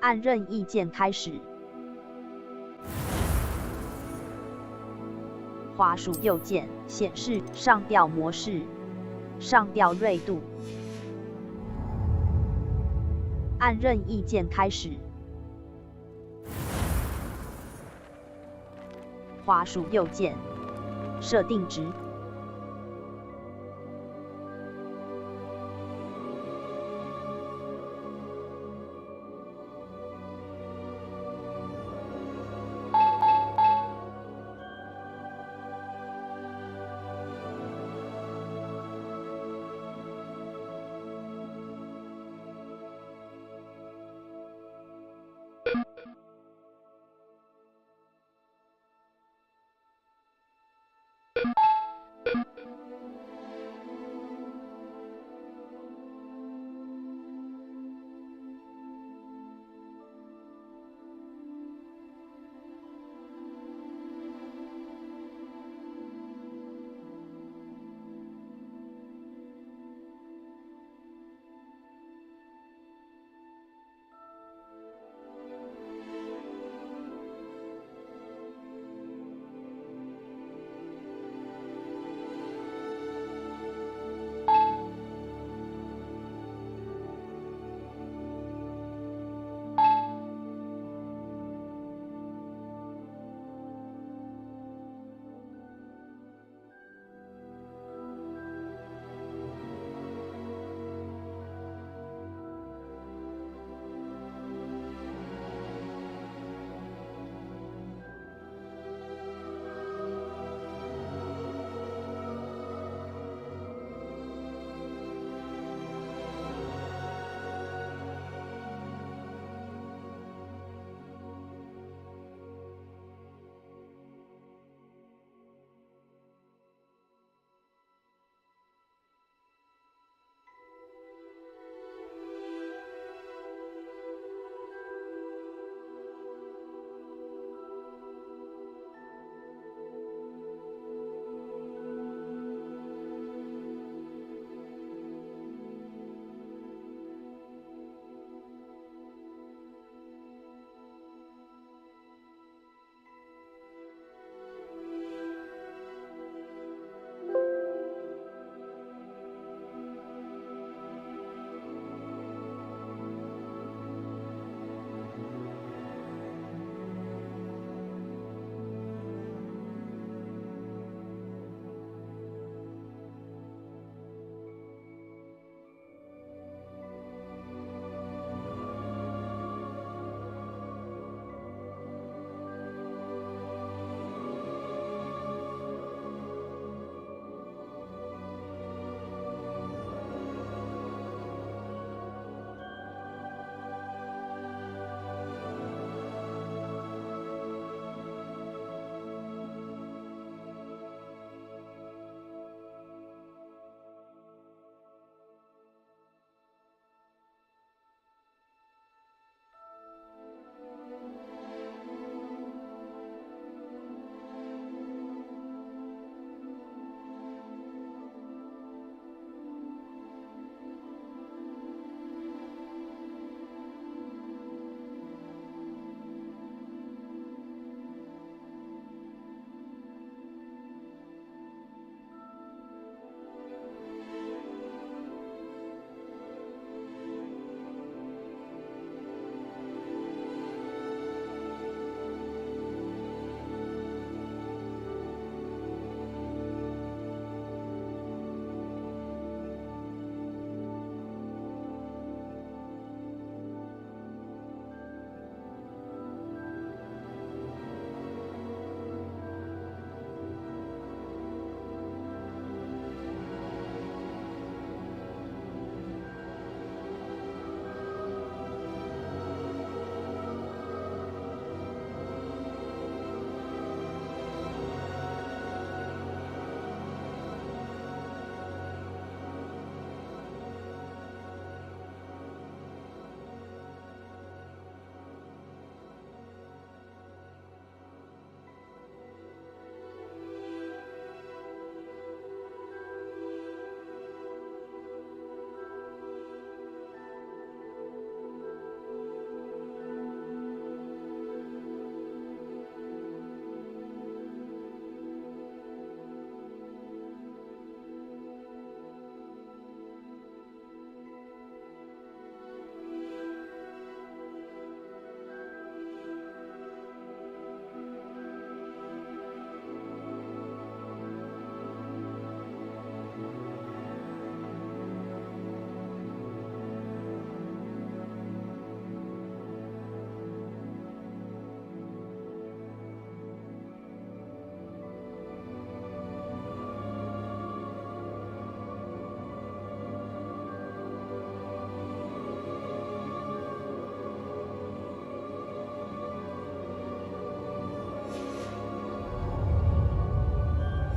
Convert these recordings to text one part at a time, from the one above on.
按任意键开始。滑鼠右键显示上调模式，上调锐度。按任意键开始。滑鼠右键设定值。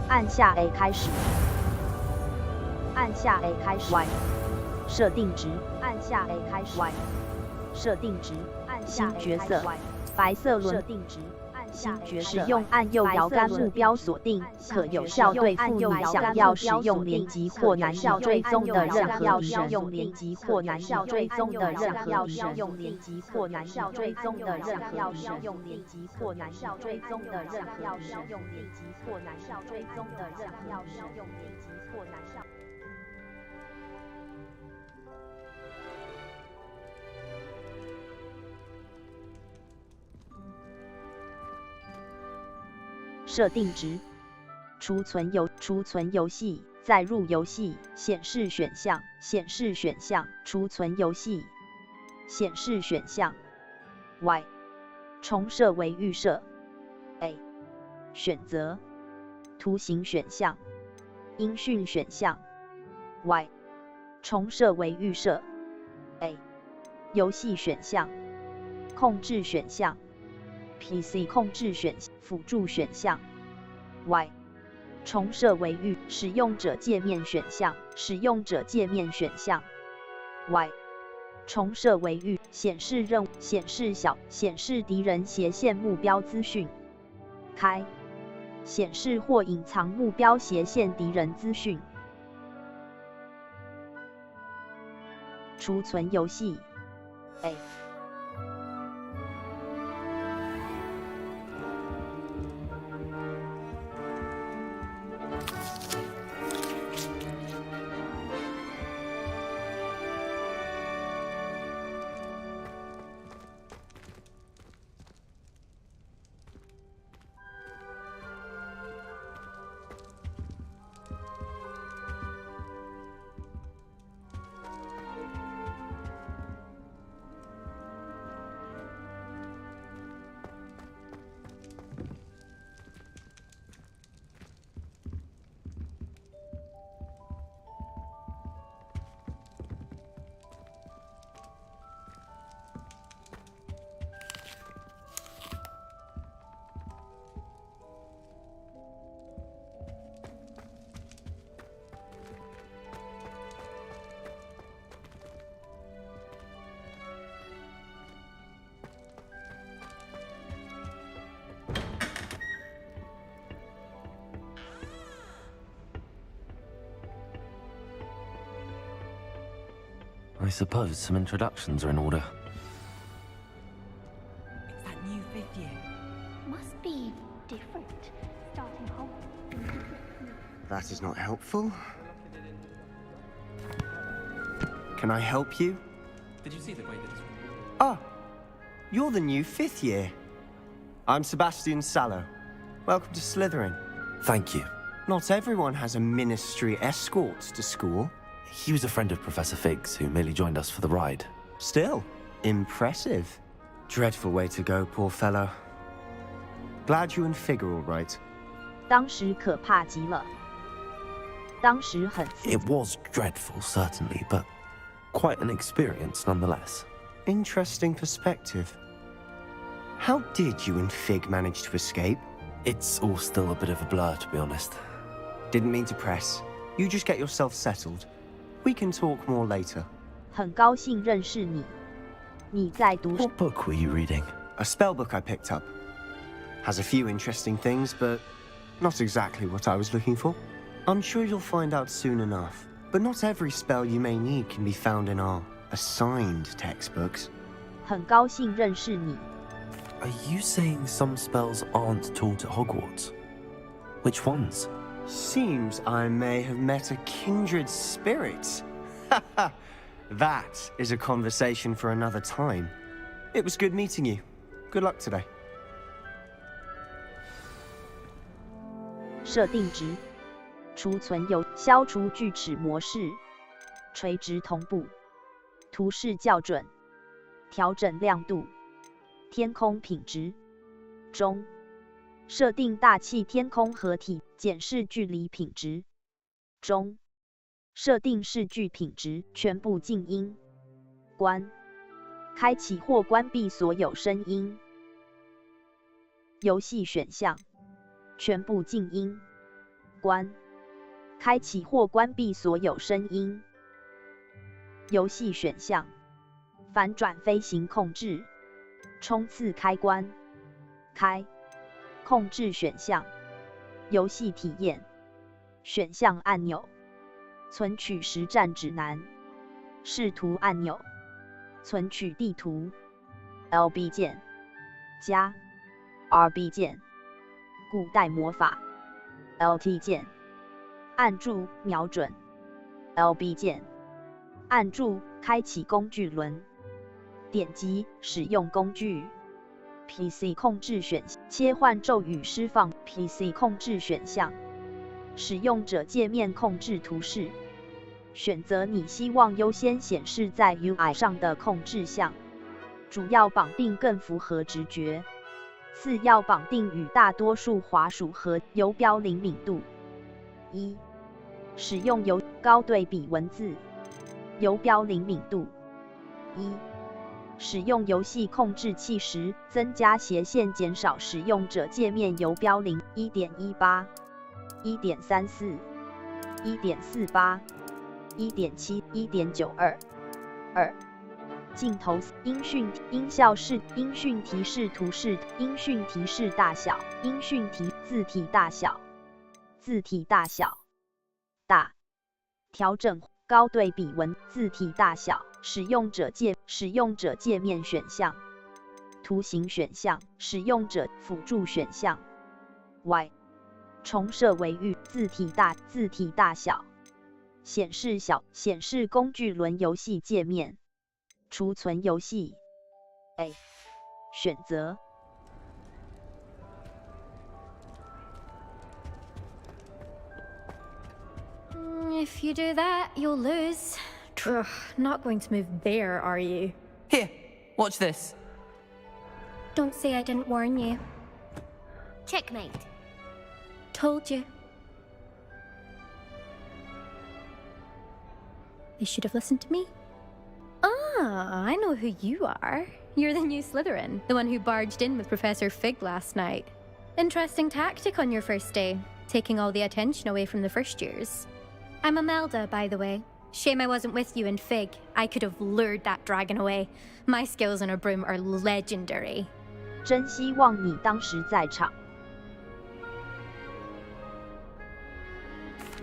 按下 A 开始。按下 A 开始。Y 设定值。按下 A 开始。Y 设定值。按下 A 开始。新角色。白色轮。设定值。新角色。使用按右摇杆目标锁定，可有效对付你想要使用连击或难以追踪的任何敌人。用连击或难以追踪的任何敌人。用连击或难以追踪的任何敌人。用连击或难以追踪的任何敌人。用连击或难以追踪的任何敌人。用连击或难以。设定值。储存游戏，载入游戏，显示选项，显示选项，储存游戏，显示选项。Y 重设为预设。A 选择图形选项，音讯选项。Y 重设为预设。A 游戏选项，控制选项。PC 控制选项，辅助选项。Y 重设为使用者界面选项，使用者界面选项。Y 重设为显示任务，显示敌人斜线目标资讯。开显示或隐藏目标斜线敌人资讯。储存游戏。A I suppose some introductions are in order. It's that new fifth year. Must be different. Starting home. That is not helpful. Can I help you? Did you see the way that it's... Ah, you're the new fifth year. I'm Sebastian Sallow. Welcome to Slytherin. Thank you. Not everyone has a ministry escort to school. He was a friend of Professor Fig's who merely joined us for the ride. Still, impressive. Dreadful way to go, poor fellow. Glad you and Fig are all right. 当时可怕极了。当时很刺激。 It was dreadful, certainly, but quite an experience nonetheless. Interesting perspective. How did you and Fig manage to escape? It's all still a bit of a blur, to be honest. Didn't mean to press. You just get yourself settled. We can talk more later. 很高兴认识你。你在读 What book were you reading? A spell book I picked up. Has a few interesting things, but not exactly what I was looking for. I'm sure you'll find out soon enough. But not every spell you may need can be found in our assigned textbooks. 很高兴认识你。 Are you saying some spells aren't taught at Hogwarts? Which ones? Seems I may have met a kindred spirit. That is a conversation for another time. It was good meeting you. Good luck today. 设定值。储存消除锯齿模式。垂直同步。图示校准。调整亮度。天空品质。中。设定大气天空合体，检视距离品质。中。设定视距品质，全部静音。关。开启或关闭所有声音。游戏选项。全部静音。关，开启或关闭所有声音。游戏选项：反转飞行控制，冲刺开关，开。控制选项：游戏体验。选项按钮：存取实战指南，视图按钮，存取地图 ，LB 键，加 RB 键，古代魔法 LT 键，按住瞄准 LB 键，按住开启工具轮，点击使用工具。PC 控制选项，切换咒语释放 PC 控制选项，使用者界面控制图示，选择你希望优先显示在 UI 上的控制项，主要绑定更符合直觉，次要绑定与大多数滑鼠和游标灵敏度。1. 使用高对比文字，游标灵敏度。1. 使用游戏控制器时，增加斜线，减少使用者界面游标0 1.18 1.34 1.48 1.7 1.92 2. 镜头音讯音效是音讯提示图示音讯提示大小音讯字体大小字体大小大调整高对比字体大小使用者界面选项图形选项使用者辅助选项 Y 重设为域字体大小显示工具轮游戏界面储存游戏 A 选择If you do that, you'll lose. Not going to move there, are you? Here, watch this. Don't say I didn't warn you. Checkmate. Told you. They should have listened to me. Ah, I know who you are. You're the new Slytherin, the one who barged in with Professor Fig last night. Interesting tactic on your first day, taking all the attention away from the first years. I'm Imelda, by the way. Shame I wasn't with you in Fig. I could have lured that dragon away. My skills on a broom are legendary. 真希望你当时在场。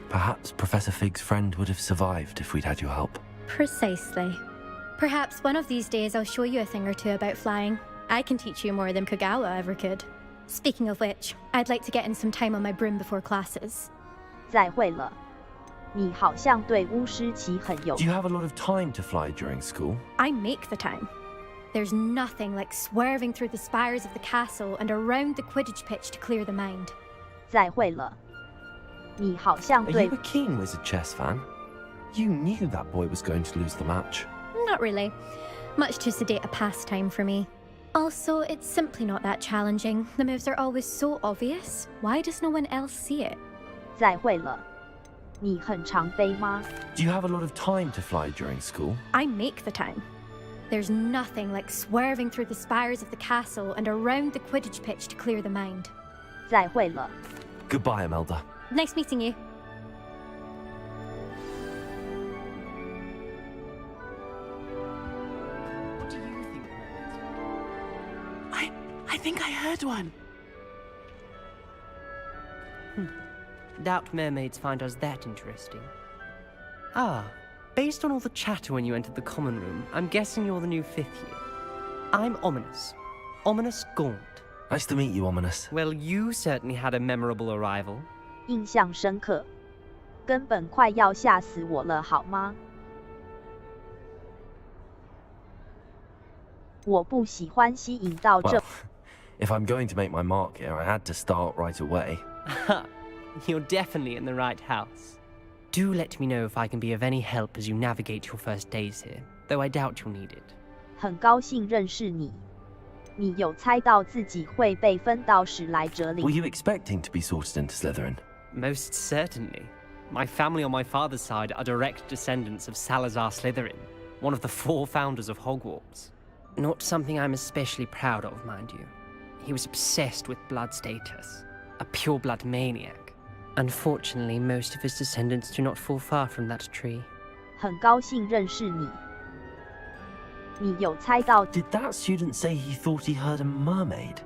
Perhaps Professor Fig's friend would have survived if we'd had your help. Precisely. Perhaps one of these days I'll show you a thing or two about flying. I can teach you more than Kagawa ever could. Speaking of which, I'd like to get in some time on my broom before classes. 再会了。你好像对巫师棋很有。 Do you have a lot of time to fly during school? I make the time. There's nothing like swerving through the spires of the castle and around the Quidditch pitch to clear the mind. 再会了。你好像 Are 对 you a keen wizard chess fan? You knew that boy was going to lose the match. Not really. Much too sedate a pastime for me. Also, it's simply not that challenging. The moves are always so obvious. Why does no one else see it? 再会了。你很常飞吗？ Do you have a lot of time to fly during school? I make the time. There's nothing like swerving through the spires of the castle and around the Quidditch pitch to clear the mind. 再会了。 Goodbye, Imelda. Nice meeting you. What do you think? I think I heard one. Doubt mermaids find us that interesting. Ah, based on all the chatter when you entered the common room, I'm guessing you're the new 5th year. I'm Ominous. Ominous Gaunt. Nice to meet you, Ominous. Well, you certainly had a memorable arrival. 印象深刻，根本快要吓死我了，好吗？我不喜欢吸引到这。 Well, if I'm going to make my mark here, I had to start right away. You're definitely in the right house. Do let me know if I can be of any help as you navigate your first days here, though I doubt you'll need it. 很高兴认识你。你有猜到自己会被分到史莱哲 Were 林？ you expecting to be sorted into Slytherin? Most certainly. My family on my father's side are direct descendants of Salazar Slytherin, one of the 4 founders of Hogwarts. Not something I'm especially proud of, mind you. He was obsessed with blood status, a pure-blood maniac. Unfortunately, most of his descendants do not fall far from that tree. 很高兴认识你。你有猜到 Did that student say he thought he heard a mermaid?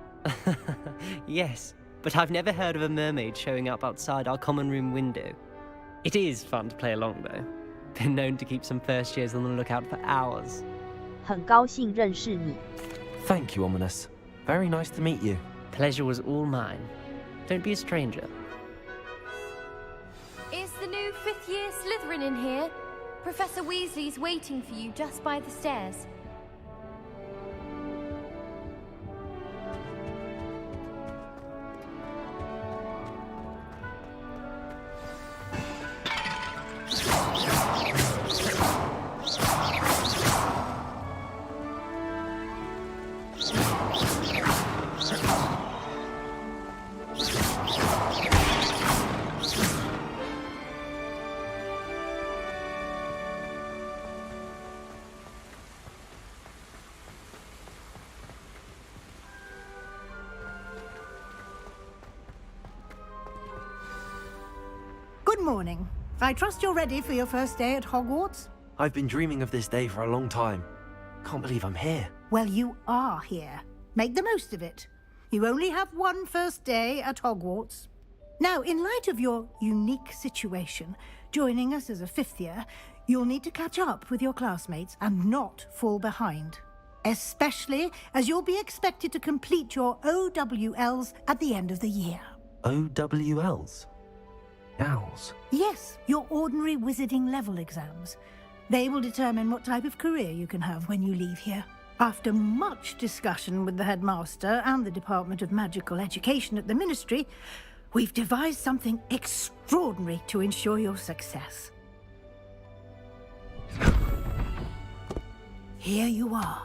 Yes, but I've never heard of a mermaid showing up outside our common room window. It is fun to play along, though. Been known to keep some first years on the lookout for hours. 很高兴认识你。 Thank you, Ominous. Very nice to meet you. Pleasure was all mine. Don't be a stranger. Is the new fifth-year Slytherin in here? Professor Weasley's waiting for you just by the stairs. Good morning. I trust you're ready for your first day at Hogwarts? I've been dreaming of this day for a long time. Can't believe I'm here. Well, you are here. Make the most of it. You only have one first day at Hogwarts. Now, in light of your unique situation, joining us as a fifth year, you'll need to catch up with your classmates and not fall behind. Especially as you'll be expected to complete your OWLs at the end of the year. OWLs? Owls? Yes, your ordinary wizarding level exams. They will determine what type of career you can have when you leave here. After much discussion with the headmaster and the Department of Magical Education at the Ministry, we've devised something extraordinary to ensure your success. Here you are.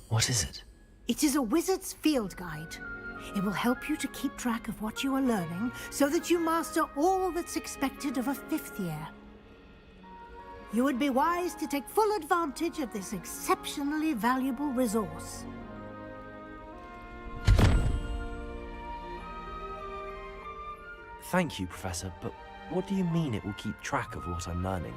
What is it? It is a wizard's field guide. It will help you to keep track of what you are learning so that you master all that's expected of a fifth year. You would be wise to take full advantage of this exceptionally valuable resource. Thank you, Professor, but what do you mean it will keep track of what I'm learning?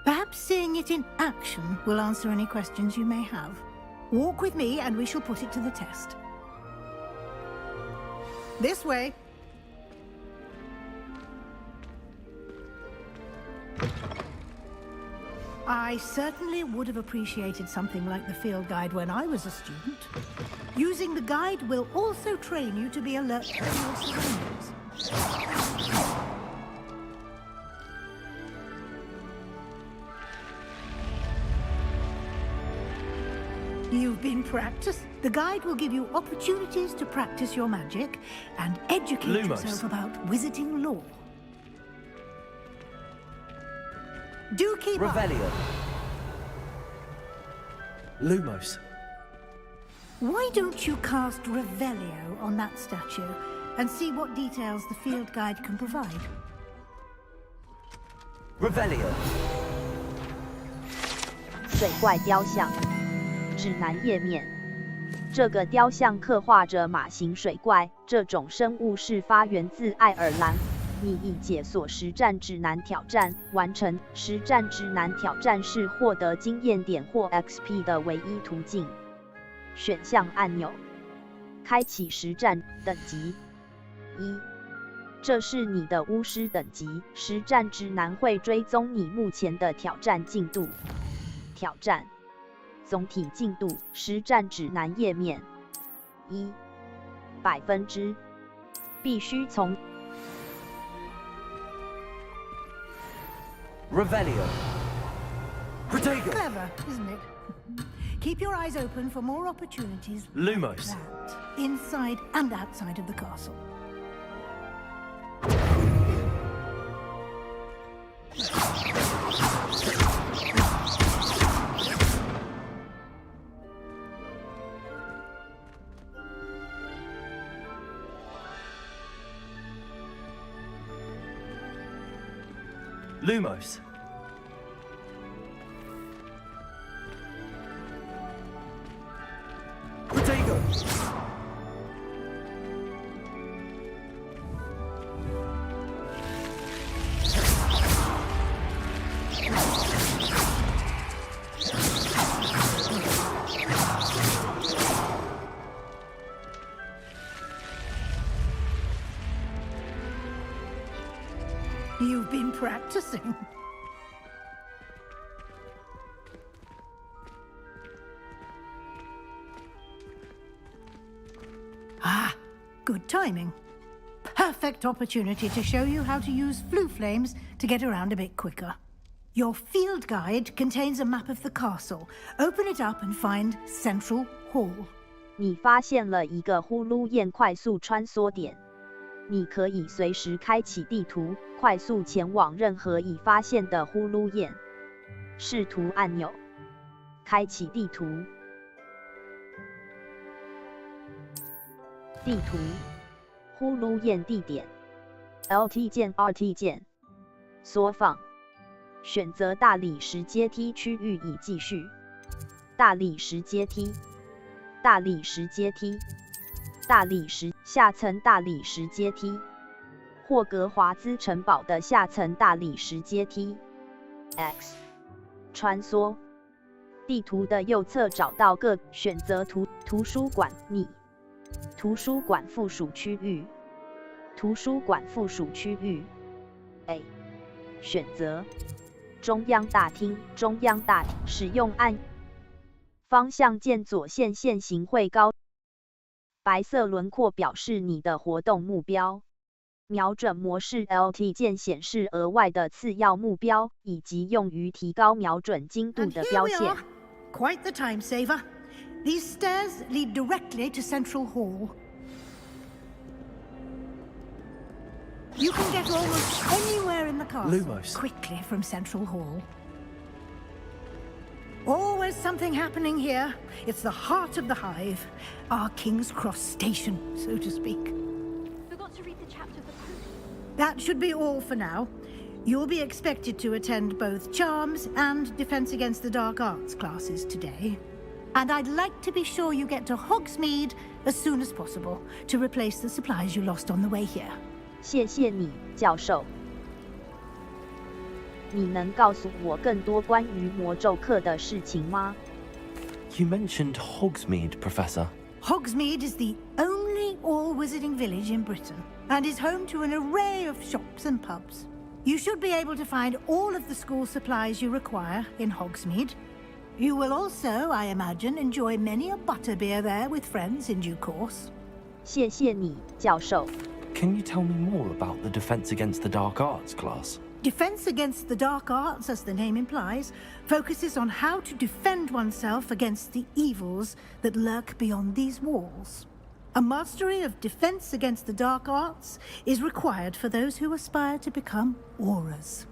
Perhaps seeing it in action will answer any questions you may have. Walk with me and we shall put it to the test. This way. I certainly would have appreciated something like the field guide when I was a student. Using the guide will also train you to be alert to your surroundings. You've been practiced. The guide will give you opportunities to practice your magic and educate yourself about wizarding lore. Do keep up. Revelio. Lumos. Why don't you cast Revelio on that statue and see what details the field guide can provide? Revelio. 水怪雕像指南页面，这个雕像刻画着马形水怪，这种生物是发源自爱尔兰。你已解锁实战指南挑战，完成实战指南挑战是获得经验点或 XP 的唯一途径。选项按钮，开启实战等级1，这是你的巫师等级，实战指南会追踪你目前的挑战进度。挑战总体进度，实战指南页面1%，必须从 Revelio. Protego. Clever, isn't it? Keep your eyes open for more opportunities Lumos. like that, inside and outside of the castle. Lumos. Protego. You've been practicing. Ah, good timing. Perfect opportunity to show you how to use flue flames to get around a bit quicker. Your field guide contains a map of the castle. Open it up and find Central Hall. 你发现了一个呼噜燕快速穿梭点，你可以随时开启地图，快速前往任何已发现的呼噜燕。视图按钮，开启地图。地图，呼噜燕地点 ，LT 键 RT 键，缩放，选择大理石阶梯区域以继续。大理石阶梯，大理石阶梯，大理石下层大理石阶梯，霍格华兹城堡的下层大理石阶梯。X 穿梭，地图的右侧找到各选择图书馆你。图书馆附属区域，图书馆附属区域 A 选择中央大厅，中央大厅使用按方向键左线线型会高，白色轮廓表示你的活动目标。瞄准模式 LT 键显示额外的次要目标，以及用于提高瞄准精度的标线。Quite the time saver. These stairs lead directly to Central Hall. You can get almost anywhere in the castle Lumos. quickly from Central Hall. Always something happening here. It's the heart of the hive, our King's Cross station, so to speak. Forgot to read the chapter of the proof. That should be all for now. You'll be expected to attend both Charms and Defense Against the Dark Arts classes today. And I'd like to be sure you get to Hogsmeade as soon as possible to replace the supplies you lost on the way here. 谢谢你，教授。你能告诉我更多关于魔咒课的事情吗？ You mentioned Hogsmeade, Professor. Hogsmeade is the only all-wizarding village in Britain and is home to an array of shops and pubs. You should be able to find all of the school supplies you require in Hogsmeade. You will also, I imagine, enjoy many a butterbeer there with friends in due course. 谢谢你，教授。 Can you tell me more about the Defense Against the Dark Arts class? Defense Against the Dark Arts, as the name implies, focuses on how to defend oneself against the evils that lurk beyond these walls. A mastery of Defense Against the Dark Arts is required for those who aspire to become auras.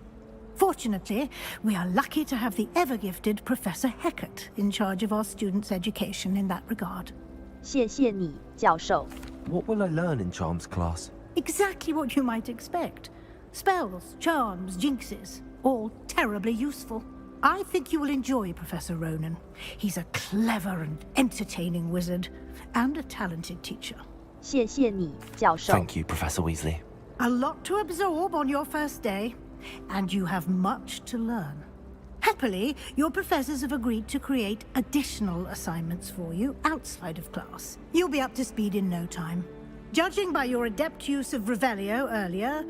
Fortunately, we are lucky to have the ever-gifted Professor Hecat in charge of our students' education in that regard. 谢谢你，教授。 What will I learn in Charms class? Exactly what you might expect. Spells, charms, jinxes, all terribly useful. I think you will enjoy Professor Ronan. He's a clever and entertaining wizard, and a talented teacher. 谢谢你，教授。 Thank you, Professor Weasley. A lot to absorb on your first day, and you have much to learn. Happily, your professors have agreed to create additional assignments for you outside of class. You'll be up to speed in no time. Judging by your adept use of Revelio earlier,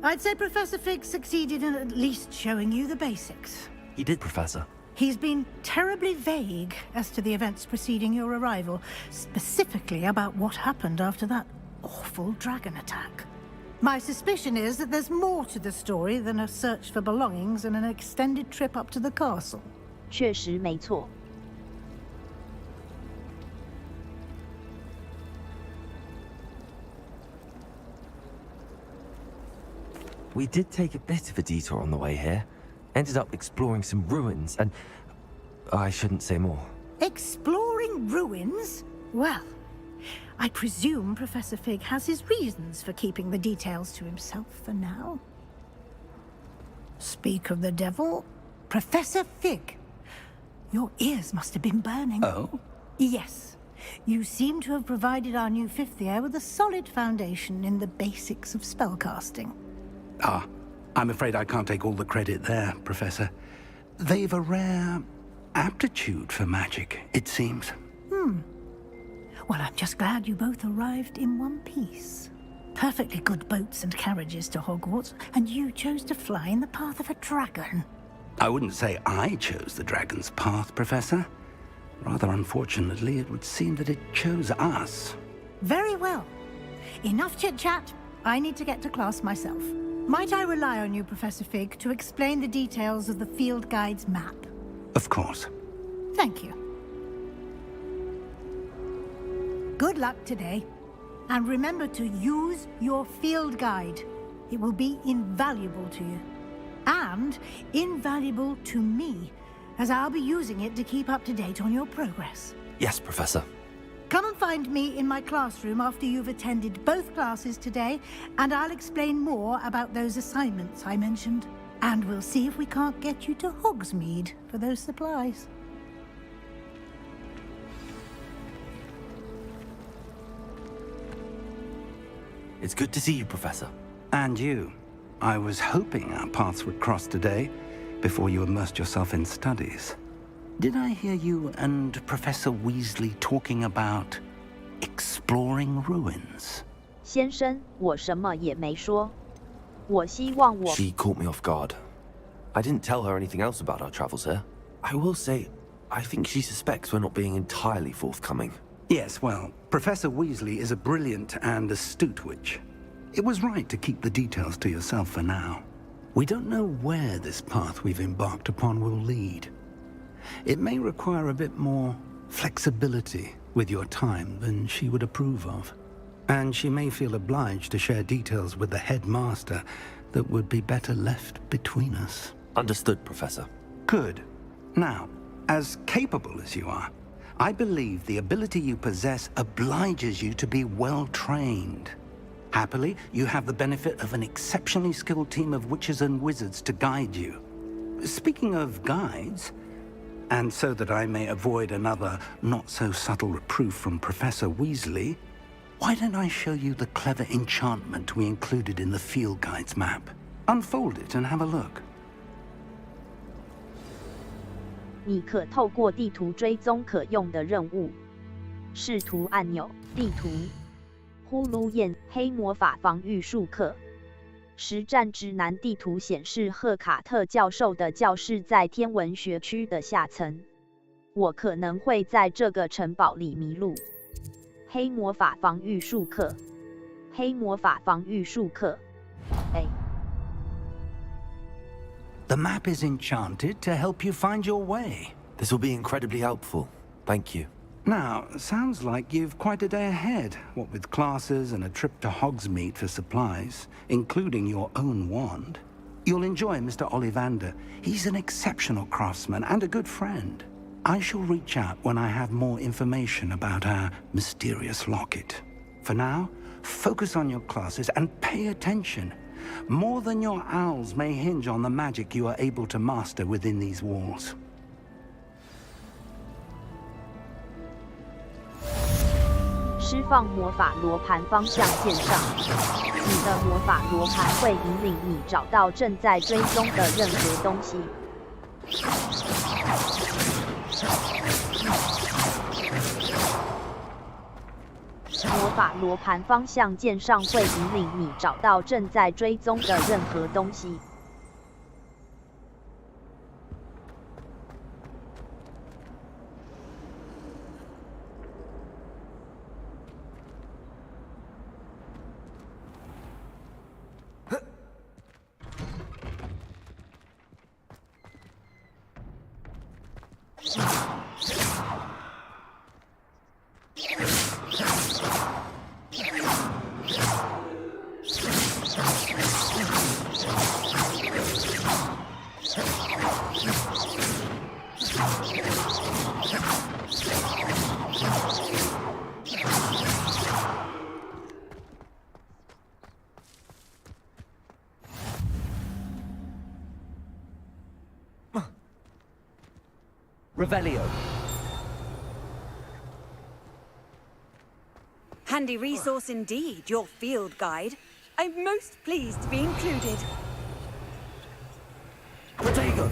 I'd say Professor Fig succeeded in at least showing you the basics. He did, Professor. He's been terribly vague as to the events preceding your arrival, specifically about what happened after that awful dragon attack. My suspicion is that there's more to the story than a search for belongings and an extended trip up to the castle. 确实没错。 We did take a bit of a detour on the way here. Ended up exploring some ruins and... I shouldn't say more. Exploring ruins? Well, I presume Professor Fig has his reasons for keeping the details to himself for now. Speak of the devil, Professor Fig. Your ears must have been burning. Oh? Yes. You seem to have provided our new fifth year with a solid foundation in the basics of spellcasting. Ah, I'm afraid I can't take all the credit there, Professor. They've a rare aptitude for magic, it seems. Well, I'm just glad you both arrived in one piece. Perfectly good boats and carriages to Hogwarts, and you chose to fly in the path of a dragon. I wouldn't say I chose the dragon's path, Professor. Rather unfortunately, it would seem that it chose us. Very well. Enough chit-chat. I need to get to class myself. Might I rely on you, Professor Fig, to explain the details of the field guide's map? Of course. Thank you. Good luck today. And remember to use your field guide. It will be invaluable to you. And invaluable to me, as I'll be using it to keep up to date on your progress. Yes, Professor. Come and find me in my classroom after you've attended both classes today, and I'll explain more about those assignments I mentioned. And we'll see if we can't get you to Hogsmeade for those supplies. It's good to see you, Professor. And you. I was hoping our paths would cross today, before you immersed yourself in studies. Did I hear you and Professor Weasley talking about exploring ruins? 先生，我什么也没说。我希望我 She caught me off guard. I didn't tell her anything else about our travels here. I will say, I think she suspects we're not being entirely forthcoming. Yes, well, Professor Weasley is a brilliant and astute witch. It was right to keep the details to yourself for now. We don't know where this path we've embarked upon will lead. It may require a bit more flexibility with your time than she would approve of. And she may feel obliged to share details with the headmaster that would be better left between us. Understood, Professor. Good. Now, as capable as you are, I believe the ability you possess obliges you to be well trained. Happily, you have the benefit of an exceptionally skilled team of witches and wizards to guide you. Speaking of guides, and so that I may avoid another not-so-subtle reproof from Professor Weasley, why don't I show you the clever enchantment we included in the field guide's map? Unfold it and have a look. 你可透过地图追踪可用的任务。视图按钮，地图。呼噜燕黑魔法防御术课。实战指南地图显示赫卡特教授的教室在天文学区的下层。我可能会在这个城堡里迷路。黑魔法防御术课。黑魔法防御术课。A。The map is enchanted to help you find your way. This will be incredibly helpful. Thank you. Now, sounds like you've quite a day ahead, what with classes and a trip to Hogsmeade for supplies, including your own wand. You'll enjoy Mr. Ollivander. He's an exceptional craftsman and a good friend. I shall reach out when I have more information about our mysterious locket. For now, focus on your classes and pay attention. More than your owls may hinge on the magic you are able to master within these walls. 释放魔法罗盘方向键上，你的魔法罗盘会引领你找到正在追踪的任何东西。魔法罗盘方向键上会引领你找到正在追踪的任何东西。Revelio. Handy resource indeed, your field guide. I'm most pleased to be included. Protego.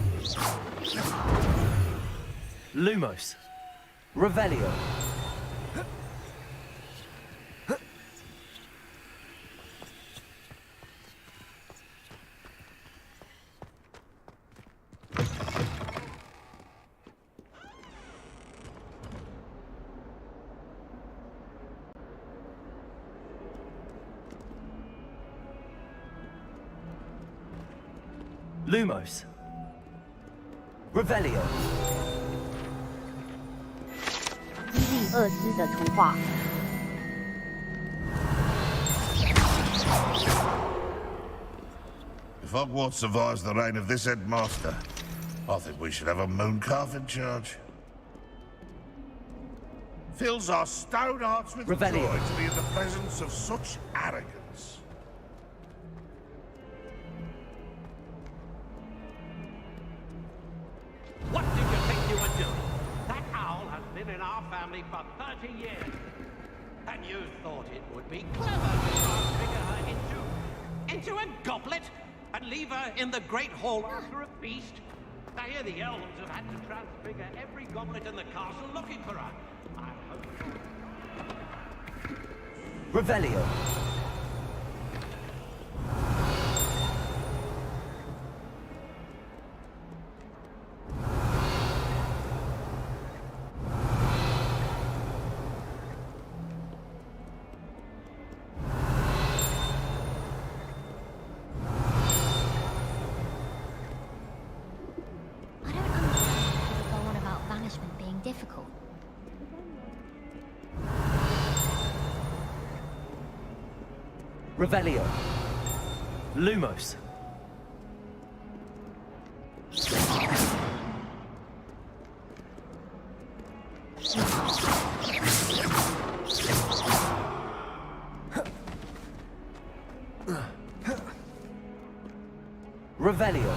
Lumos. Revelio. Lumos. Revelio. 伊利厄斯的图画。If Hogwarts survives the reign of this headmaster, I think we should have a mooncalf in charge. Fills our stone hearts with Revelio. joy to be in the presence of such arrogance. What did you think you were doing? That owl has been in our family for 30 years. And you thought it would be clever to transfigure her into a goblet and leave her in the Great Hall after a feast? I hear the elves have had to transfigure every goblet in the castle looking for her. I hope Revelio. I don't understand people go on about banishment being difficult. Revelio. Lumos. Revelio.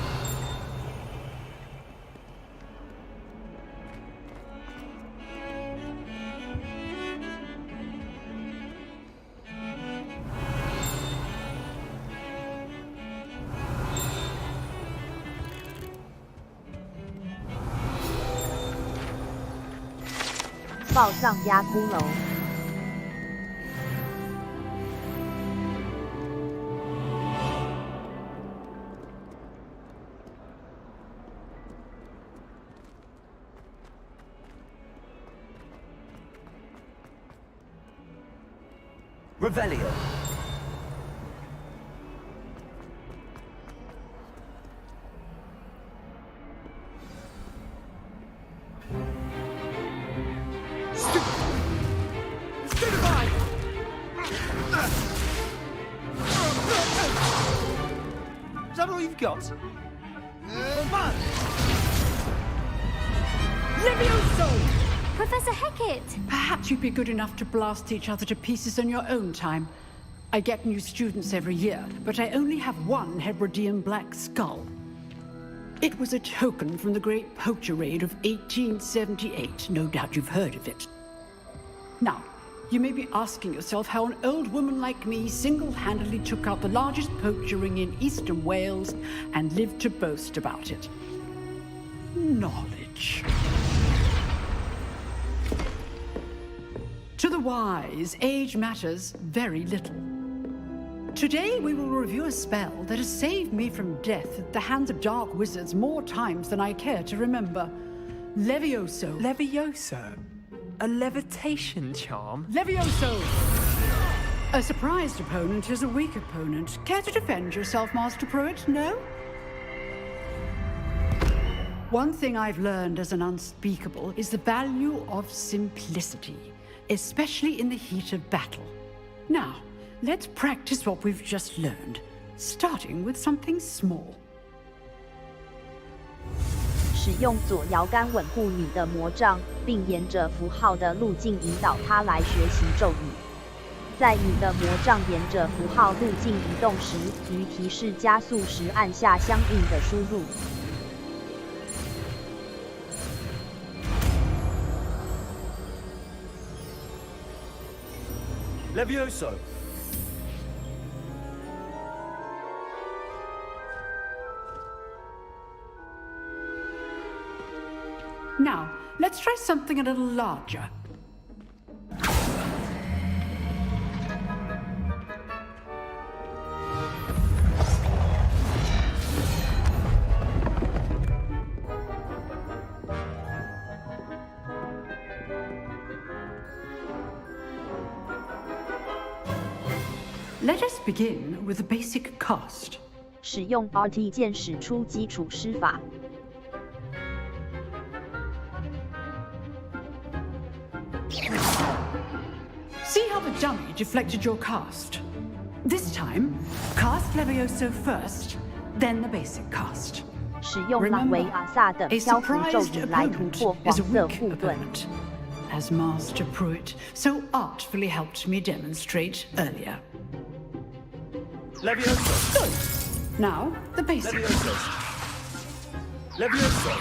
《报丧鸭骷髅》。Revelio. Is that all you've got? Levioso! Professor Hecat! Perhaps you'd be good enough to blast each other to pieces in your own time. I get new students every year, but I only have one Hebridean black skull. It was a token from the Great Poacher Raid of 1878. No doubt you've heard of it. Now, you may be asking yourself how an old woman like me single-handedly took out the largest poacher ring in eastern Wales and lived to boast about it. Knowledge. To the wise, age matters very little. Today we will review a spell that has saved me from death at the hands of dark wizards more times than I care to remember. Levioso. Levioso? A levitation charm? Levioso! A surprised opponent is a weak opponent. Care to defend yourself, Master Pruitt? No? One thing I've learned as an unspeakable is the value of simplicity, especially in the heat of battle. Now, let's practice what we've just learned, starting with something small. 使用左摇杆稳固你的魔杖，并沿着符号的路径引导它来学习咒语。在你的魔杖沿着符号路径移动时，于提示加速时按下相应的输入。Levioso! Now, let's try something a little larger. Let us begin with the basic cast. 使用 RT 键使出基础施法。See how the dummy deflected your cast? This time, cast Levioso first, then the basic cast. 使用朗维亚萨的漂浮咒语来突破黄色护盾。 As Master Pruitt so artfully helped me demonstrate earlier. Levioso! Good. Now, the basic. Levioso! Levioso!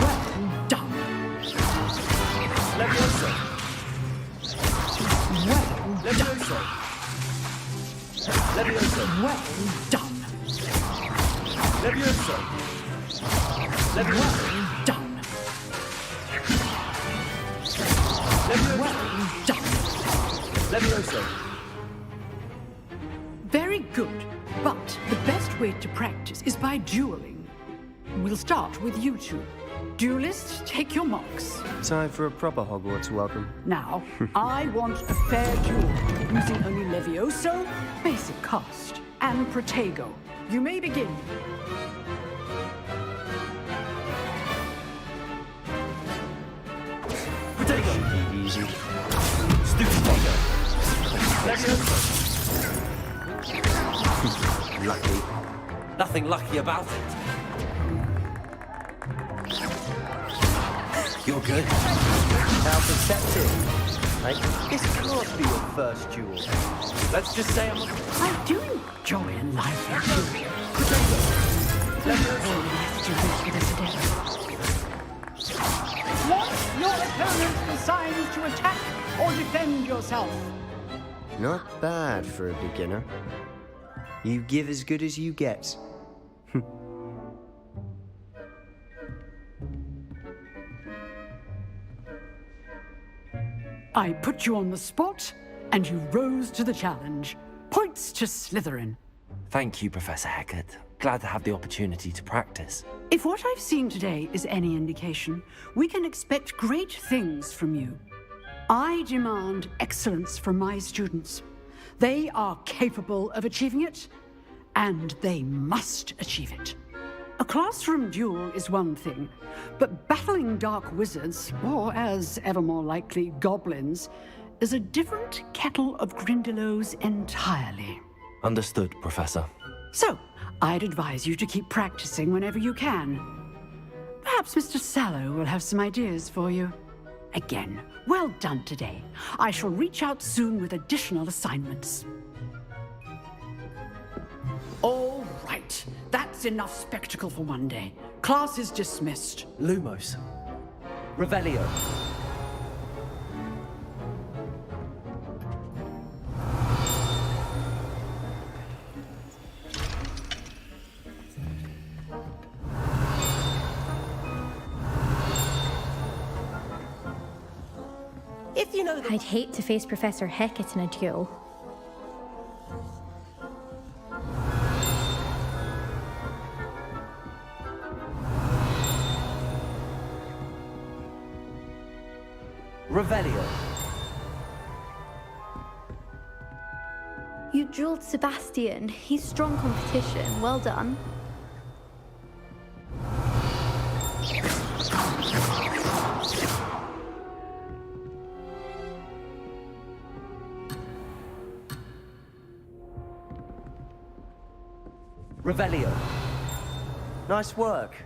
Well done. Levioso! Well Levioso! Levioso! Well done. Levioso! Levioso! Well done. Levioso! Well done. Levioso! Very good. But the best way to practice is by dueling. We'll start with you two. Duelists, take your marks. Time for a proper Hogwarts welcome. Now, I want a fair duel, using only Levioso, basic cast, and Protego. You may begin. Protego! Easy. Stupid Protego! Levioso! Lucky. Nothing lucky about it. You're good. How perceptive. This can't be your first duel. Let's just say I'm... I do enjoy a lively duel. Want your opponent's signs to attack or defend yourself? Not bad for a beginner. You give as good as you get. I put you on the spot, and you rose to the challenge. Points to Slytherin. Thank you, Professor Hecat. Glad to have the opportunity to practice. If what I've seen today is any indication, we can expect great things from you. I demand excellence from my students. They are capable of achieving it, and they must achieve it. A classroom duel is one thing, but battling dark wizards, or as ever more likely, goblins, is a different kettle of Grindylows entirely. Understood, Professor. So, I'd advise you to keep practicing whenever you can. Perhaps Mr. Sallow will have some ideas for you. Again, well done today. I shall reach out soon with additional assignments. All right. That's enough spectacle for one day. Class is dismissed. Lumos. Revelio. If you know I'd hate to face Professor Hecat in a duel. Revelio. You dueled Sebastian. He's strong competition. Well done. Revelio. Nice work.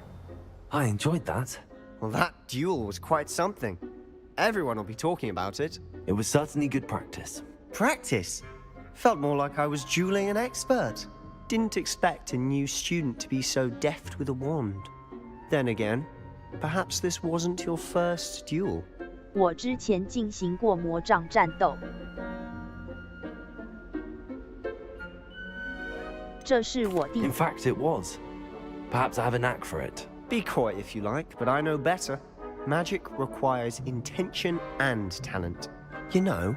I enjoyed that. Well, that duel was quite something. Everyone will be talking about it. It was certainly good practice. Practice? Felt more like I was dueling an expert. Didn't expect a new student to be so deft with a wand. Then again, perhaps this wasn't your first duel. 我之前进行过魔杖战斗。这是我第 In fact, it was. Perhaps I have a knack for it. Be coy if you like, but I know better. Magic requires intention and talent. You know,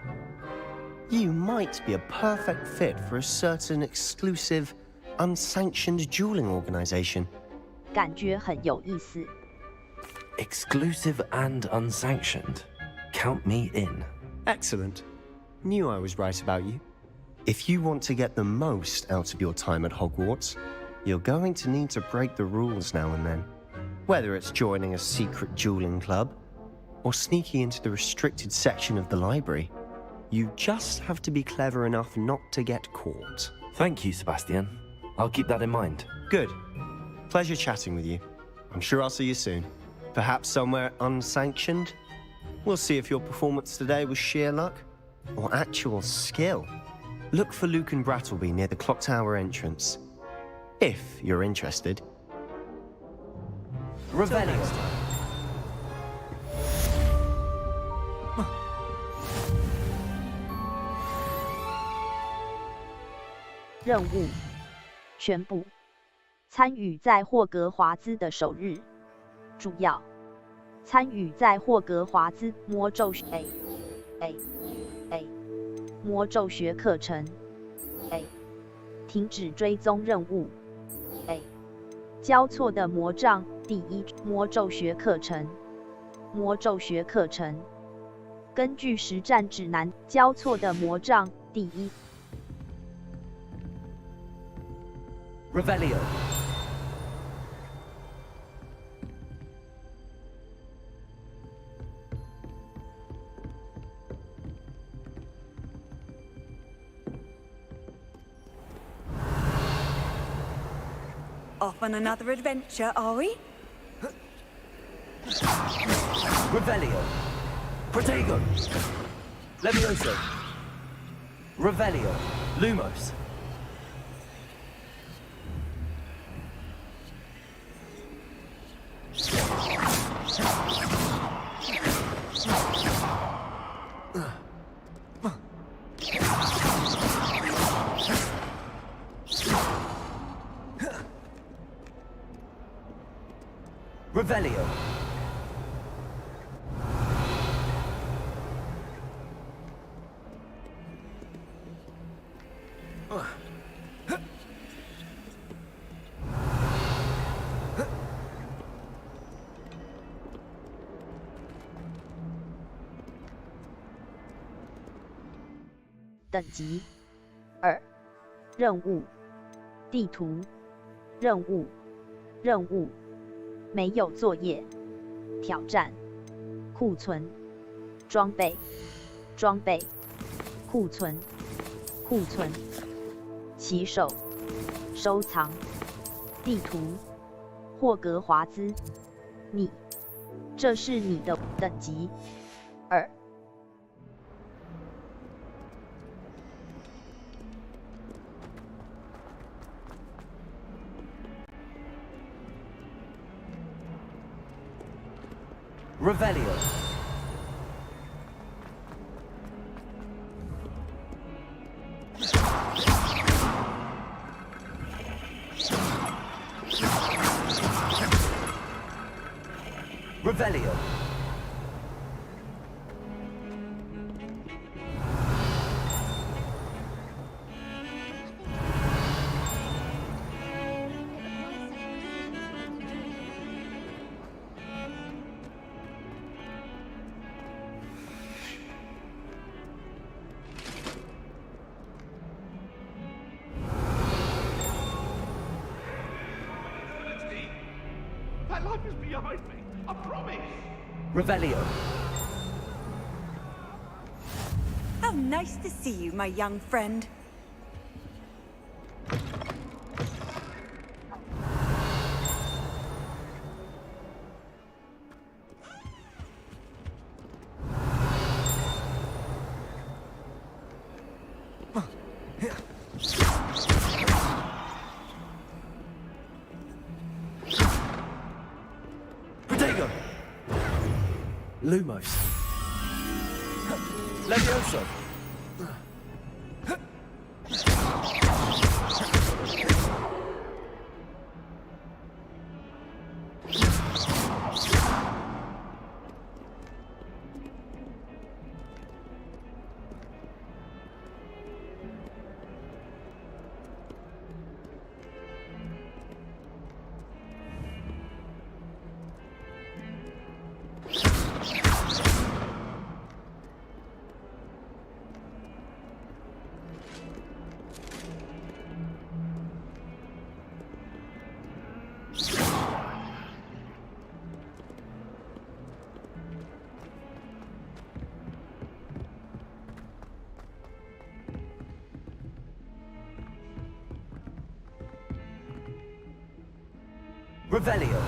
you might be a perfect fit for a certain exclusive, unsanctioned dueling organization. 感觉很有意思。 Exclusive and unsanctioned. Count me in. Excellent. Knew I was right about you. If you want to get the most out of your time at Hogwarts, you're going to need to break the rules now and then. Whether it's joining a secret dueling club, or sneaking into the restricted section of the library, you just have to be clever enough not to get caught. Thank you, Sebastian. I'll keep that in mind. Good. Pleasure chatting with you. I'm sure I'll see you soon. Perhaps somewhere unsanctioned? We'll see if your performance today was sheer luck or actual skill. Look for Luke and Brattleby near the clock tower entrance. If you're interested. Revelio. 任务全部参与在霍格华兹的首日，主要参与在霍格华兹魔咒学魔咒学课程 A 停止追踪任务 A 交错的魔杖第一魔咒学课程魔咒学课程根据实战指南交错的魔杖第一 Revelio. Off on another adventure, are we? Revelio. Protego. Levioso. Revelio. Lumos. Revelio.等级2任务地图任务没有作业挑战库存装备库存骑手收藏地图霍格华兹这是你的等级2Revelio. Revelio. That life is behind me. I promise. Revelio. How nice to see you, my young friend. Lumos. Levioso. Revelio.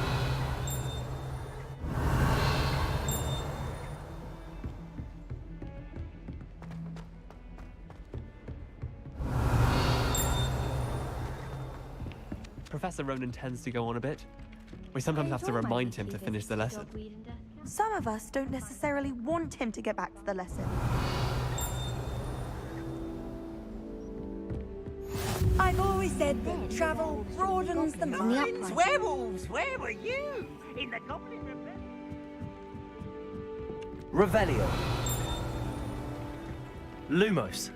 Professor Ronan tends to go on a bit. We sometimes have to remind him to finish the lesson. Some of us don't necessarily want him to get back to the lesson. I've always said that travel broadens the mind. Werewolves, where were you? In the Goblin Rebellion? Revelio. Lumos.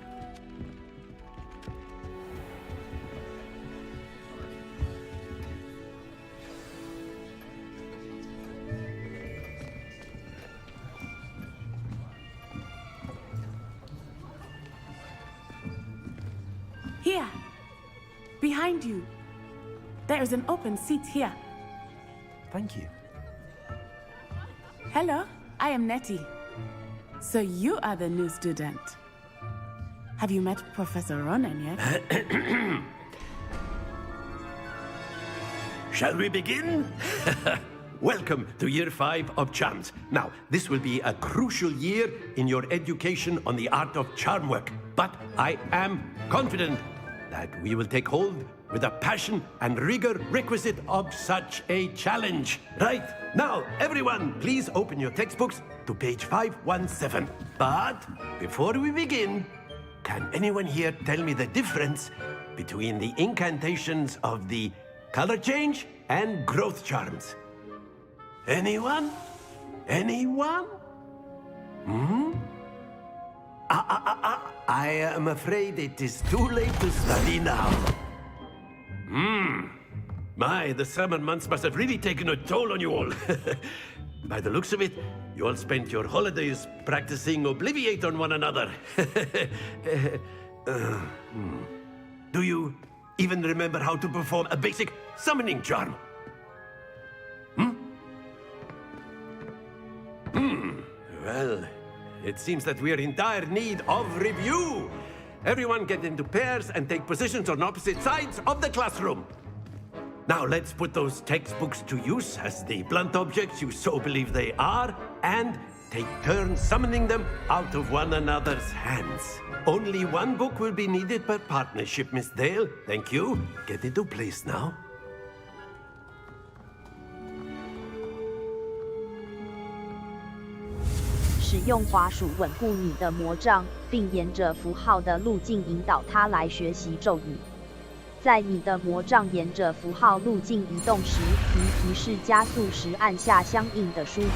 Here, behind you. There is an open seat here. Thank you. Hello, I am Nettie. So you are the new student. Have you met Professor Ronan yet? Shall we begin? Welcome to Year 5 of Charms. Now, this will be a crucial year in your education on the art of charm work. But I am confident that we will take hold with the passion and rigor requisite of such a challenge. Right, now, everyone, please open your textbooks to page 517. But before we begin, can anyone here tell me the difference between the incantations of the color change and growth charms? Anyone? Anyone? I am afraid it is too late to study now. My, the summer months must have really taken a toll on you all. By the looks of it, you all spent your holidays practicing Obliviate on one another. Do you even remember how to perform a basic summoning charm? Well, it seems that we are in dire need of review. Everyone get into pairs and take positions on opposite sides of the classroom. Now let's put those textbooks to use as the blunt objects you so believe they are, and take turns summoning them out of one another's hands. Only one book will be needed per partnership, Miss Dale. Thank you. Get into place now. 使用滑鼠稳固你的魔杖，并沿着符号的路径引导它来学习咒语。在你的魔杖沿着符号路径移动时，提示加速时按下相应的输入。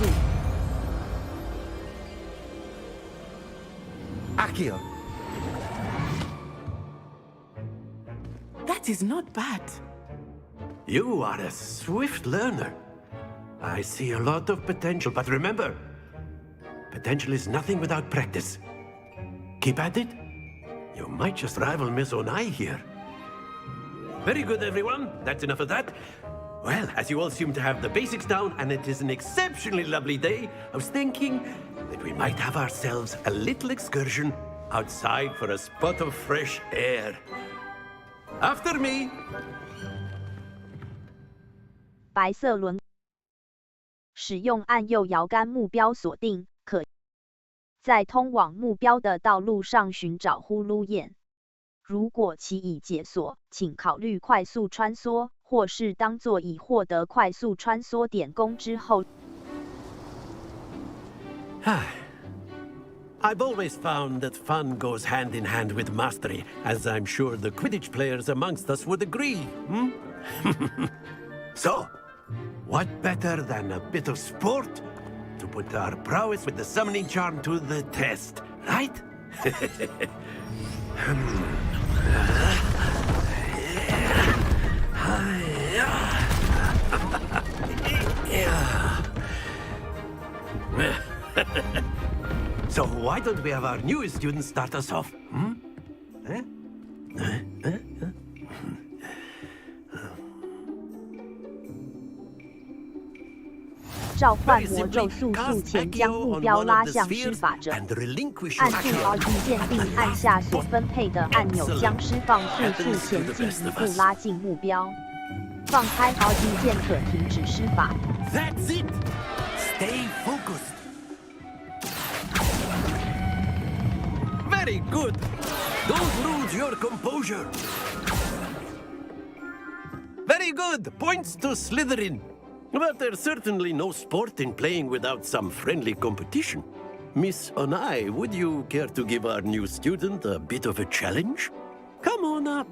Accio. That is not bad. You are a swift learner. I see a lot of potential, but remember, potential is nothing without practice. Keep at it. You might just rival Miss Onai here. Very good, everyone. That's enough of that. Well, as you all seem to have the basics down, and it is an exceptionally lovely day, I was thinking that we might have ourselves a little excursion outside for a spot of fresh air. After me. 白色轮使用按右摇杆目标锁定，可在通往目标的道路上寻找呼噜眼。如果其已解锁，请考虑快速穿梭，或是当作已获得快速穿梭点攻之后。I've always found that fun goes hand in hand with mastery, as I'm sure the Quidditch players amongst us would agree, So, what better than a bit of sport to put our prowess with the summoning charm to the test, right? So why don't we have our newest student start us off? 召唤魔咒速速前将目标拉向施法者，按住 RG 键并按下所分配的按钮，将释放速速前进一步拉近目标。放开 RG 键可停止施法。That's it. Stay focused. Very good. Don't lose your composure. Very good. Points to Slytherin. But there's certainly no sport in playing without some friendly competition. Miss Onai, would you care to give our new student a bit of a challenge? Come on up.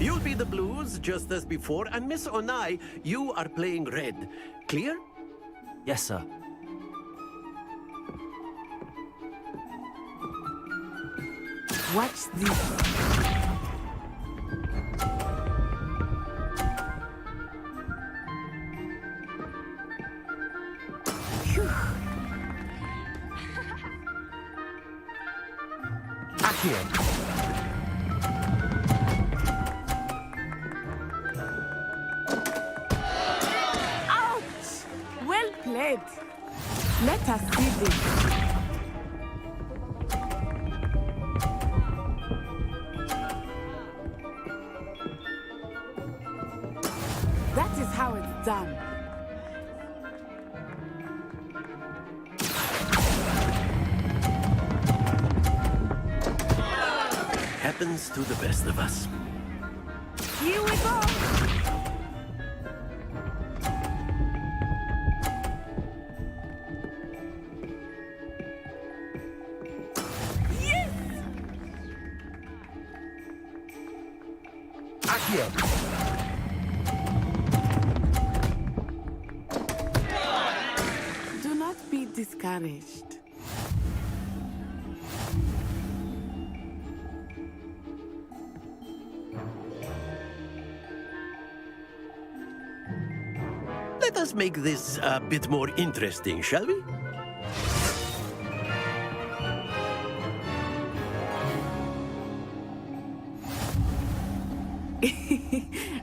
You'll be the blues, just as before, and Miss Onai, you are playing red. Clear? Yes, sir. Watch this. Ouch! Well played. Let us see this. That is how it's done. Happens to the best of us. Here we go! Yes! Accio! Do not be discouraged. Let us make this a bit more interesting, shall we?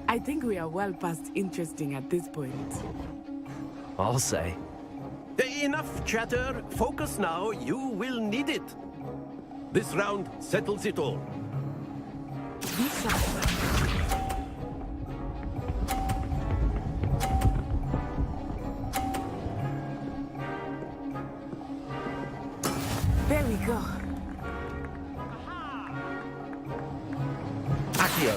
I think we are well past interesting at this point. I'll say. Enough chatter. Focus now. You will need it. This round settles it all. Be sharp. There we go. Accio!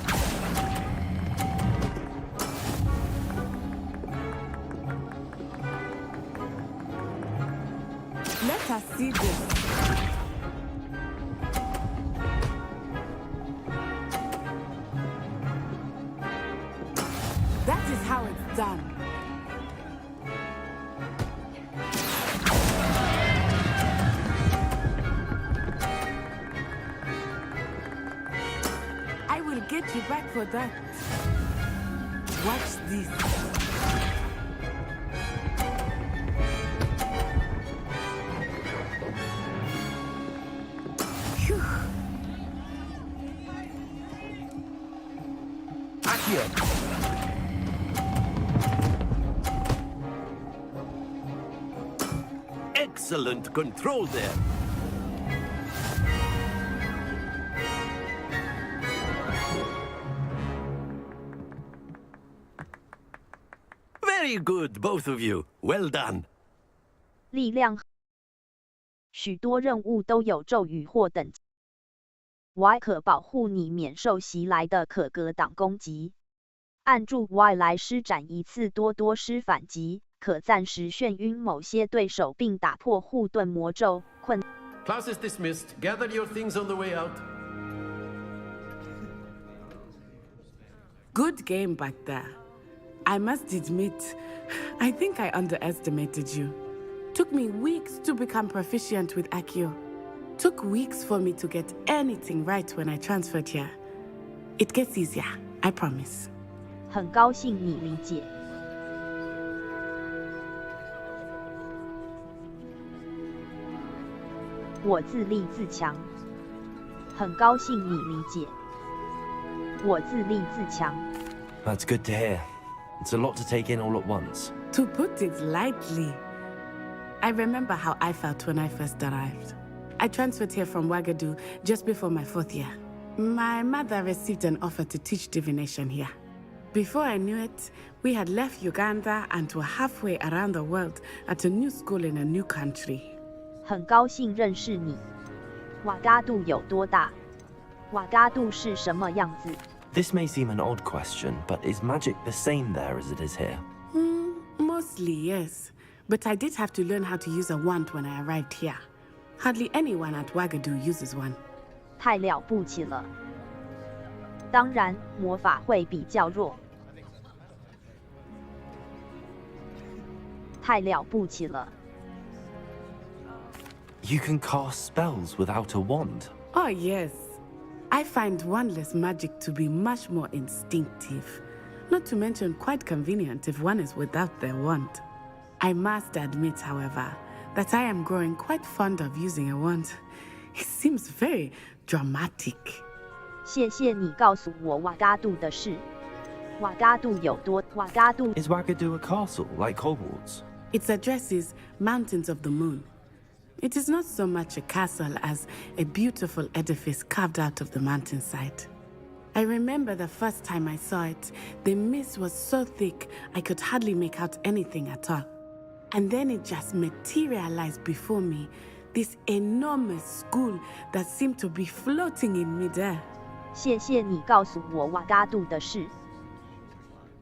Let us see this. That is how it's done. I will get you back for that. Watch this. Phew. Accio! Excellent control there. Very good, both of you. Well done. 力量，许多任务都有咒语或等级。Y 可保护你免受袭来的可格挡攻击。按住 Y 来施展一次多施反击，可暂时眩晕某些对手并打破护盾魔咒。困 Class is dismissed. Gather your things on the way out. Good game back there. I must admit, I think I underestimated you. Took me weeks to become proficient with Accio. Took weeks for me to get anything right when I transferred here. It gets easier, I promise. 很高兴你理解。我自立自强。很高兴你理解。我自立自强。 That's good to hear. It's a lot to take in all at once. To put it lightly, I remember how I felt when I first arrived. I transferred here from Ouagadougou just before my 4th year. My mother received an offer to teach divination here. Before I knew it, we had left Uganda and were halfway around the world at a new school in a new country. 很高兴认识你。瓦嘎杜有多大？瓦嘎杜是什么样子？ This may seem an odd question, but is magic the same there as it is here? Mostly, yes. But I did have to learn how to use a wand when I arrived here. Hardly anyone at Ouagadougou uses one. 太了不起了。当然，魔法会比较弱。太了不起了。 You can cast spells without a wand. Oh, yes. I find wandless magic to be much more instinctive. Not to mention quite convenient if one is without their wand. I must admit, however, that I am growing quite fond of using a wand. It seems very dramatic. 谢谢你告诉我瓦嘎杜的事。瓦嘎杜有多？瓦嘎杜 Is Ouagadougou a castle like Hogwarts? Its address is Mountains of the Moon. It is not so much a castle as a beautiful edifice carved out of the mountainside. I remember the first time I saw it, the mist was so thick I could hardly make out anything at all. And then it just materialized before me, this enormous school that seemed to be floating in midair. 谢谢你告诉我瓦嘎杜的事。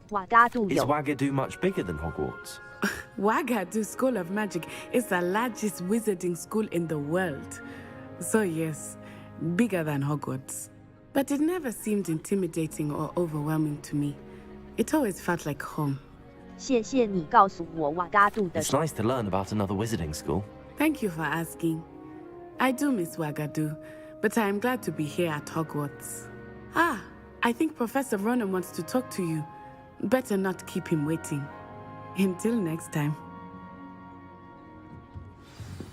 瓦嘎杜 Is 有 Ouagadougou much bigger than Hogwarts? Ouagadougou School of Magic is the largest wizarding school in the world. So yes, bigger than Hogwarts. But it never seemed intimidating or overwhelming to me. It always felt like home. 谢谢你告诉我瓦嘎杜的 It's 事。 nice to learn about another wizarding school. Thank you for asking. I do miss Ouagadougou, but I am glad to be here at Hogwarts. Ah, I think Professor Ronan wants to talk to you. Better not keep him waiting. Until next time.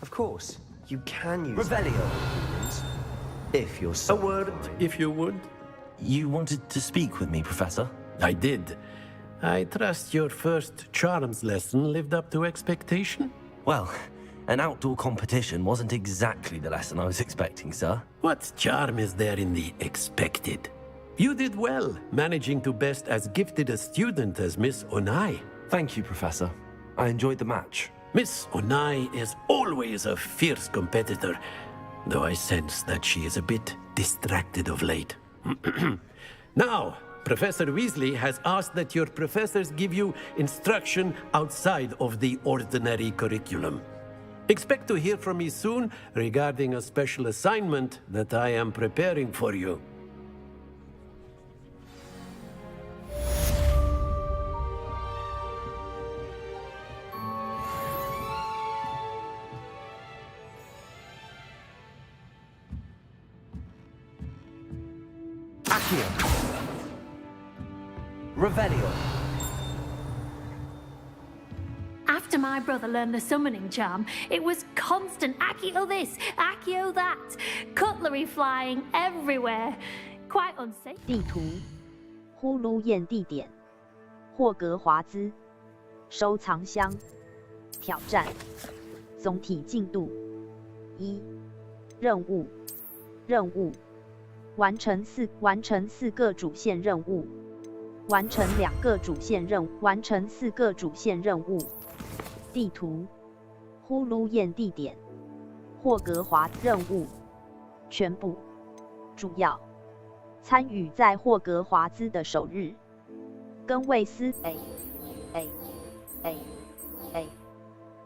Of course, you can use Revelio. if you're so. A word, if you would. You wanted to speak with me, Professor? I did. I trust your first charms lesson lived up to expectation? Well, an outdoor competition wasn't exactly the lesson I was expecting, sir. What charm is there in the expected? You did well, managing to best as gifted a student as Miss Onai. Thank you, Professor. I enjoyed the match. Miss Onai is always a fierce competitor, though I sense that she is a bit distracted of late. Now, Professor Weasley has asked that your professors give you instruction outside of the ordinary curriculum. Expect to hear from me soon regarding a special assignment that I am preparing for you. Accio. Revelio. After my brother learned the summoning charm, it was constant Accio this, Accio that, cutlery flying everywhere. Quite unsafe. 地图，呼噜宴地点，霍格华兹，收藏箱，挑战，总体进度1，任务，完成4个主线任务，完成2个主线任务，完成4个主线任务。地图，呼噜宴地点，霍格华任务，全部，主要。参与在霍格华兹的首日，跟卫斯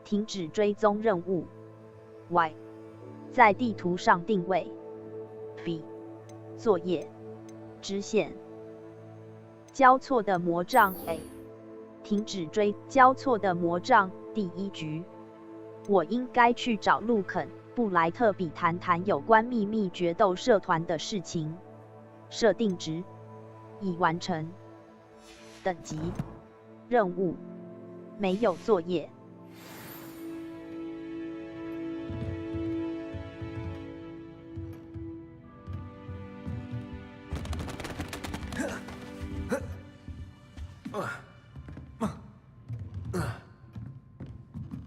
停止追踪任务。Y 在地图上定位。B 作业支线。交错的魔杖 A 停止追交错的魔杖第1局。我应该去找路肯·布莱特比谈谈有关秘密决斗社团的事情。设定值已完成。等级任务没有作业。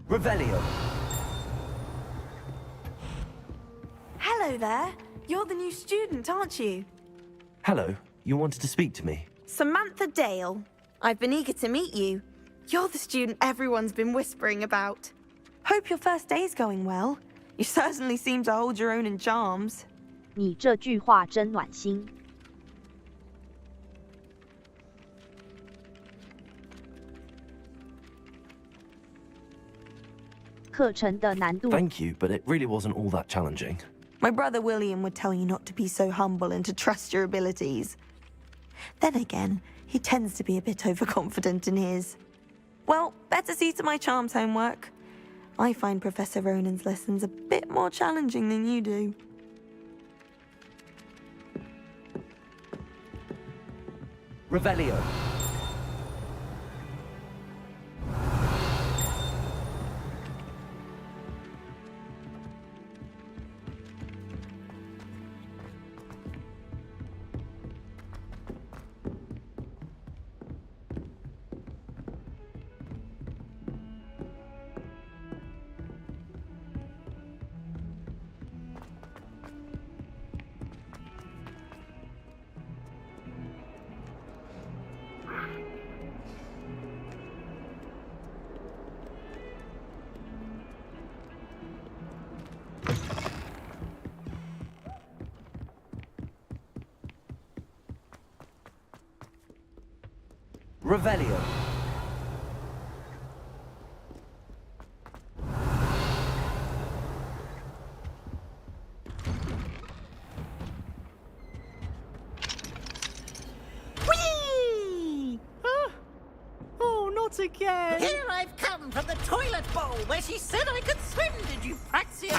Revelio. Hello there. You're the new student, aren't you? Hello, you wanted to speak to me? Samantha Dale. I've been eager to meet you. You're the student everyone's been whispering about. Hope your first day's going well. You certainly seem to hold your own in charms. 你这句话真暖心。课程的难度。 Thank you, but it really wasn't all that challenging. My brother William would tell you not to be so humble and to trust your abilities. Then again, he tends to be a bit overconfident in his. Well, better see to my charms homework. I find Professor Ronan's lessons a bit more challenging than you do. Revelio. Revelio. Whee! Oh, not again! Here I've come from the toilet bowl where she said I could swim, did you praxia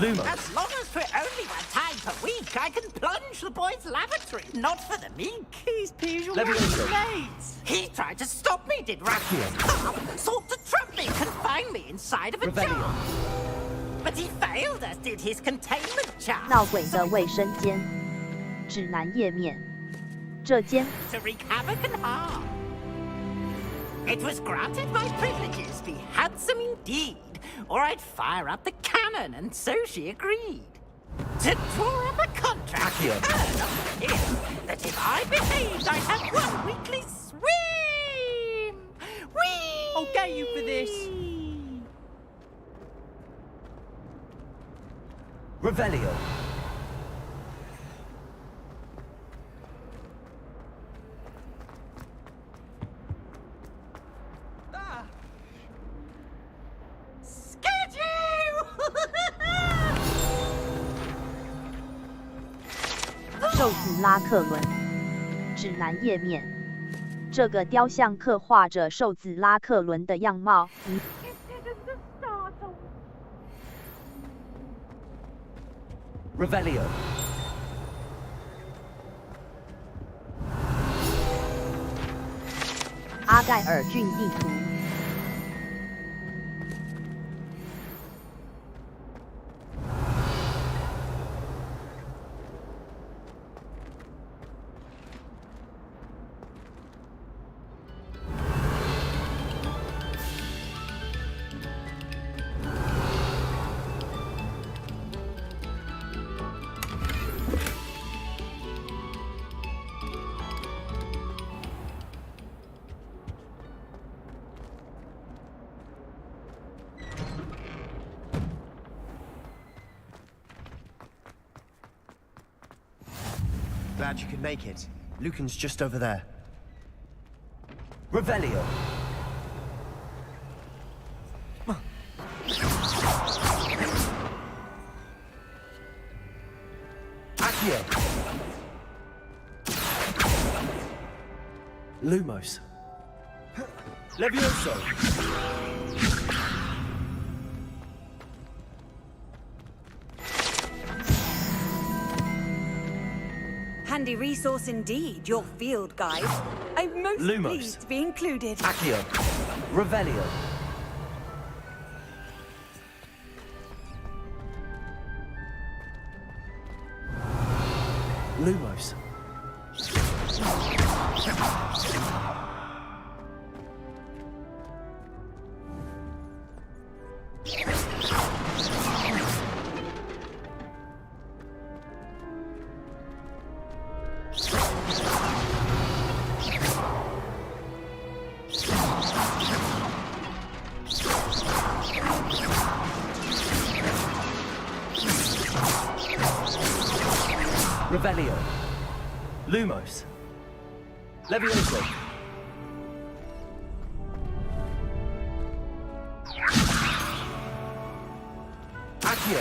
Luma. As long as for only one time per week, I can plunge the boy's lavatory, not for the mink. He's peas your Leviosa. mates. He tried to stop me, did Rakia. Sought to trap me, confine me inside of a jar. But he failed, as did his containment charm. 闹鬼的卫生间指南页面。这间 To wreak havoc and harm. It was granted my privileges be handsome indeed, or I'd fire up the cannon, and so she agreed. To draw up a contract, heard of him that if I behaved, I'd have one weekly swim. Whee! I'll get you for this. Revelio. Scared you! 瘦子拉克伦指南页面。这个雕像刻画着瘦子拉克伦的样貌。Revelio. 阿盖尔郡地图。Glad you could make it. Lucan's just over there. Revelio. Accio. Lumos. Levioso. Handy resource indeed, your field guide. I'm most Lumos. pleased to be included. Accio. Revelio. Lumos. Revelio. Lumos. Levioso. Accio.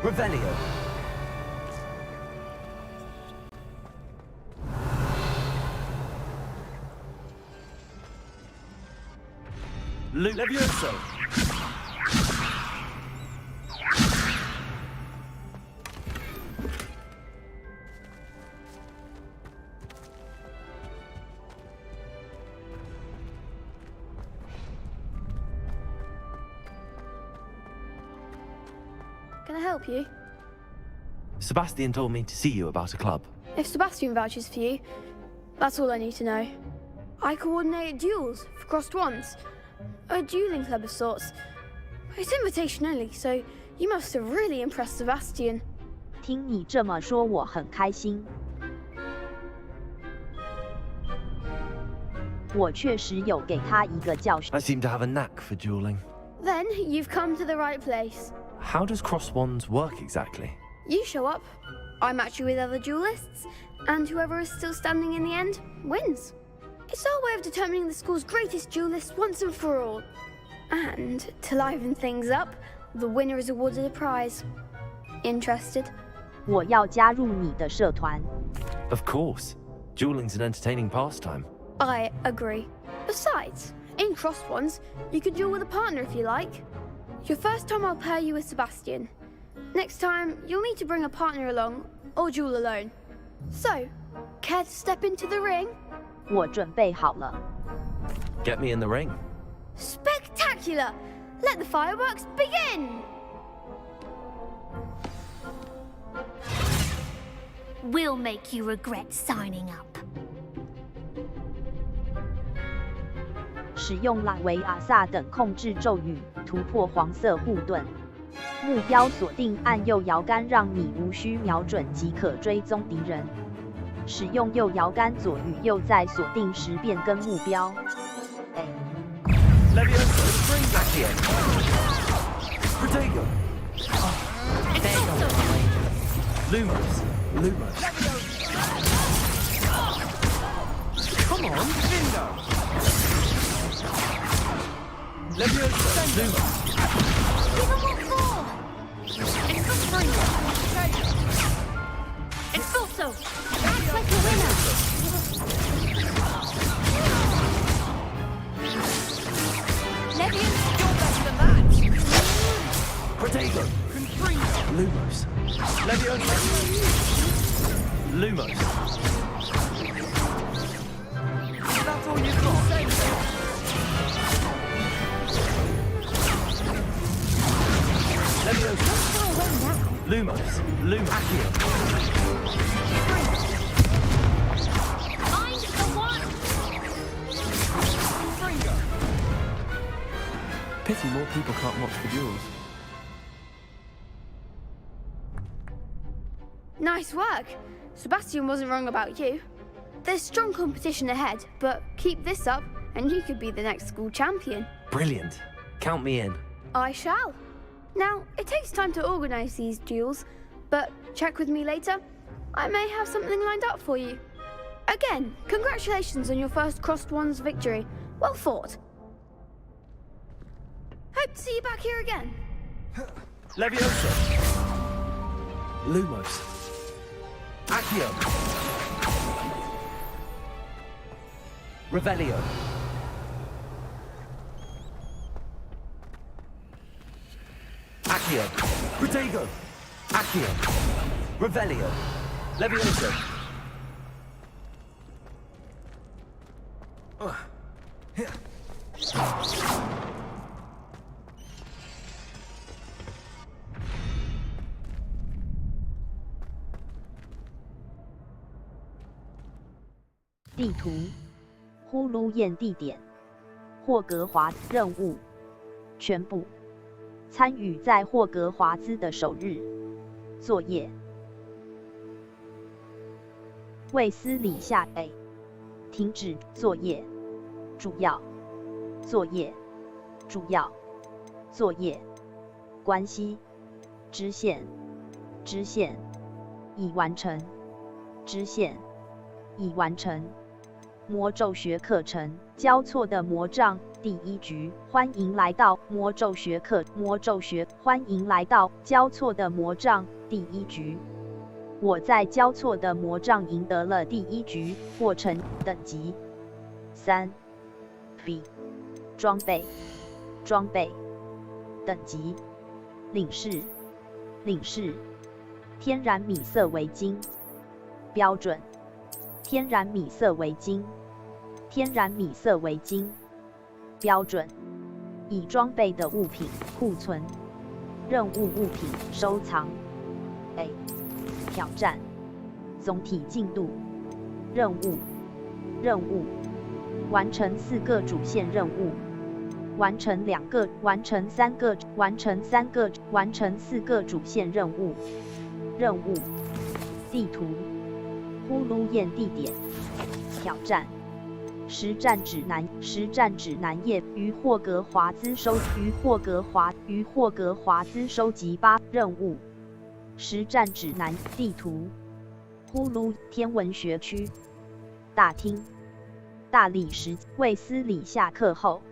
Revelio. Levioso. Can I help you? Sebastian told me to see you about a club. If Sebastian vouches for you, that's all I need to know. I coordinate duels for crossed wands. A dueling club of sorts. It's invitation only, so you must have really impressed Sebastian. 听你这么说，我很开心。我确实有给他一个教训。 I seem to have a knack for dueling. Then you've come to the right place. How does cross wands work exactly? You show up, I match you with other duelists, and whoever is still standing in the end wins. It's our way of determining the school's greatest duelist once and for all. And to liven things up, the winner is awarded a prize. Interested? 我要加入你的社团。 Of course. Dueling's an entertaining pastime. I agree. Besides, in crossed ones, you can duel with a partner if you like. Your first time I'll pair you with Sebastian. Next time, you'll need to bring a partner along, or duel alone. So, care to step into the ring? 我准备好了。 Get me in the ring. Spectacular! Let the fireworks begin! We'll make you regret signing up. 使用拉维阿萨等控制咒语，突破黄色护盾。目标锁定，按右摇杆，让你无需瞄准即可追踪敌人。使用右摇杆左与右，在锁定时变更目标。Lumos. Lumos. Come on, Bingo. Levioso. Lumos. Give them what for! It's good for you! It's also! Act like a winner! Levioso! You're better than that! Protego. Lumos. Levioso. Lumos. That's all you've got. Levioso. Lumos. Lumos. Find the one! Pity more people can't watch the duels. Nice work! Sebastian wasn't wrong about you. There's strong competition ahead, but keep this up and you could be the next school champion. Brilliant. Count me in. I shall. Now, it takes time to organise these duels, but check with me later. I may have something lined up for you. Again, congratulations on your first Crossed Wands victory. Well fought. Hope to see you back here again. Leviosa. Lumos. Accio. Revelio. Accio. Protego. Accio. Revelio. Leviosa. 地图，呼噜宴地点，霍格华任务，全部参与在霍格华兹的首日作业。卫斯理下 A， 停止作业，主要作业，主要作业，关系，支线，支线，已完成，支线，已完成。魔咒学课程，交错的魔杖第一局，欢迎来到魔咒学课，欢迎来到交错的魔杖第一局。我在交错的魔杖赢得了第一局，过程等级3 B 装备等级领事天然米色围巾标准天然米色围巾标准已装备的物品库存任务物品收藏 A 挑战总体进度任务完成4个主线任务，完成2个，完成3个，完成4个主线任务。任务地图呼噜宴地点挑战实战指南页于霍格华兹收集8任务实战指南地图呼噜天文学区大厅大理石卫斯理下课后，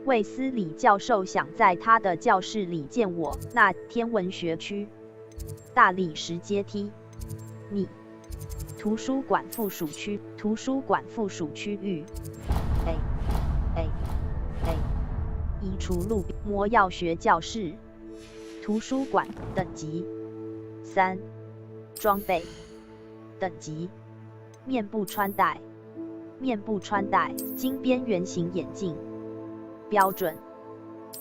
卫斯理教授想在他的教室里见我。那天文学区大理石阶梯你图书馆附属区域 A 移除路魔药学教室图书馆等级3装备等级面部穿戴金边圆形眼镜标准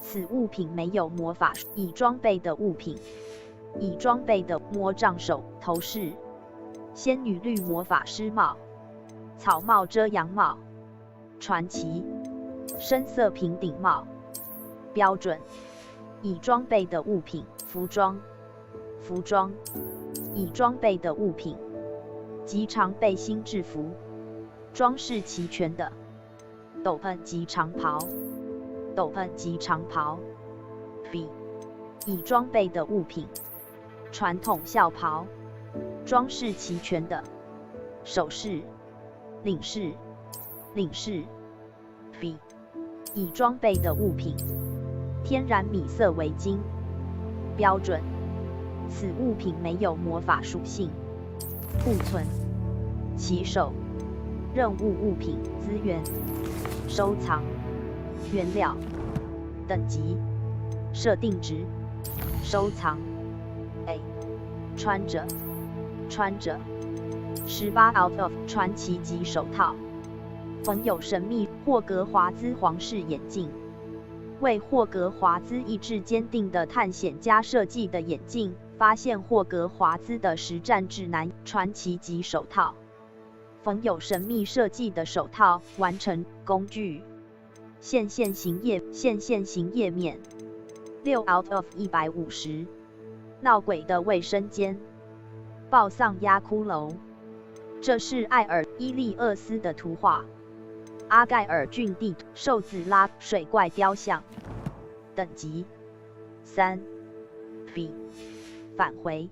此物品没有魔法已装备的物品已装备的魔杖手头饰仙女绿魔法师帽草帽遮阳帽传奇深色平顶帽标准已装备的物品服装已装备的物品及长背心制服装饰齐全的斗篷及长袍 B 已装备的物品传统校袍装饰齐全的首饰领事 B 已装备的物品天然米色围巾标准此物品没有魔法属性库存骑手任务物品资源收藏原料等级设定值收藏 A 穿着18 out of 传奇级手套缝有神秘霍格华兹皇室眼镜为霍格华兹意志坚定的探险家设计的眼镜发现霍格华兹的实战指南传奇级手套缝有神秘设计的手套完成工具线线型页面6 out of 150闹鬼的卫生间暴丧压骷髅这是艾尔伊利厄斯的图画阿盖尔郡地兽子拉水怪雕像等级3 B 返回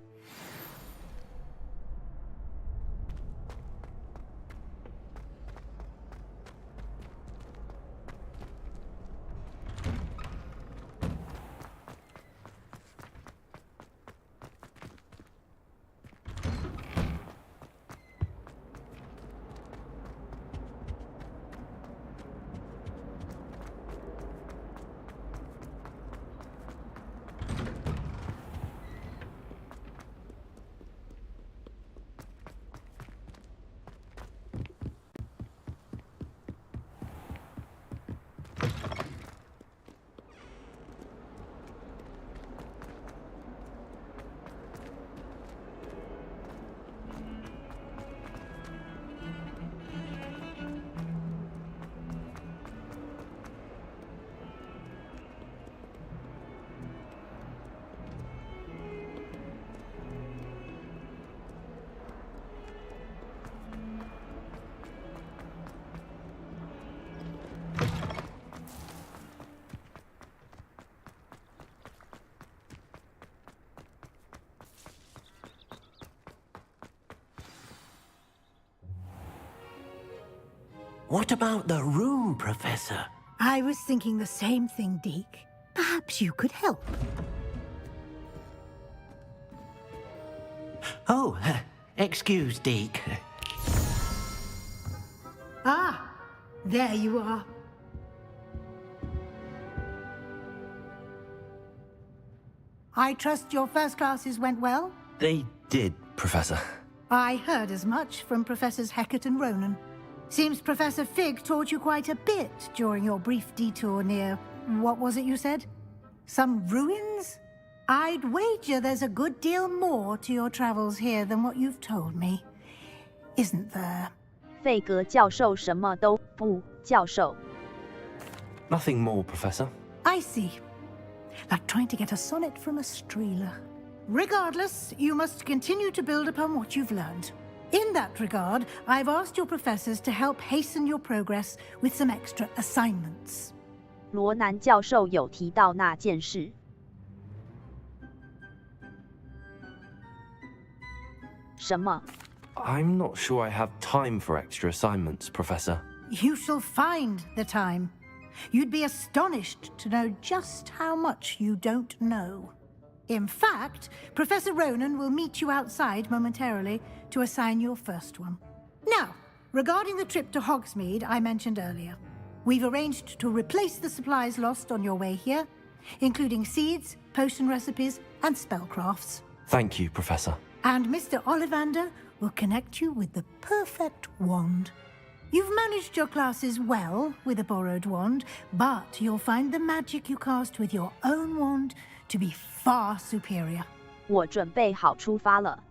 What about the room, Professor? I was thinking the same thing, Deke. Perhaps you could help. Oh, excuse, Deke. Ah, there you are. I trust your first classes went well? They did, Professor. I heard as much from Professors Hecat and Ronan. Seems Professor Fig taught you quite a bit during your brief detour near... what was it you said? Some ruins? I'd wager there's a good deal more to your travels here than what you've told me. Isn't there? 费格教授什么都不教授。 Nothing more, Professor. I see. Like trying to get a sonnet from a streeler. Regardless, you must continue to build upon what you've learned. In that regard, I've asked your professors to help hasten your progress with some extra assignments. 罗南教授有提到那件事。什么？ I'm not sure I have time for extra assignments, Professor. You shall find the time. You'd be astonished to know just how much you don't know. In fact, Professor Ronan will meet you outside momentarily to assign your first one. Now, regarding the trip to Hogsmeade I mentioned earlier, we've arranged to replace the supplies lost on your way here, including seeds, potion recipes, and spellcrafts. Thank you, Professor. And Mr. Ollivander will connect you with the perfect wand. You've managed your classes well with a borrowed wand, but you'll find the magic you cast with your own wand to be far superior. 我准备好出发了。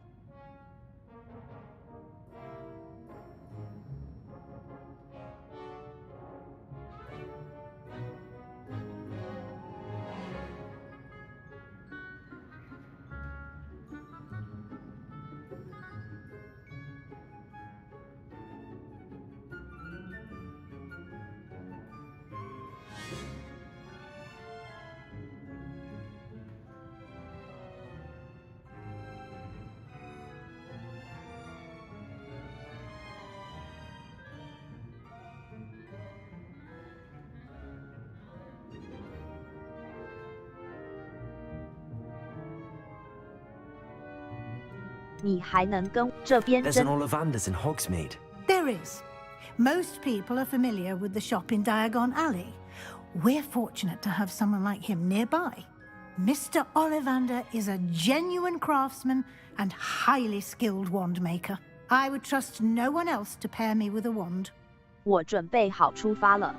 你还能跟这边 There's an Ollivander's in Hogsmeade. There is. Most people are familiar with the shop in Diagon Alley. We're fortunate to have someone like him nearby. Mr. Ollivander is a genuine craftsman and highly skilled wand maker. I would trust no one else to pair me with a wand. 我准备好出发了。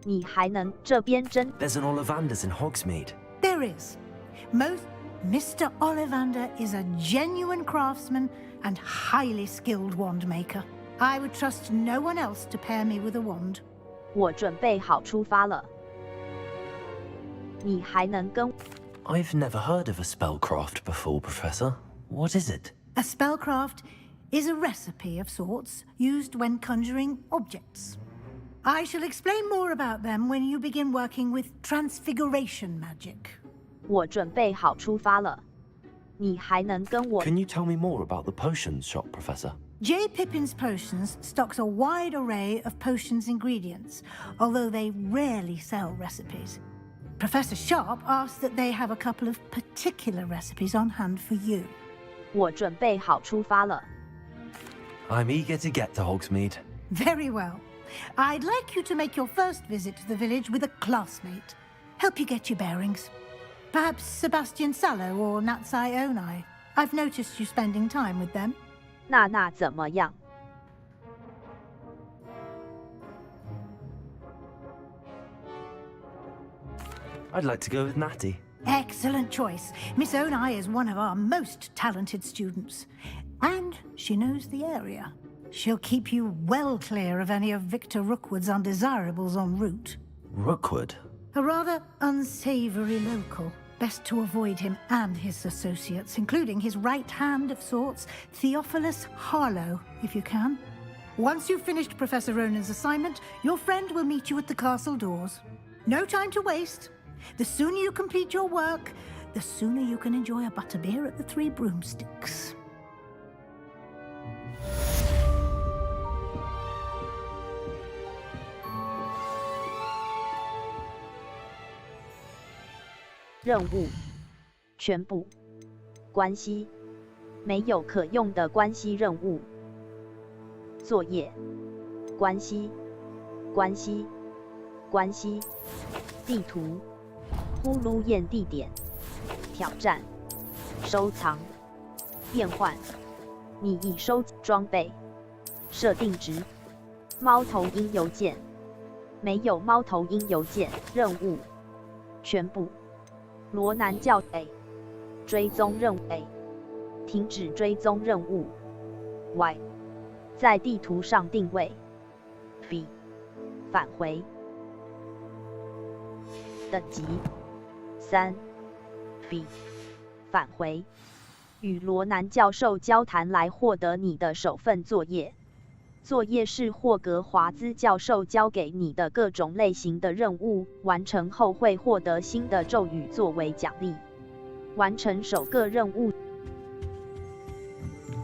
你还能这边真 There's an Ollivander's in Hogsmeade. There is. Mr. Ollivander is a genuine craftsman and highly skilled wand maker. I would trust no one else to pair me with a wand. 我准备好出发了。你还能跟 I've never heard of a spellcraft before, Professor. What is it? A spellcraft is a recipe of sorts used when conjuring objects. I shall explain more about them when you begin working with transfiguration magic. 我准备好出发了。你还能跟我 Can you tell me more about the potions shop, Professor? J. Pippin's Potions stocks a wide array of potions ingredients, although they rarely sell recipes. Professor Sharp asked that they have a couple of particular recipes on hand for you. 我准备好出发了。 I'm eager to get to Hogsmeade. Very well. I'd like you to make your first visit to the village with a classmate. Help you get your bearings. Perhaps Sebastian Sallow or Natsai Onai. I've noticed you spending time with them. 那怎么样？ I'd like to go with Natty. Excellent choice. Miss Onai is one of our most talented students. And she knows the area. She'll keep you well clear of any of Victor Rookwood's undesirables en route. Rookwood? A rather unsavory local. Best to avoid him and his associates, including his right hand of sorts, Theophilus Harlow, if you can. Once you've finished Professor Ronan's assignment, your friend will meet you at the castle doors. No time to waste. The sooner you complete your work, the sooner you can enjoy a butterbeer at the Three Broomsticks.任务全部关系没有可用的关系任务。作业关系关系关系地图呼噜宴地点挑战收藏变换你已收装备设定值猫头鹰邮件没有猫头鹰邮件任务全部。罗南教 A 追踪任务 A 停止追踪任务 Y 在地图上定位 B 返回等级3 B 返回与罗南教授交谈来获得你的首份作业。作业是霍格华兹教授交给你的各种类型的任务，完成后会获得新的咒语作为奖励。完成首个任务。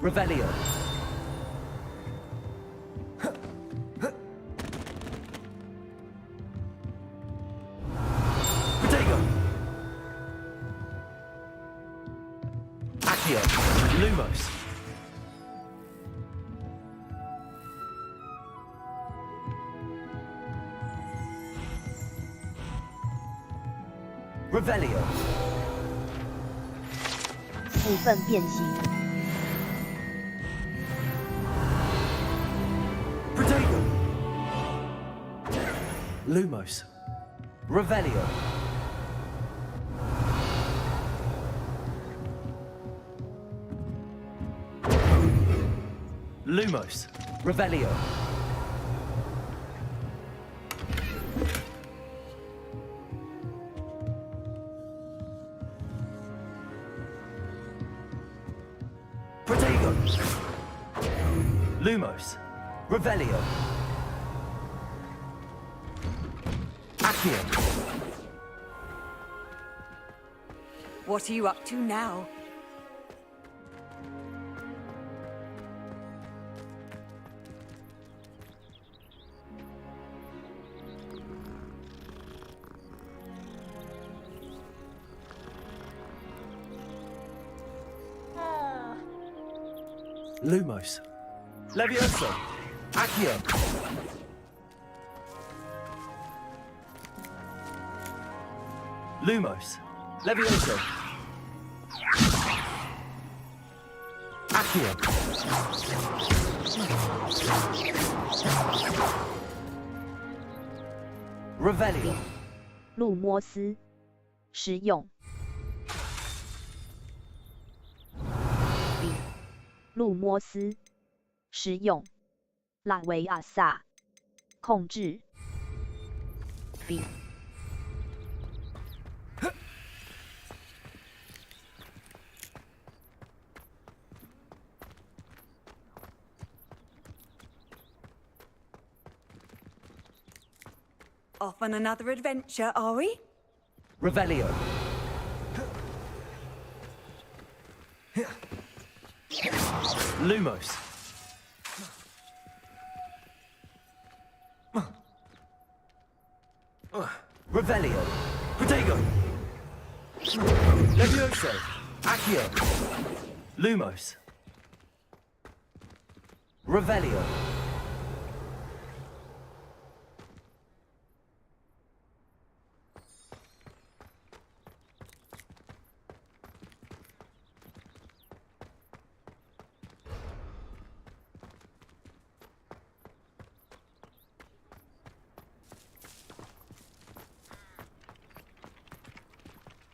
Revelio. Protego. Accio. Lumos. Revelio. 部分变形。Protego. Lumos. Revelio. Lumos. Revelio. Protego. Lumos. Revelio. Accio. What are you up to now? Lumos. Levioso. Accio. Lumos. Levioso. Accio. Revelio. 路摩斯实用。路摩斯实用。拉维亚萨控制。B Off on another adventure, are we? Revelio. Lumos. Revelio. Protego. Levioso. Accio. Lumos. Revelio.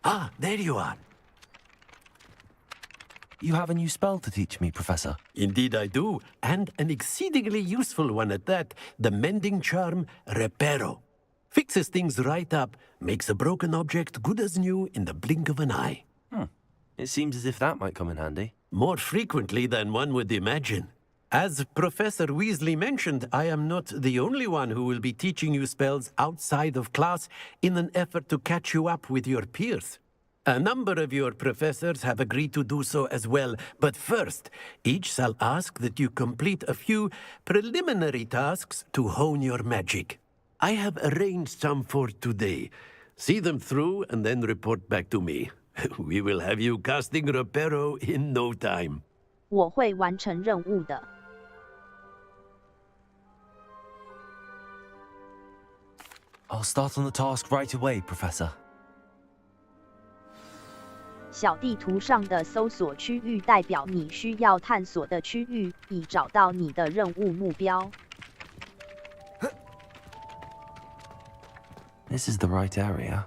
Ah, there you are. You have a new spell to teach me, Professor. Indeed I do, and an exceedingly useful one at that, the mending charm Reparo. Fixes things right up, makes a broken object good as new in the blink of an eye. It seems as if that might come in handy. More frequently than one would imagine. As Professor Weasley mentioned, I am not the only one who will be teaching you spells outside of class in an effort to catch you up with your peers. A number of your professors have agreed to do so as well, but first, each shall ask that you complete a few preliminary tasks to hone your magic. I have arranged some for today. See them through and then report back to me. We will have you casting Reparo in no time. 我会完成任务的。I'll start on the task right away, Professor. 小地图上的搜索区域代表你需要探索的区域，以找到你的任务目标。This is the right area.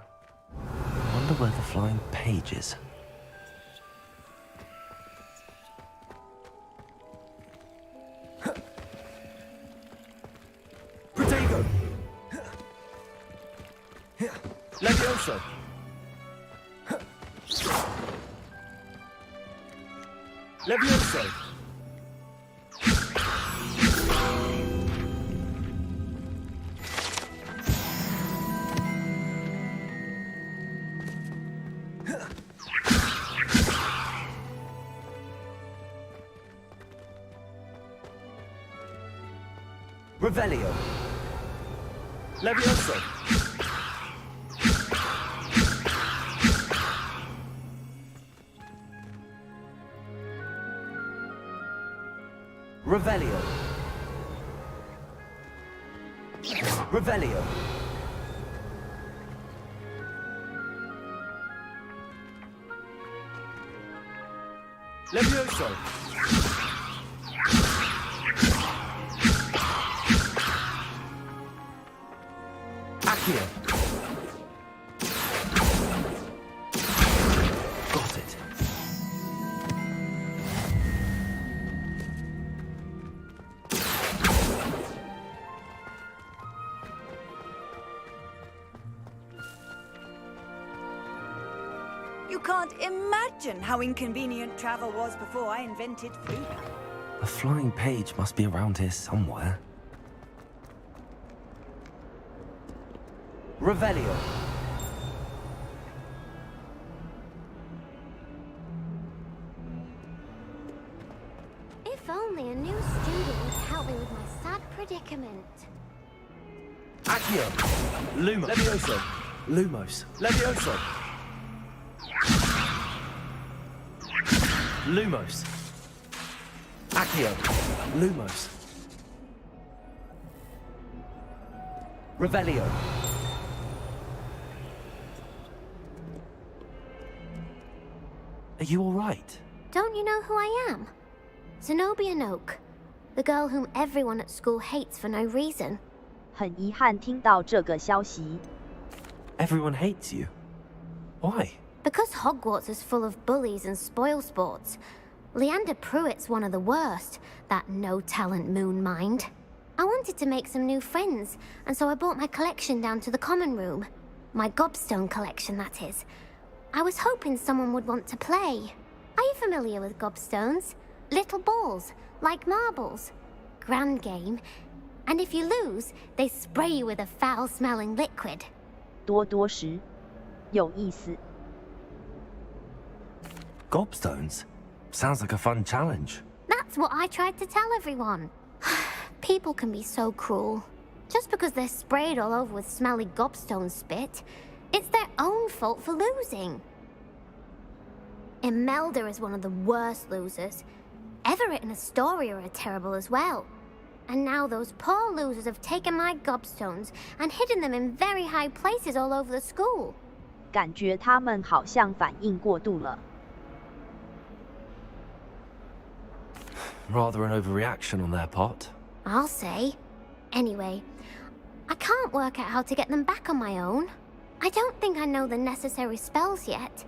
I wonder where the flying page is. Protego! Levioso! Levioso! Revelio! Levioso! Revelio. Revelio. Levioso. Accio. Got it. You can't imagine how inconvenient travel was before I invented flu. The flying page must be around here somewhere. Revelio. If only a new student would help me with my sad predicament. Accio. Lumos. Levioso. Lumos. Levioso. Lumos. Accio. Lumos. Revelio. Are you all right? Don't you know who I am? Zenobia Noak, the girl whom everyone at school hates for no reason. 很遗憾听到这个消息。 Everyone hates you. Why? Because Hogwarts is full of bullies and spoilsports. Leander Pruitt's one of the worst, that no-talent moon mind. I wanted to make some new friends, and so I brought my collection down to the common room. My gobstone collection, that is. I was hoping someone would want to play. Are you familiar with gobstones? Little balls, like marbles. Grand game. And if you lose, they spray you with a foul-smelling liquid. 多多时，有意思。 Gobstones? Sounds like a fun challenge. That's what I tried to tell everyone. People can be so cruel. Just because they're sprayed all over with smelly gobstone spit, it's their own fault for losing. Imelda is one of the worst losers. Everett and Astoria are terrible as well. And now those poor losers have taken my gobstones and hidden them in very high places all over the school. 感觉他们好像反应过度了。 Rather an overreaction on their part. I'll say. Anyway, I can't work out how to get them back on my own. I don't think I know the necessary spells yet.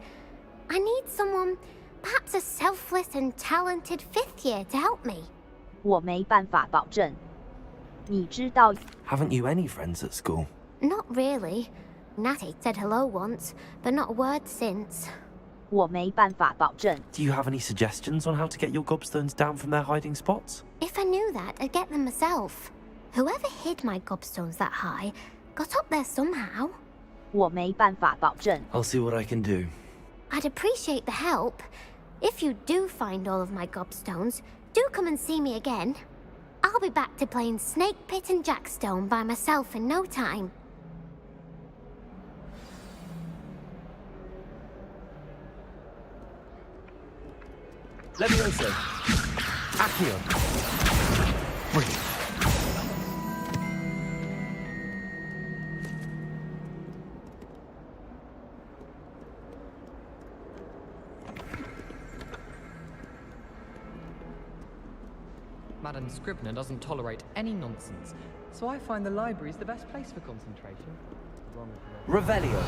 I need someone, perhaps a selfless and talented fifth year to help me. 我没办法保证。你知道 Haven't you any friends at school? Not really. Natty said hello once, but not a word since. 我没办法保证。 Do you have any suggestions on how to get your gobstones down from their hiding spots? If I knew that, I'd get them myself. Whoever hid my gobstones that high got up there somehow. 我没办法保证。 I'll see what I can do. I'd appreciate the help. If you do find all of my gobstones, do come and see me again. I'll be back to playing Snake Pit and Jackstone by myself in no time. Levioso. Accio. Brilliant. Madam Scribner doesn't tolerate any nonsense, so I find the library's the best place for concentration. Revelio.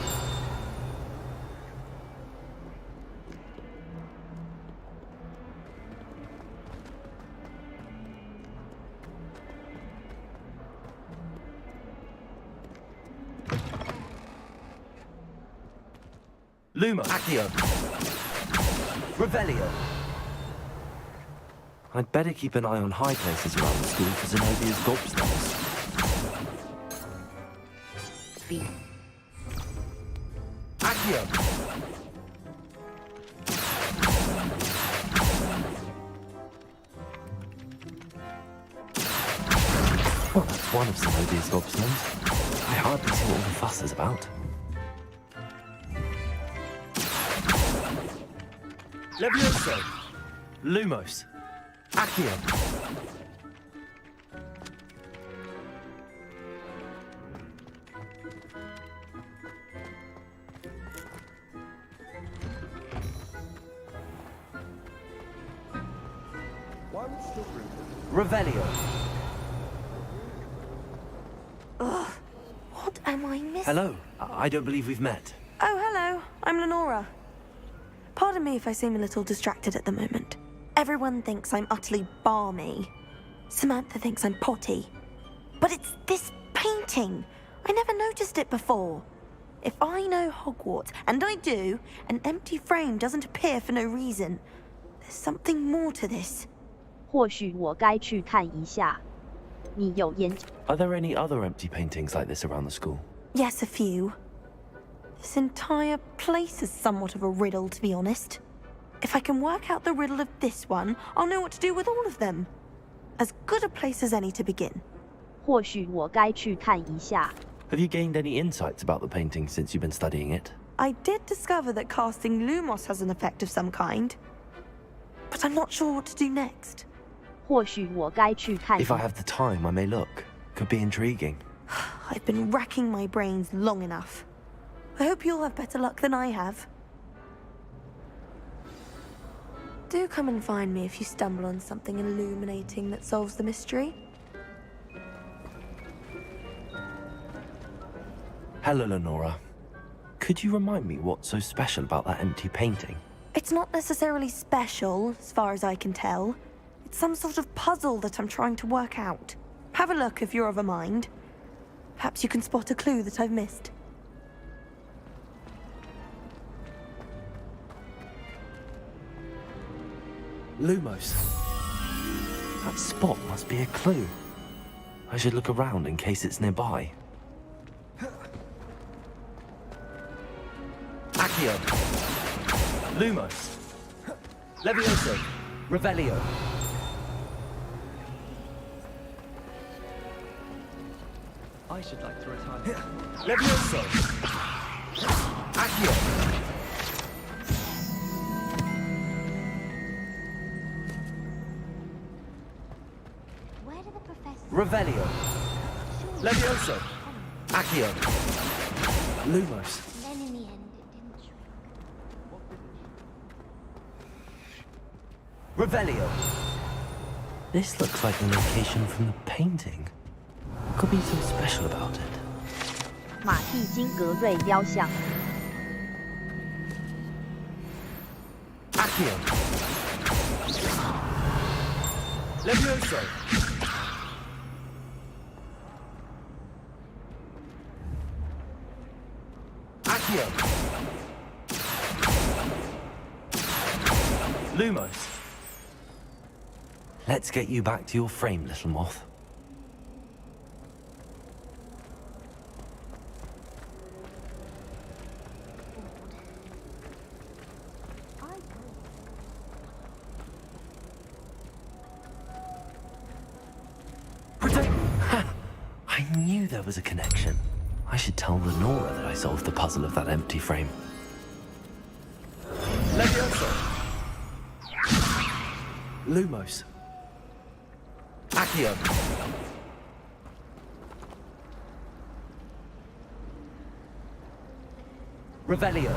Luma. Accio. Revelio. I'd better keep an eye on high places around the school for Zenobia's gobstones. Accio. Well, that's one of Zenobia's gobstones. I hardly see what all the fuss is about. Levioso. Lumos. Accio. Revelio. Ugh, what am I missing? Hello. I don't believe we've met. Oh, hello. I'm Lenora. Pardon me if I seem a little distracted at the moment. Everyone thinks I'm utterly balmy. Samantha thinks I'm potty. But it's this painting. I never noticed it before. If I know Hogwarts, and I do, an empty frame doesn't appear for no reason. There's something more to this. 或许我该去看一下。你有研究？ Are there any other empty paintings like this around the school? Yes, a few. This entire place is somewhat of a riddle, to be honest. If I can work out the riddle of this one, I'll know what to do with all of them. As good a place as any to begin. 或许我该去看一下。 Have you gained any insights about the painting since you've been studying it? I did discover that casting Lumos has an effect of some kind. But I'm not sure what to do next. 或许我该去看。 If I have the time, I may look. Could be intriguing. I've been racking my brains long enough. I hope you'll have better luck than I have. Do come and find me if you stumble on something illuminating that solves the mystery. Hello, Lenora. Could you remind me what's so special about that empty painting? It's not necessarily special, as far as I can tell. It's some sort of puzzle that I'm trying to work out. Have a look if you're of a mind. Perhaps you can spot a clue that I've missed. Lumos. That spot must be a clue. I should look around in case it's nearby. Accio. Lumos. Levioso. Revelio. I should like to retire. Levioso. Accio. Revelio. Levioso. Accio. Lumos. Then in the end, it didn't Revelio. This looks like the location from the painting. What could be so special about it? 马蒂金格瑞雕像。 Accio. Levioso. Accio. Lumos. Let's get you back to your frame, little moth. I knew there was a connection. I should tell Lenora that I solved the puzzle of that empty frame. Levioso. Lumos. Accio. Revelio.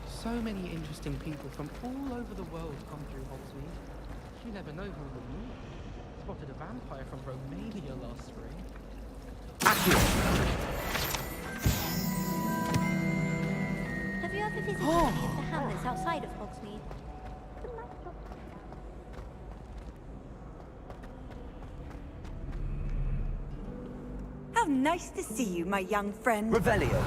So many interesting people from all over the world come through Hogsmeade. You never know who will meet. Spotted a vampire from Romania last spring. Accio. Have you ever visited any of the hamlets outside of Hogsmeade? How nice to see you, my young friend. Revelio.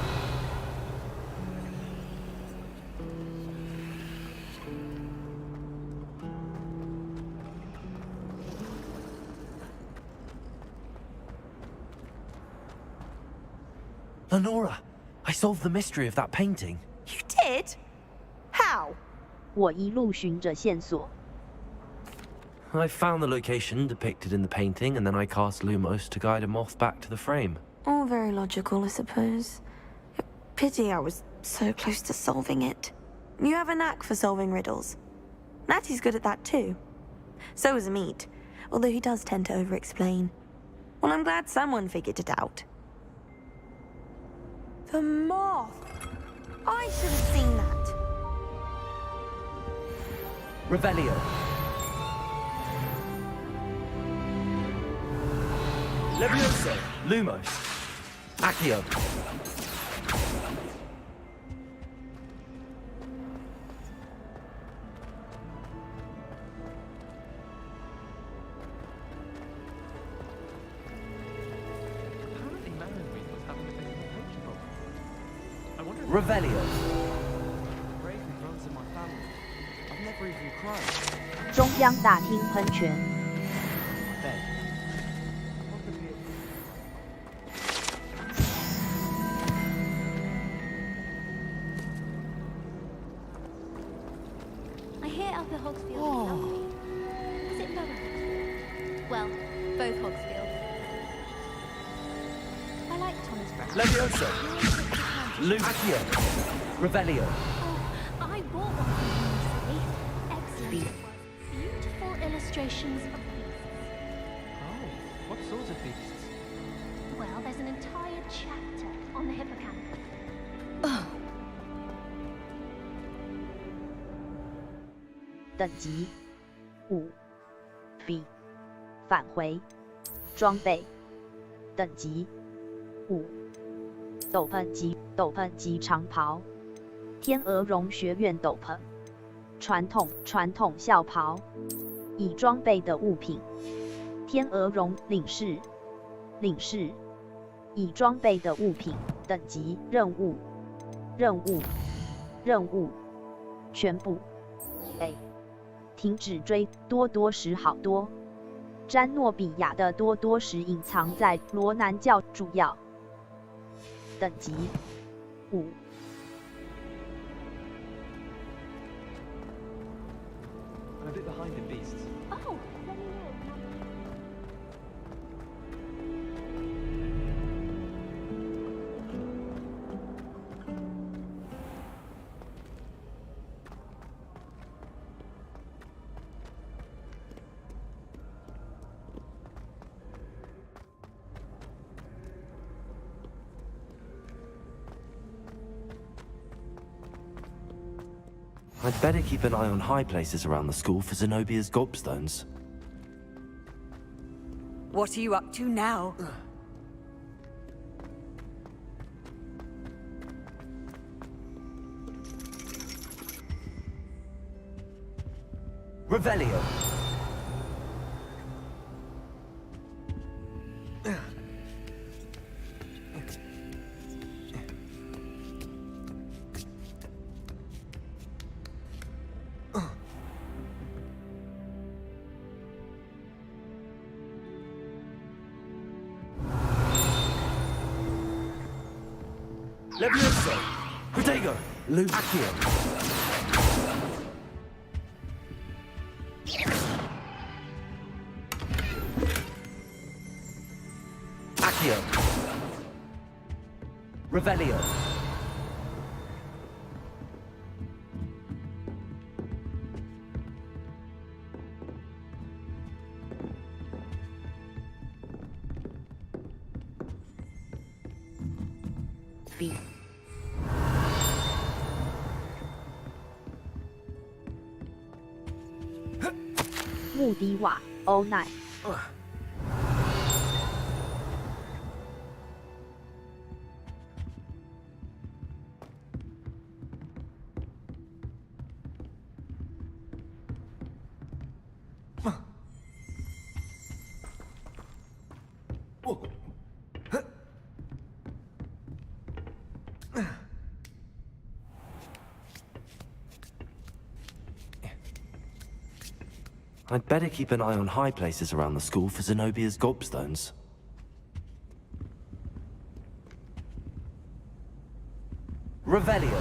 Lenora, I solved the mystery of that painting. You did? How? 我一路循着线索。 I found the location depicted in the painting, and then I cast Lumos to guide a moth back to the frame. All very logical, I suppose. Pity I was so close to solving it. You have a knack for solving riddles. Natty's good at that too. So is Amit, although he does tend to over-explain. Well, I'm glad someone figured it out. The moth! I should have seen that. Revelio. Levioso. Lumos. Accio. Apparently Marion was having a bit of a health problem. I wonder if Revelio. Raven runs in my family. I've never even cried. 中央大厅喷泉。 I hear Upper Hogsfield is lovely. Is it Bowen? Well, both Hogsfield. I like Thomas Brown. Levioso. Accio. Revelio. I bought one from him recently. Excellent work. Beautiful illustrations of beasts. Oh, what sorts of beasts? Well, there's an entire chapter on the hippocampus. 等级5 B 返回装备等级5斗篷及长袍天鹅绒学院斗篷传统校袍已装备的物品天鹅绒领事已装备的物品等级任务全部 A 停止追多多时好多。詹诺比亚的多多时隐藏在罗南教主要。等级5。I'm a bit behind in beasts. Oh, let me know. I'd better keep an eye on high places around the school for Zenobia's gobstones. What are you up to now? Revelio. Levioso. Protego. Accio. Accio. Revelio. B 穆迪瓦欧奈I'd better keep an eye on high places around the school for Zenobia's gobstones. Revelio.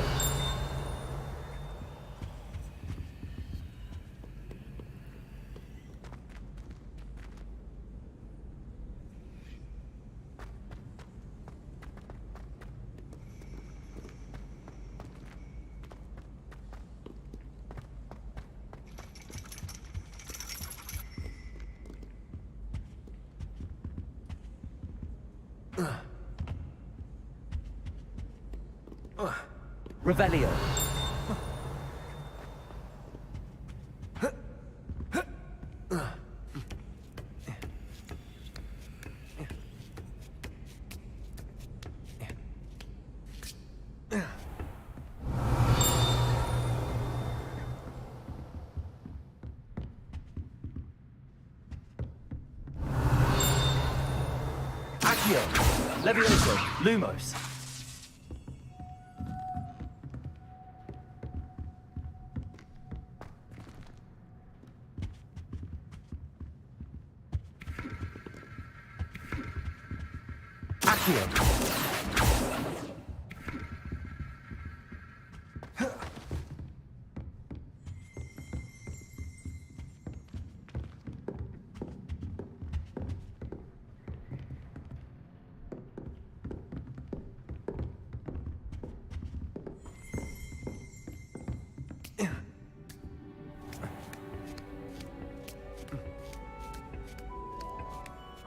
Revelio. Accio. Levioso. Lumos. Accio.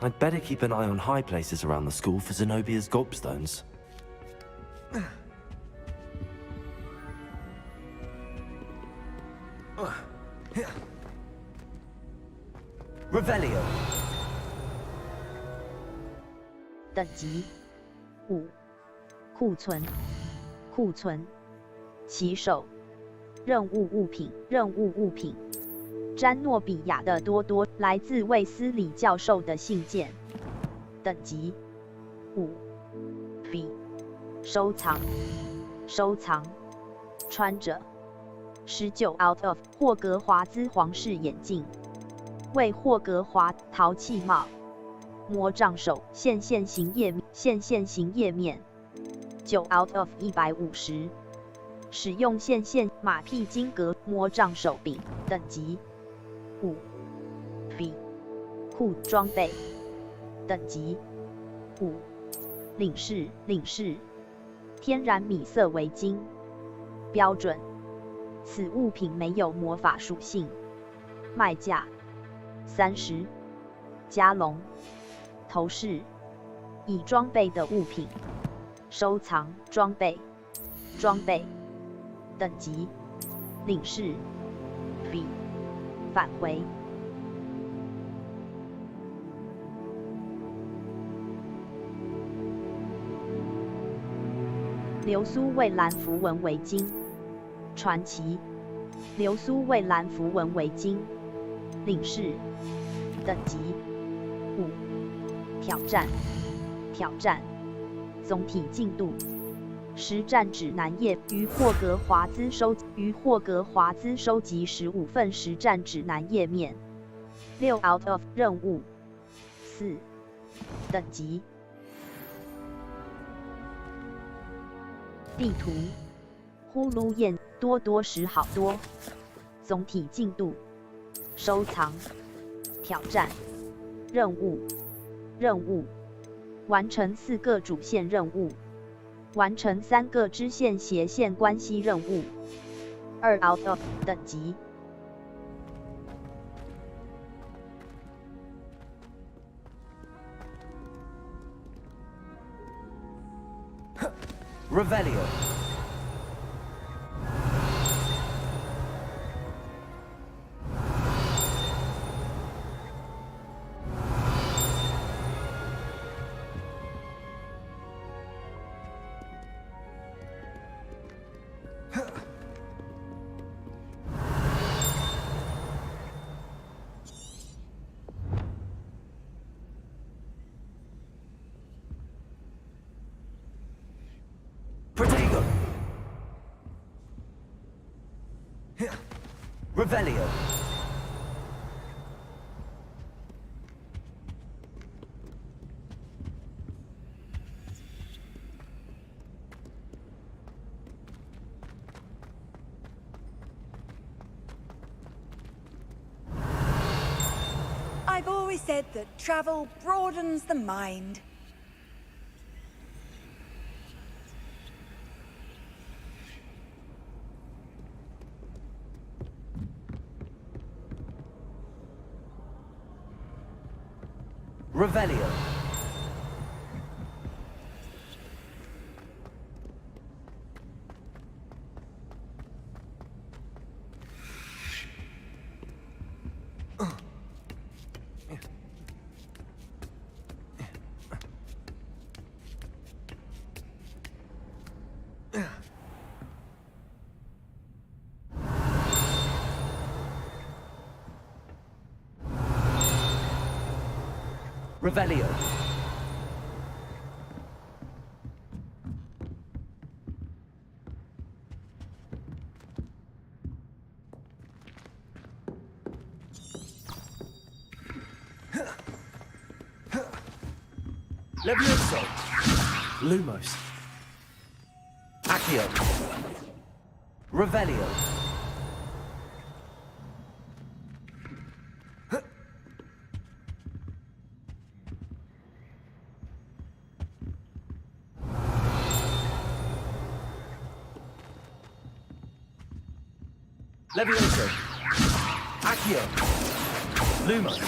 I'd better keep an eye on high places around the school for Zenobia's gobstones. Revelio. 等级5库存骑手任务物品詹诺比亚的多多来自卫斯理教授的信件等级5 B 收藏穿着19 out of 霍格华兹皇室眼镜为霍格华陶器帽魔杖手线型页面9 out of 150使用线马屁金格魔杖手柄等级5 B 库装备等级5领事天然米色围巾标准此物品没有魔法属性卖价30加隆头饰已装备的物品收藏装备等级领事 B 返回流苏蔚蓝符文围巾传奇流苏蔚蓝符文围巾领事等级5挑战总体进度实战指南页于霍格华兹收集15份实战指南页面6 out of 任务4等级地图，呼噜燕多多时好多。总体进度，收藏，挑战，任务，完成4个主线任务，完成3个支线斜线关系任务。2 out of 等级。Revelio. Protego. Revelio. I've always said that travel broadens the mind. Revelio. Revelio. Levioso. Lumos. Accio. Revelio. Levioso. Accio. Lumos.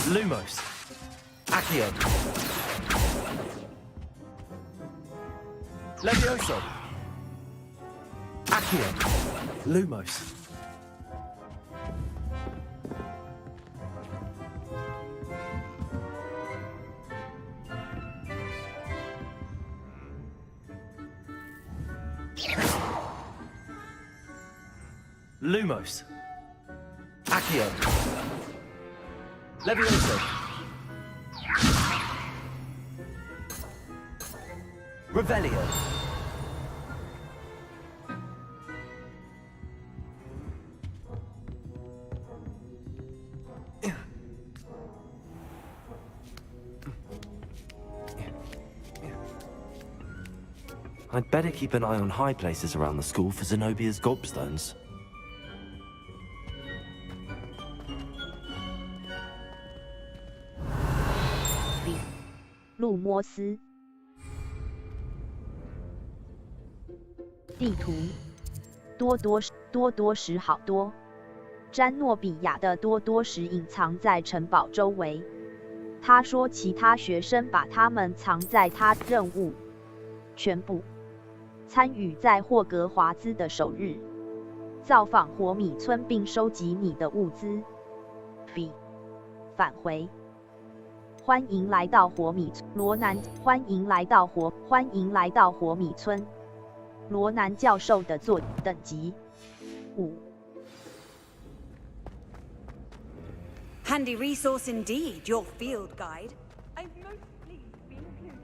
Lumos. Accio. Levioso. Accio. Lumos. Lumos. Accio. Levioso. Revelio. I'd better keep an eye on high places around the school for Zenobia's gobstones. 路摩斯地图，多多石好多。詹诺比亚的多多石隐藏在城堡周围。他说其他学生把它们藏在他任务全部参与在霍格华兹的首日。造访火米村并收集你的物资。B 返回。欢迎来到火米村，罗南。欢迎来到火米村。罗南教授的座等级5。Handy resource indeed, your field guide. I'm most pleased to be included.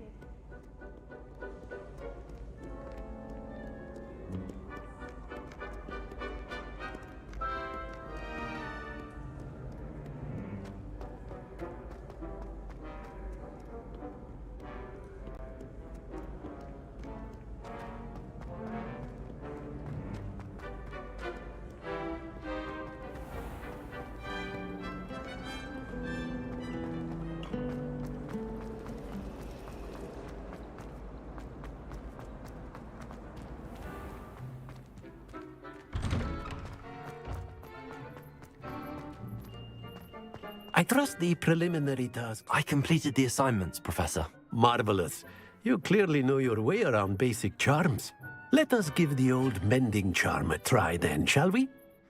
I trust the preliminary task. I completed the assignments, Professor. Marvelous. You clearly know your way around basic charms. Let us give the old mending charm a try then, shall we?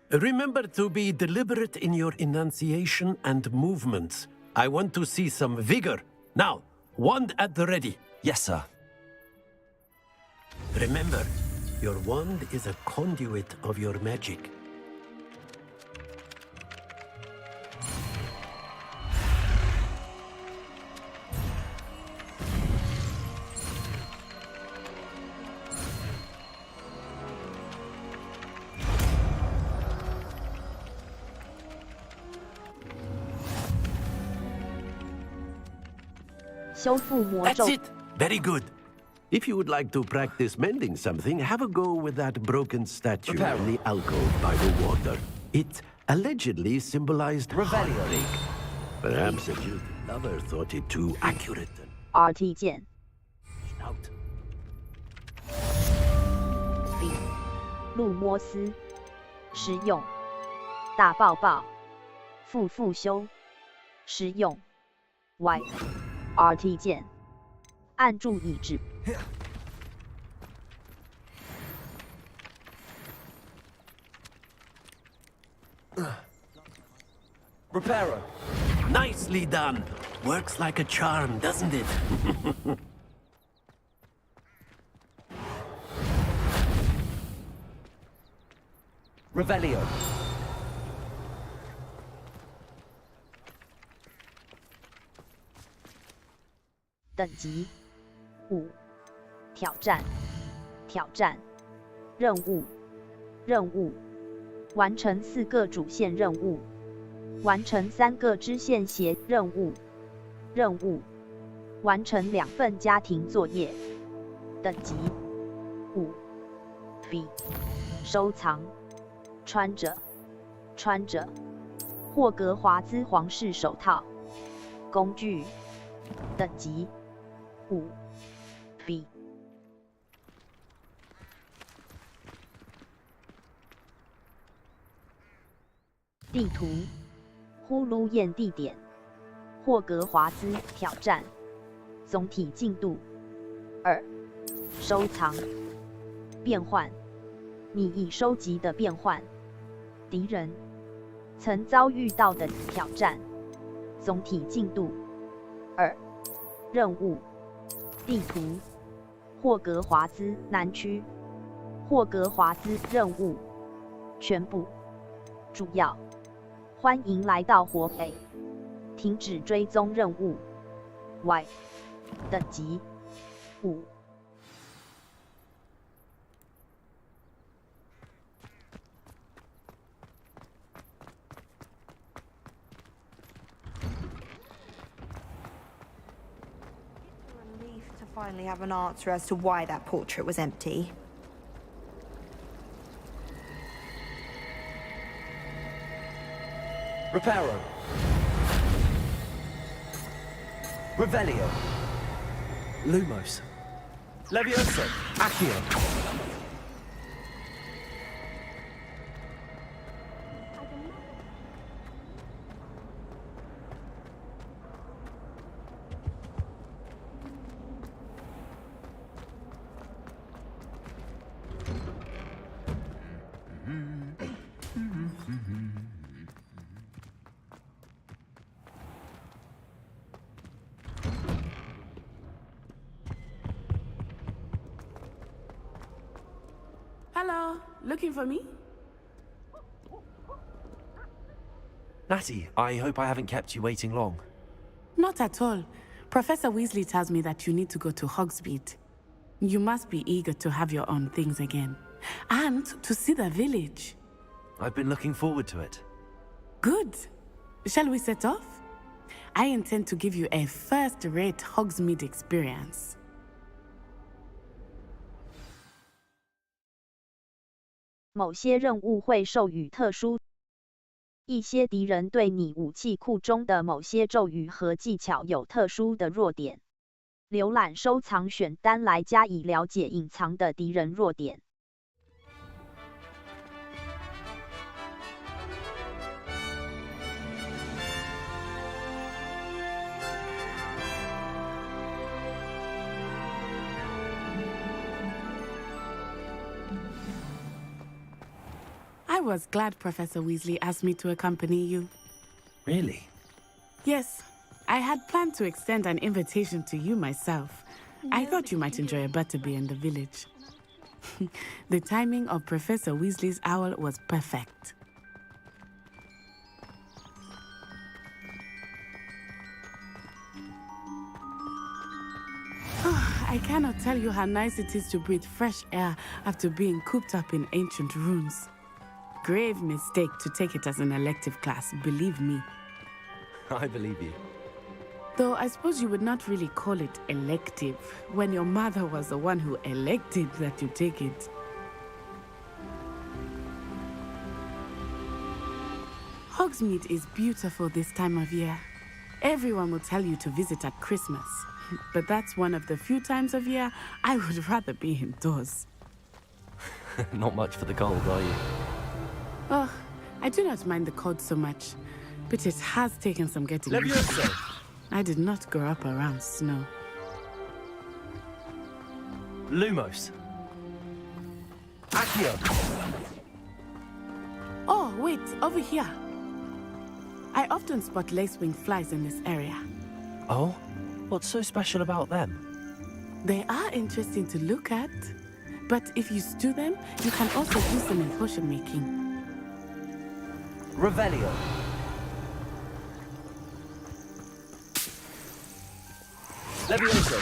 Remember to be deliberate in your enunciation and movements. I want to see some vigor. Now, wand at the ready. Yes, sir. Remember, your wand is a conduit of your magic. That's it! Very good. If you would like to practice mending something, have a go with that broken statue in the alcove by the water. It allegedly symbolized heartbreak. Perhaps a jilted lover thought it too accurate. RT 键。B 路摩斯，实用。大抱抱，复修，实用。Y RT 键，按住已止。Reparo. Nicely done. Works like a charm, doesn't it? Revelio. 等级5。挑战，任务，完成4个主线任务，完成3个支线协任务，完成2份家庭作业。等级5。B 收藏，穿着，霍格华兹皇室手套。工具，等级5。B 地图，呼噜燕地点，霍格华兹挑战，总体进度2。收藏，变换，你已收集的变换，敌人，曾遭遇到的挑战，总体进度2。任务，地图，霍格华兹南区，霍格华兹任务，全部，主要。欢迎来到火北，停止追踪任务。Y 等级5。Relief to finally have an answer as to why that portrait was empty. Reparo. Revelio. Lumos. Levioso. Accio. Hello, looking for me? Natty, I hope I haven't kept you waiting long. Not at all. Professor Weasley tells me that you need to go to Hogsmeade. You must be eager to have your own things again. And to see the village. I've been looking forward to it. Good. Shall we set off? I intend to give you a first-rate Hogsmeade experience. 某些任务会授予特殊。一些敌人对你武器库中的某些咒语和技巧有特殊的弱点。浏览收藏选单来加以了解隐藏的敌人弱点。I was glad Professor Weasley asked me to accompany you. Really? Yes, I had planned to extend an invitation to you myself. I thought you might enjoy a butterbeer in the village. The timing of Professor Weasley's owl was perfect. I cannot tell you how nice it is to breathe fresh air after being cooped up in ancient ruins. Grave mistake to take it as an elective class, believe me. I believe you. Though I suppose you would not really call it elective when your mother was the one who elected that you take it. Hogsmeade is beautiful this time of year. Everyone will tell you to visit at Christmas, but that's one of the few times of year I would rather be indoors. Not much for the cold, are you? Oh, I do not mind the cold so much, but it has taken some getting used to. I did not grow up around snow. Lumos. Accio. Oh, wait, over here. I often spot lacewing flies in this area. Oh? What's so special about them? They are interesting to look at, but if you stew them, you can also use them in potion making. Revelio. Levioso.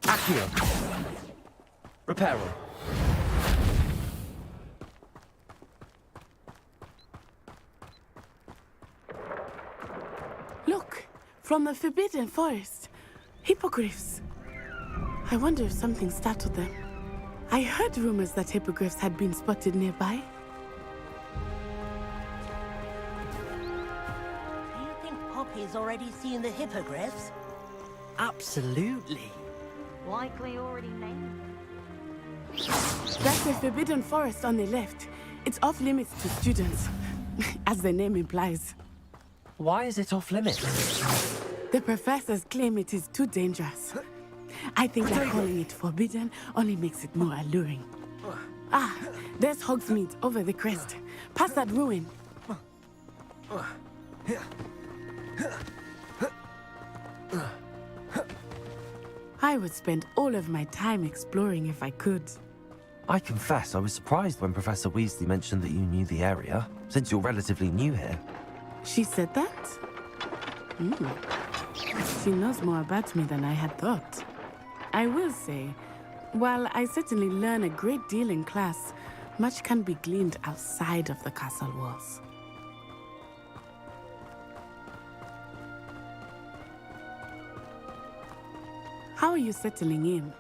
Accio. Reparo. Look, from the Forbidden Forest. Hippogriffs. I wonder if something startled them. I heard rumors that hippogriffs had been spotted nearby. Do you think Poppy's already seen the hippogriffs? Absolutely. Likely already named them. That's the Forbidden Forest on the left. It's off limits to students, as the name implies. Why is it off limits? The professors claim it is too dangerous. I think that calling it forbidden only makes it more alluring. Ah, there's Hogsmeade over the crest. Past that ruin. I would spend all of my time exploring if I could. I confess I was surprised when Professor Weasley mentioned that you knew the area, since you're relatively new here. She said that? She knows more about me than I had thought. I will say, while I certainly learn a great deal in class, much can be gleaned outside of the castle walls. How are you settling in?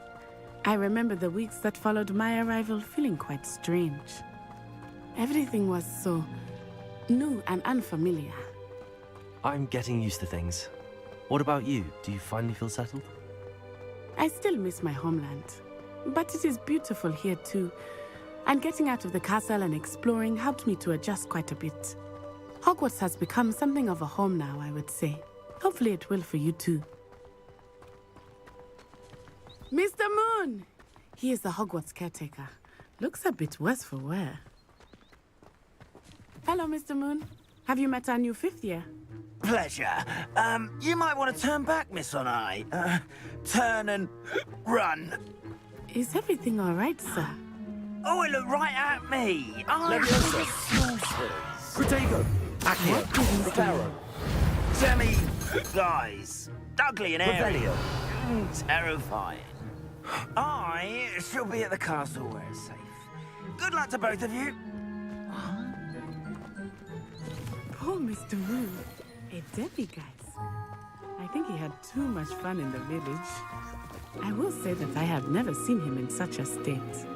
I remember the weeks that followed my arrival feeling quite strange. Everything was so new and unfamiliar. I'm getting used to things. What about you? Do you finally feel settled? I still miss my homeland, but it is beautiful here too. And getting out of the castle and exploring helped me to adjust quite a bit. Hogwarts has become something of a home now, I would say. Hopefully it will for you too. Mr. Moon! He is the Hogwarts caretaker. Looks a bit worse for wear. Hello, Mr. Moon. Have you met our new 5th year? Pleasure. You might want to turn back, Miss Onai. Turn and run. Is everything all right, sir? Oh, it looked right at me. Leviosa. Protego. Accio. Reparo. Semi. Guys. Ugly and airy. Revelio. Terrifying. I shall be at the castle where it's safe. Good luck to both of you. Poor Mr. Moon. A demiguise. I think he had too much fun in the village. I will say that I have never seen him in such a state.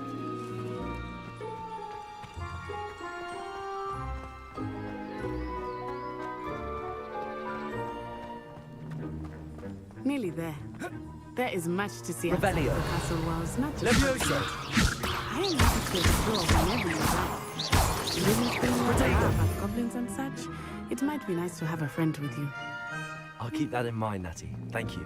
Nearly there. There is much to see outside the castle walls, not just... Leviosa. I am happy to explore whenever you like. Anything about goblins and such, it might be nice to have a friend with you. I'll keep that in mind, Natty. Thank you.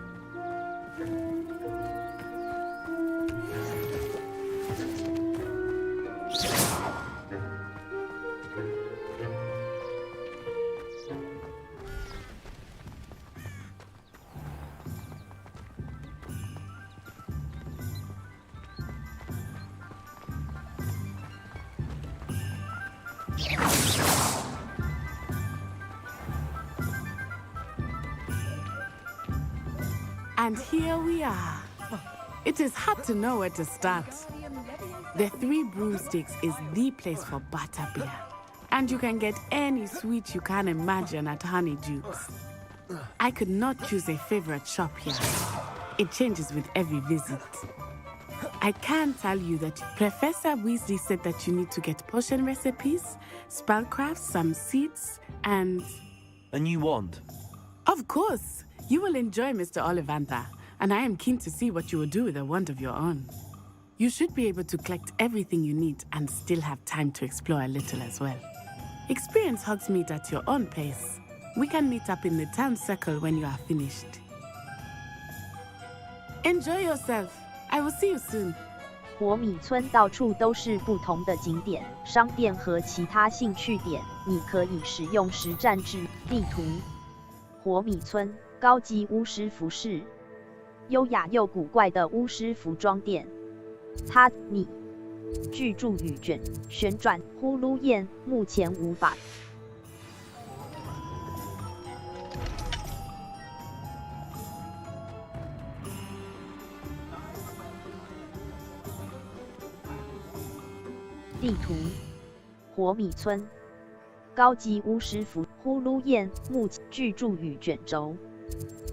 And here we are. It is hard to know where to start. The Three Broomsticks is the place for butterbeer. And you can get any sweet you can imagine at Honeydukes. I could not choose a favorite shop here. It changes with every visit. I can tell you that Professor Weasley said that you need to get potion recipes, spellcrafts, some seeds, and... A new wand? Of course! You will enjoy Mr. Ollivander, and I am keen to see what you will do with a wand of your own. You should be able to collect everything you need and still have time to explore a little as well. Experience Hogsmeade at your own pace. We can meet up in the town circle when you are finished. Enjoy yourself. I will see you soon. 火米村到处都是不同的景点、商店和其他兴趣点，你可以使用实战制地图。火米村高级巫师服饰，优雅又古怪的巫师服装店。你巨著语卷旋转呼噜燕目前无法。地图：火米村，高级巫师服，呼噜燕木巨著语卷轴，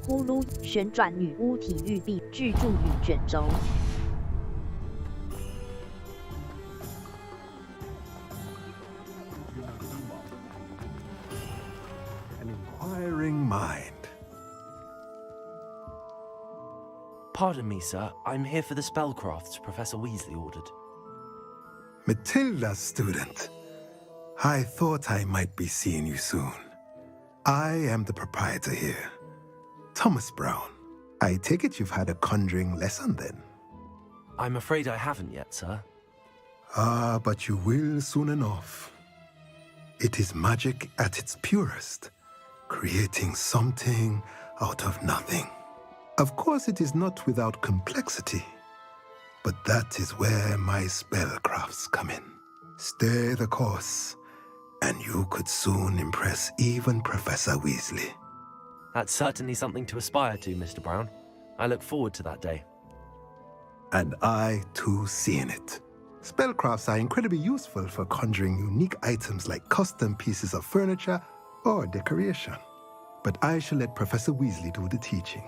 呼噜旋转女巫体育币巨著语卷轴。An inquiring mind. Pardon me, sir. I'm here for the spellcrafts Professor Weasley ordered. Matilda's student. I thought I might be seeing you soon. I am the proprietor here, Thomas Brown. I take it you've had a conjuring lesson then? I'm afraid I haven't yet, sir. Ah, but you will soon enough. It is magic at its purest, creating something out of nothing. Of course, it is not without complexity. But that is where my spellcrafts come in. Stay the course, and you could soon impress even Professor Weasley. That's certainly something to aspire to, Mr. Brown. I look forward to that day. And I, too, see in it. Spellcrafts are incredibly useful for conjuring unique items like custom pieces of furniture or decoration. But I shall let Professor Weasley do the teaching.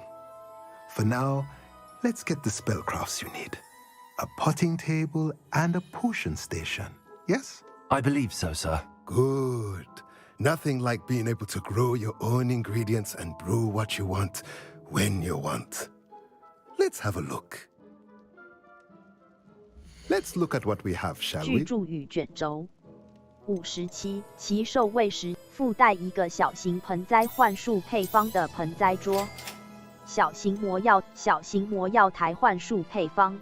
For now, let's get the spellcrafts you need. A potting table and a potion station, yes? I believe so, sir. Good. Nothing like being able to grow your own ingredients and brew what you want when you want. Let's have a look. Let's look at what we have, shall we? 巨著语卷轴57，其兽位时附带一个小型盆栽幻术配方的盆栽桌。小型魔药台幻术配方。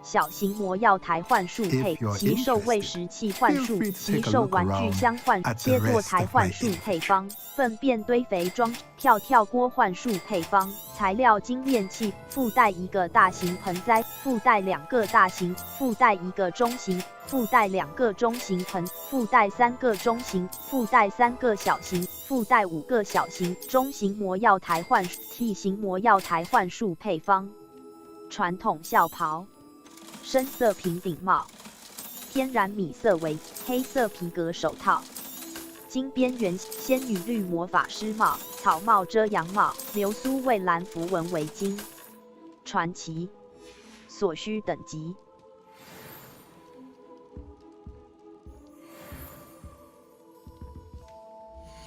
小型魔药台幻术配奇兽喂食器幻术奇兽玩具箱幻切剁台幻术配方粪便堆肥装跳跳锅幻术配方材料精炼器附带1个大型盆栽附带2个大型附带1个中型附带2个中型盆附带3个中型附带3个小型附带5个小型中型魔药台幻T 型魔药台幻术配方传统校袍深色平顶帽，天然米色围，黑色皮革手套，金边缘仙女绿魔法师帽，草帽遮阳帽，流苏蔚蓝符文围巾，传奇，所需等级。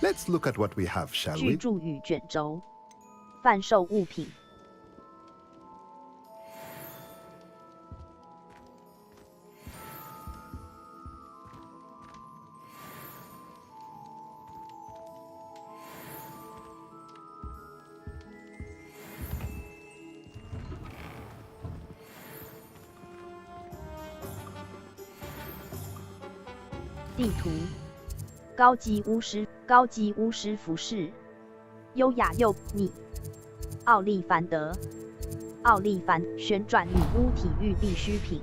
Let's look at what we have, shall 巨 we? 柱与卷轴，贩售物品。地图，高级巫师服饰，优雅又腻。奥利凡德，旋转女巫体育必需品。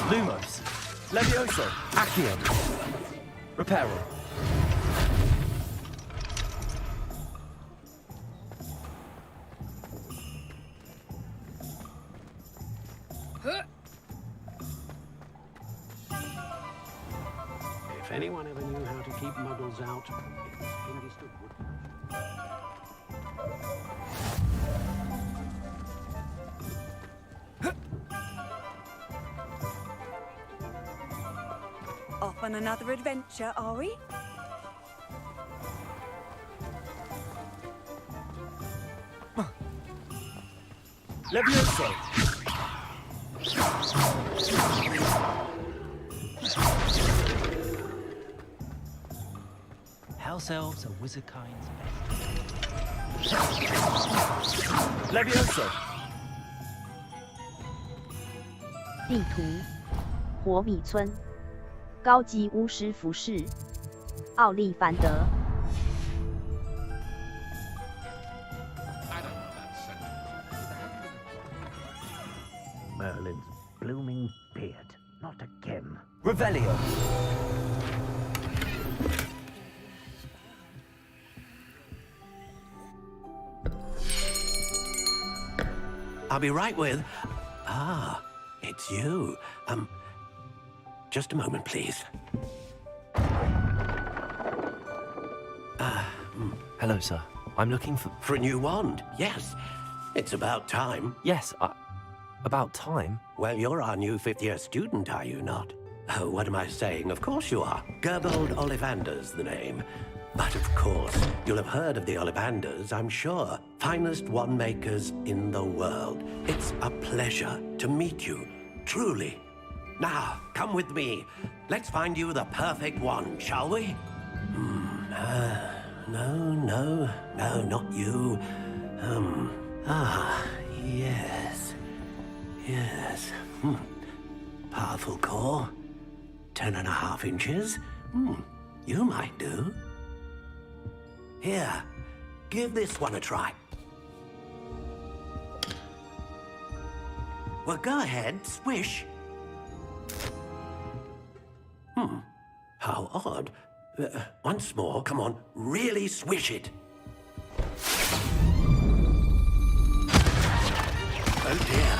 Lumos, Levioso, Accio, Reparo. If anyone ever knew how to keep muggles out, it's Hindistan wood. Off on another adventure, are we? Levioso. House elves are wizard kinds. Levioso. 地图，火米村，高级巫师服饰，奥利凡德。Merlin's blooming beard, not again. Revelio. I'll be right with... Ah, it's you. Just a moment, please. Hello, sir. I'm looking for... For a new wand, yes. It's about time. Yes, about time? Well, you're our new fifth-year student, are you not? Oh, what am I saying? Of course you are. Gerbold Ollivander's the name. But of course, you'll have heard of the Ollivanders, I'm sure. Finest wand makers in the world. It's a pleasure to meet you, truly. Now, come with me. Let's find you the perfect wand, shall we? No, not you. Yes. Powerful core. 10.5 inches. You might do. Here, give this one a try. Well, go ahead, swish. How odd. Once more, come on, really swish it. Oh dear.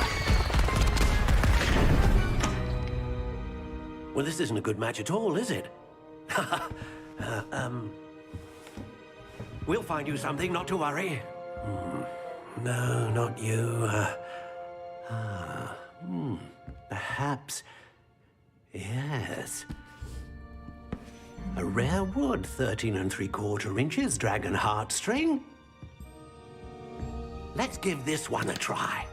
Well, this isn't a good match at all, is it? We'll find you something, not to worry. No, not you. Perhaps. Yes. A rare wood, 13 3/4 inches, dragon heartstring. Let's give this one a try.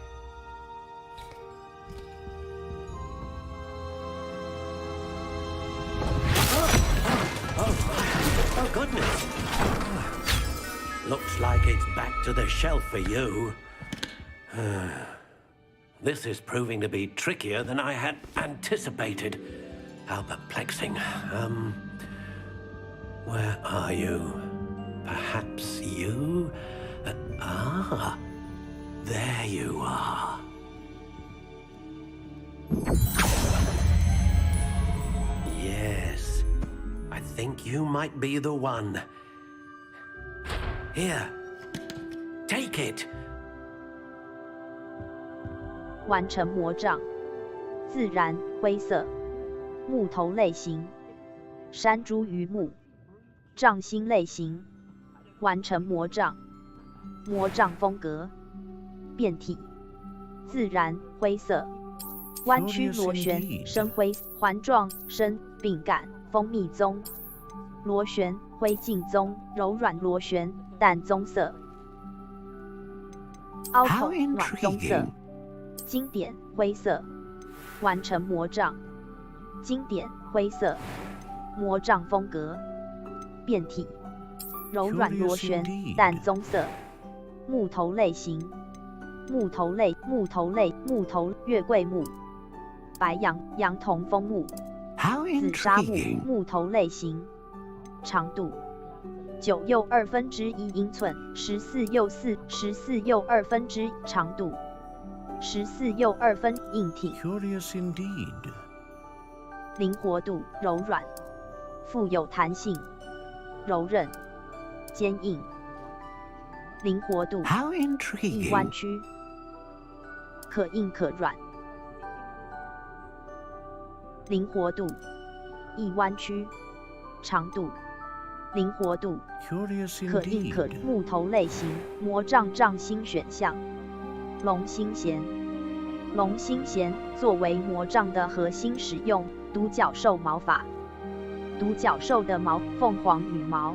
Oh, goodness. Looks like it's back to the shelf for you. This is proving to be trickier than I had anticipated. How perplexing. Where are you? Perhaps you? There you are. Yes, I think you might be the one. Here, take it. 完成魔杖，自然灰色，木头类型，山猪榆木，杖心类型，完成魔杖，魔杖风格，变体，自然灰色，弯曲螺旋深灰环状深饼干蜂蜜棕，螺旋灰烬棕柔软螺旋淡棕色，凹口暖棕色。经典灰色，完成魔杖，经典灰色，魔杖风格，变体，柔软螺旋淡棕色，木头类型，木头月桂木，白杨桐枫木，紫砂木木头类型，长度9又1/2英寸，14又2/4长度。14又2分硬挺， Curious indeed. 灵活度柔软，富有弹性，柔韧，坚硬，灵活度 How intriguing. 易弯曲，可硬可软，灵活度易弯曲，长度，灵活度 Curious 可硬 indeed. 可木头类型，魔杖杖心选项。龙心弦，龙心弦作为魔杖的核心使用独角兽毛法，独角兽的毛凤凰羽毛，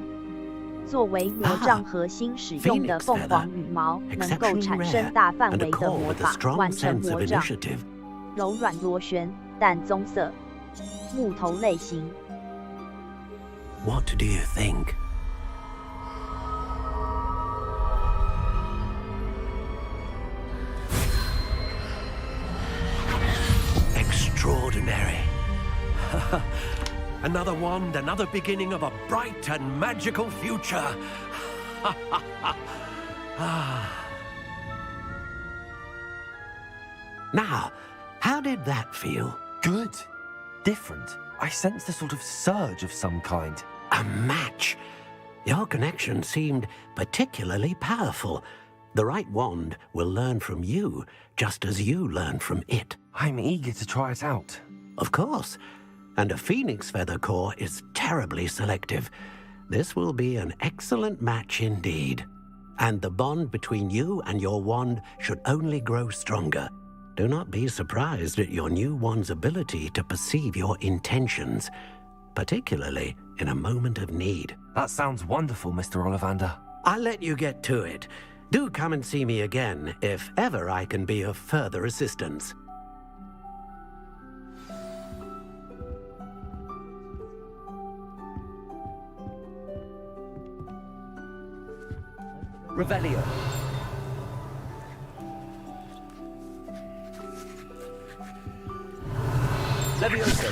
作为魔杖核心使用的凤凰羽毛能够产生大范围的魔法，完成魔杖。柔软螺旋淡棕色，木头类型。What do you think? Extraordinary. Another wand, another beginning of a bright and magical future. Now, how did that feel? Good. Different. I sensed a sort of surge of some kind. A match. Your connection seemed particularly powerful. The right wand will learn from you, just as you learn from it. I'm eager to try it out. Of course. And a phoenix feather core is terribly selective. This will be an excellent match indeed. And the bond between you and your wand should only grow stronger. Do not be surprised at your new wand's ability to perceive your intentions, particularly in a moment of need. That sounds wonderful, Mr. Ollivander. I'll let you get to it. Do come and see me again if ever I can be of further assistance. Revelio. Levioso.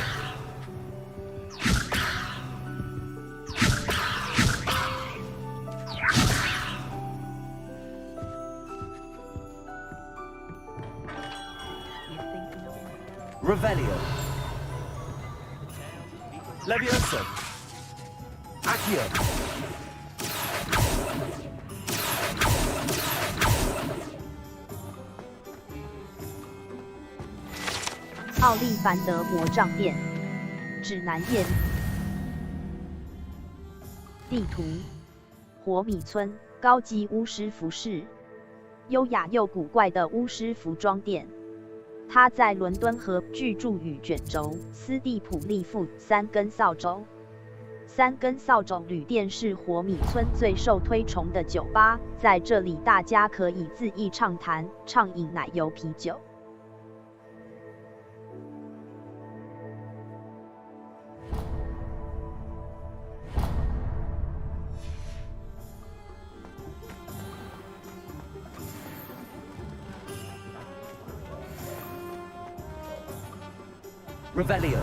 Revelio. Levioso. Accio. 奥利凡德魔杖变，指南页地图：火米村高级巫师服饰，优雅又古怪的巫师服装店。它在伦敦河巨著与卷轴、斯蒂普利夫3根扫帚。3根扫帚旅店是火米村最受推崇的酒吧，在这里大家可以恣意畅谈，畅饮奶油啤酒。Revelio.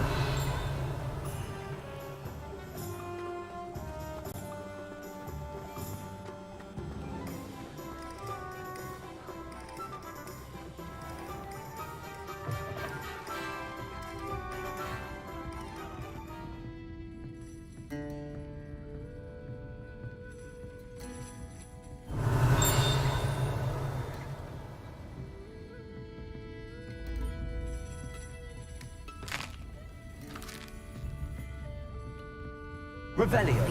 Revelio.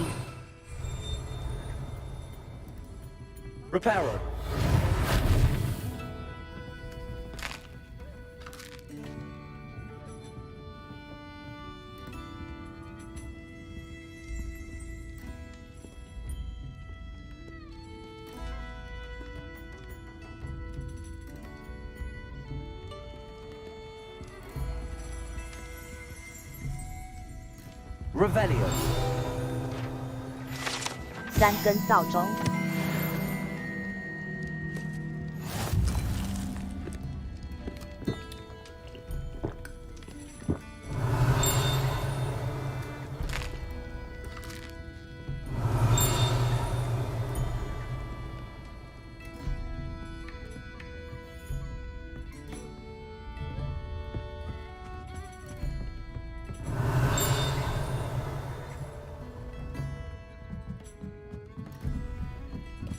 Reparo. Revelio. 3根扫帚。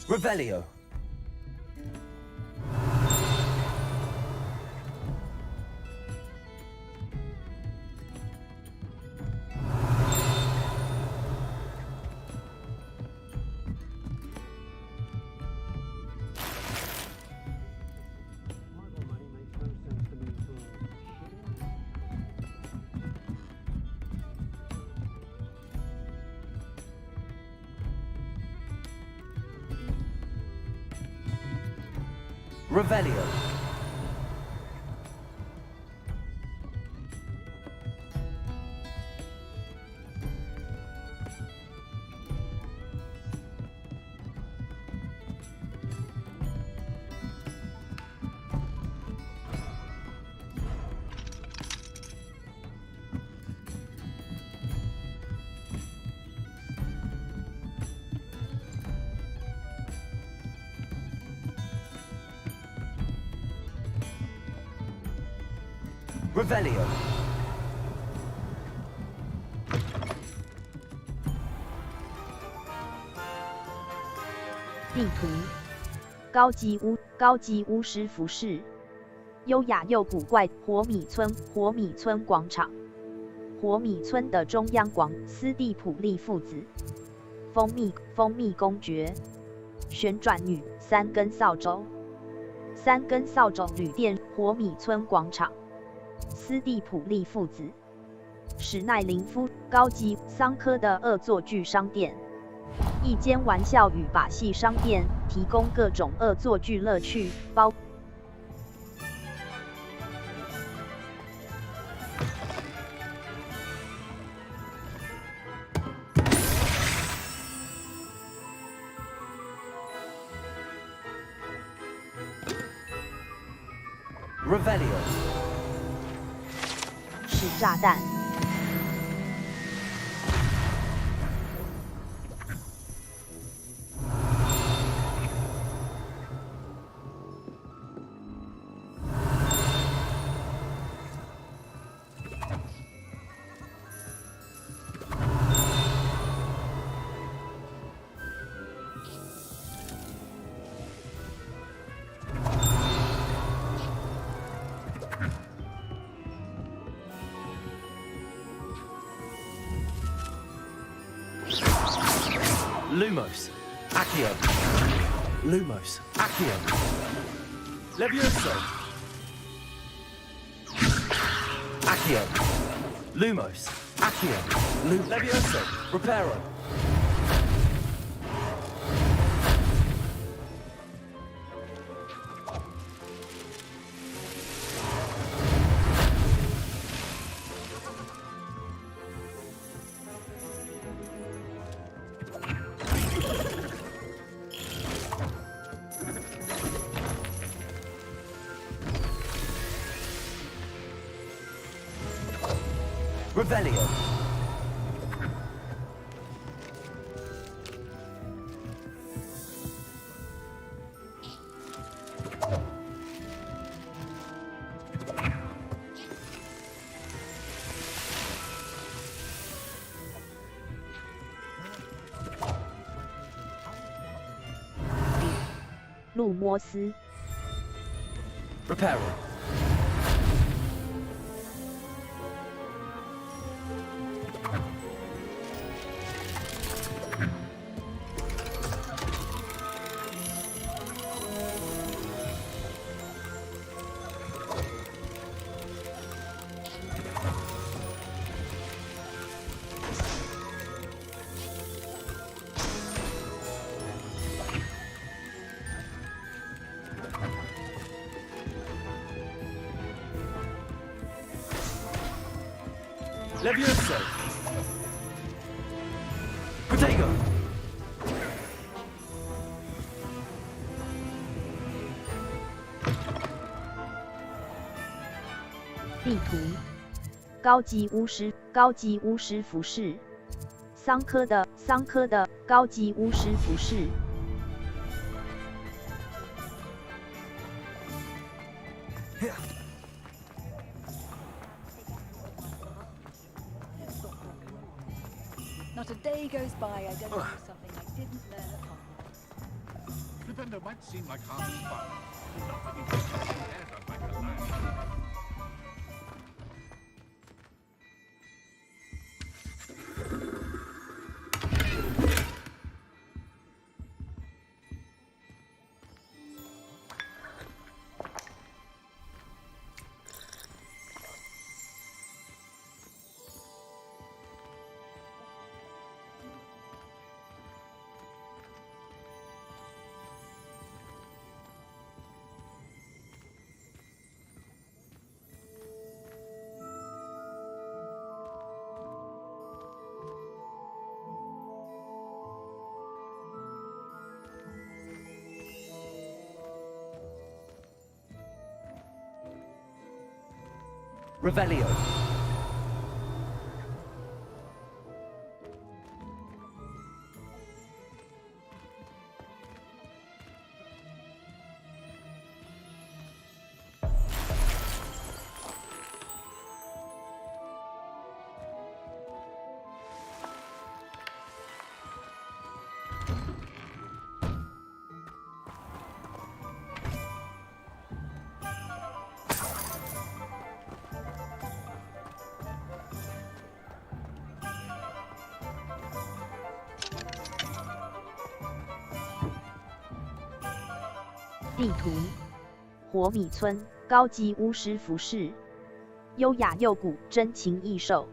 Revelio. Revelio. Revelio. 地图：高级巫师服饰，优雅又古怪。火米村广场，火米村的中央广，斯蒂普利父子，蜂蜜公爵，旋转女，3根扫帚，3根扫帚旅店，火米村广场。斯蒂普利父子，史奈林夫高级桑科的恶作剧商店，一间玩笑与把戏商店，提供各种恶作剧乐趣，包。Revelio. 是炸弹。Lumos. Accio. Lumos. Accio. Levioso. Accio. Lumos. Accio. Levioso. Reparo. Revelio.路摩斯 Reparo. Levioso. Protego. 地图，高级巫师服饰，桑科的高级巫师服饰。Not a day goes by I don't know something I didn't learn at Hogwarts. Defender might seem like half as fun, but not when you get ever like a lion. Revelio.地图，火米村高级巫师服饰，优雅又古，珍禽异兽。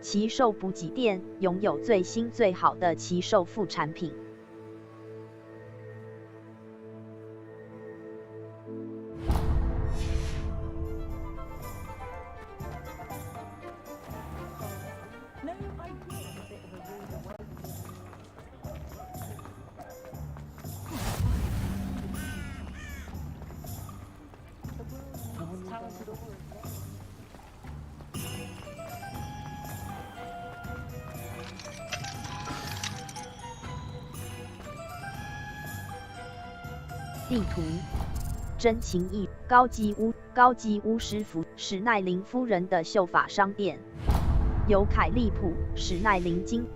奇兽补给店拥有最新最好的奇兽副产品。地图，珍禽异高级巫师服史奈林夫人的秀发商店，由凯利普史奈林经。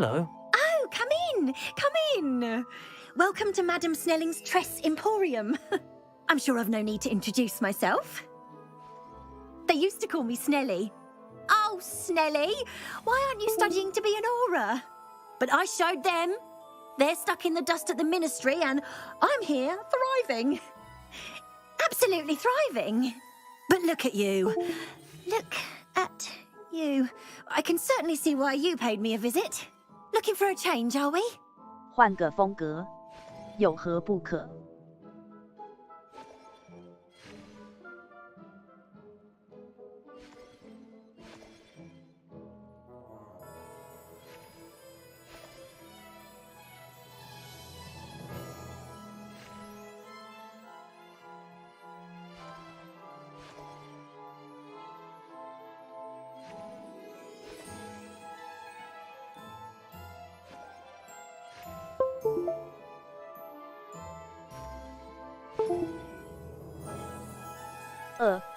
Hello. Oh, come in. Come in. Welcome to Madame Snelling's Tress Emporium. I'm sure I've no need to introduce myself. They used to call me Snelly. Oh, Snelly, why aren't you studying to be an aura? But I showed them. They're stuck in the dust at the ministry, and I'm here thriving. Absolutely thriving. But look at you. Look at you. I can certainly see why you paid me a visit. Looking for a change, are we? 换个风格，有何不可？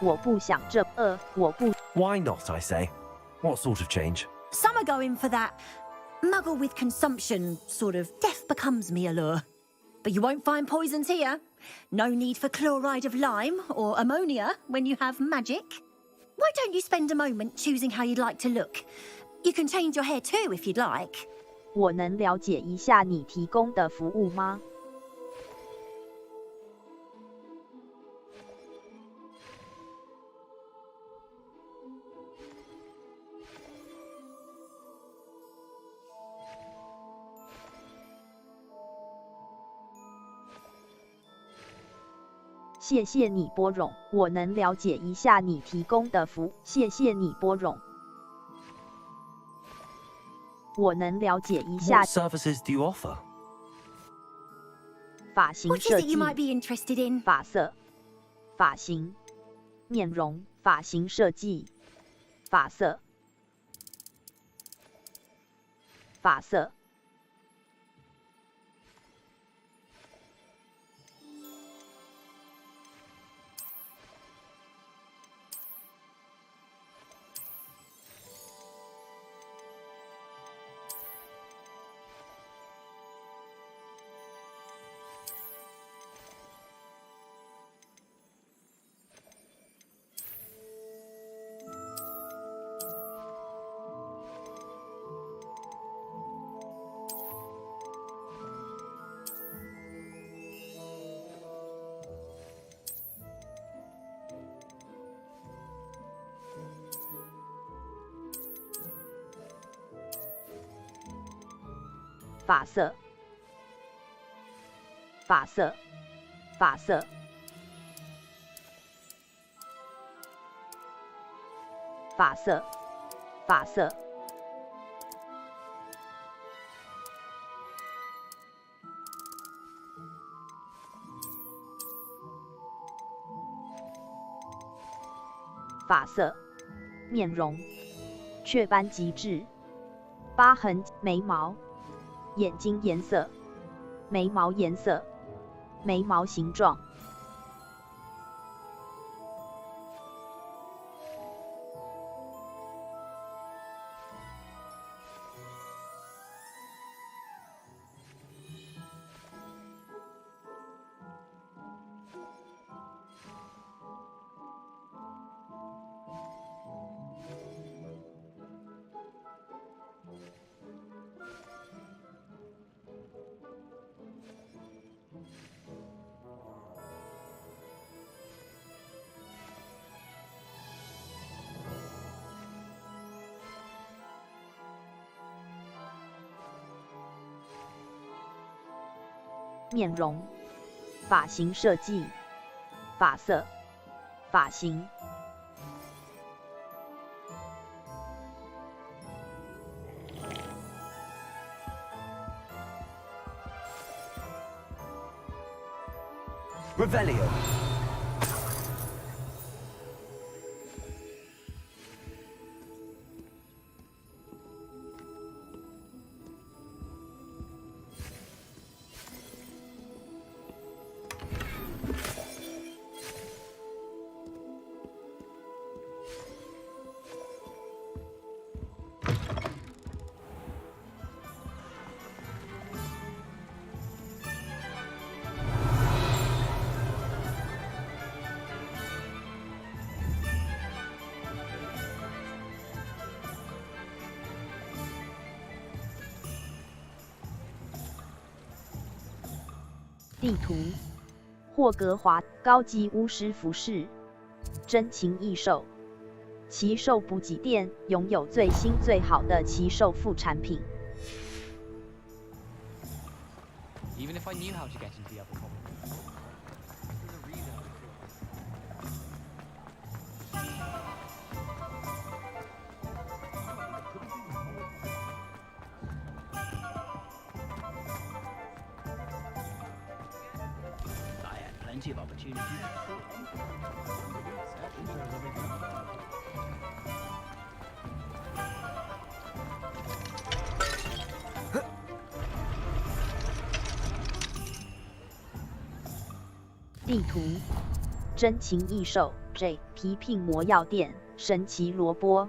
我不想这，我不。Why not, I say? What sort of change? Some are going for that muggle with consumption, sort of death becomes me allure. But you won't find poisons here. No need for chloride of lime or ammonia when you have magic. Why don't you spend a moment choosing how you'd like to look? You can change your hair too if you'd like. 我能了解一下你提供的服务吗？谢谢你拨冗，我能了解一下你提供的服。谢谢你拨冗，我能了解一下。What services do you offer? 发型 What is 设 it 计 you might be interested in? 发色、发型、面容、发型设计、发色、发色。发色，发色，发色，发色，发色，发色，面容，雀斑极致，疤痕，眉毛。眼睛颜色、眉毛颜色、眉毛形状。面容、发型设计、发色、发型。Revelio. 地图：霍格华高级巫师服饰，珍禽异兽。奇兽补给店拥有最新最好的奇兽副产品。 Even if I knew how to get into the other hole. ，plenty of opportunity. 地图：珍禽异兽 J 皮聘魔药店，神奇萝卜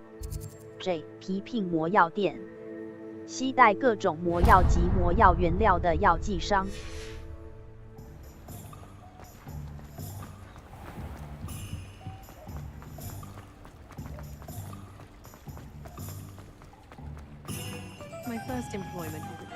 J 皮聘魔药店，携带各种魔药及魔药原料的药剂商。 My first employment was at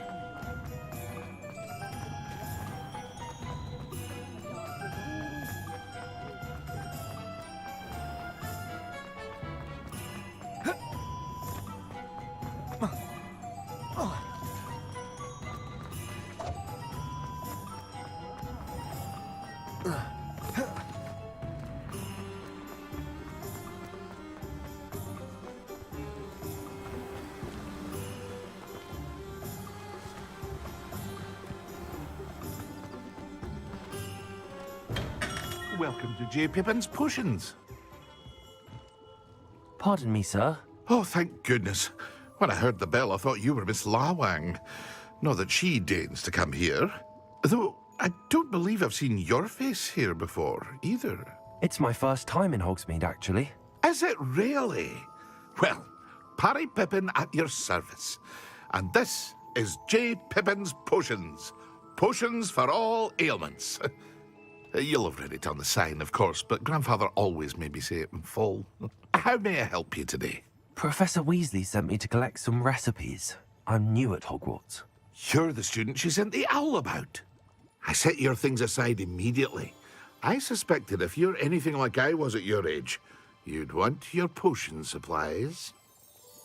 Welcome to J. Pippin's Potions. Pardon me, sir. Oh, thank goodness. When I heard the bell, I thought you were Miss Lawang. Not that she deigns to come here. Though, I don't believe I've seen your face here before, either. It's my first time in Hogsmeade, actually. Is it really? Well, Parry Pippin at your service. And this is J. Pippin's Potions. Potions for all ailments. You'll have read it on the sign, of course, but Grandfather always made me say it in full. How may I help you today? Professor Weasley sent me to collect some recipes. I'm new at Hogwarts. You're the student she sent the owl about. I set your things aside immediately. I suspected if you're anything like I was at your age, you'd want your potion supplies.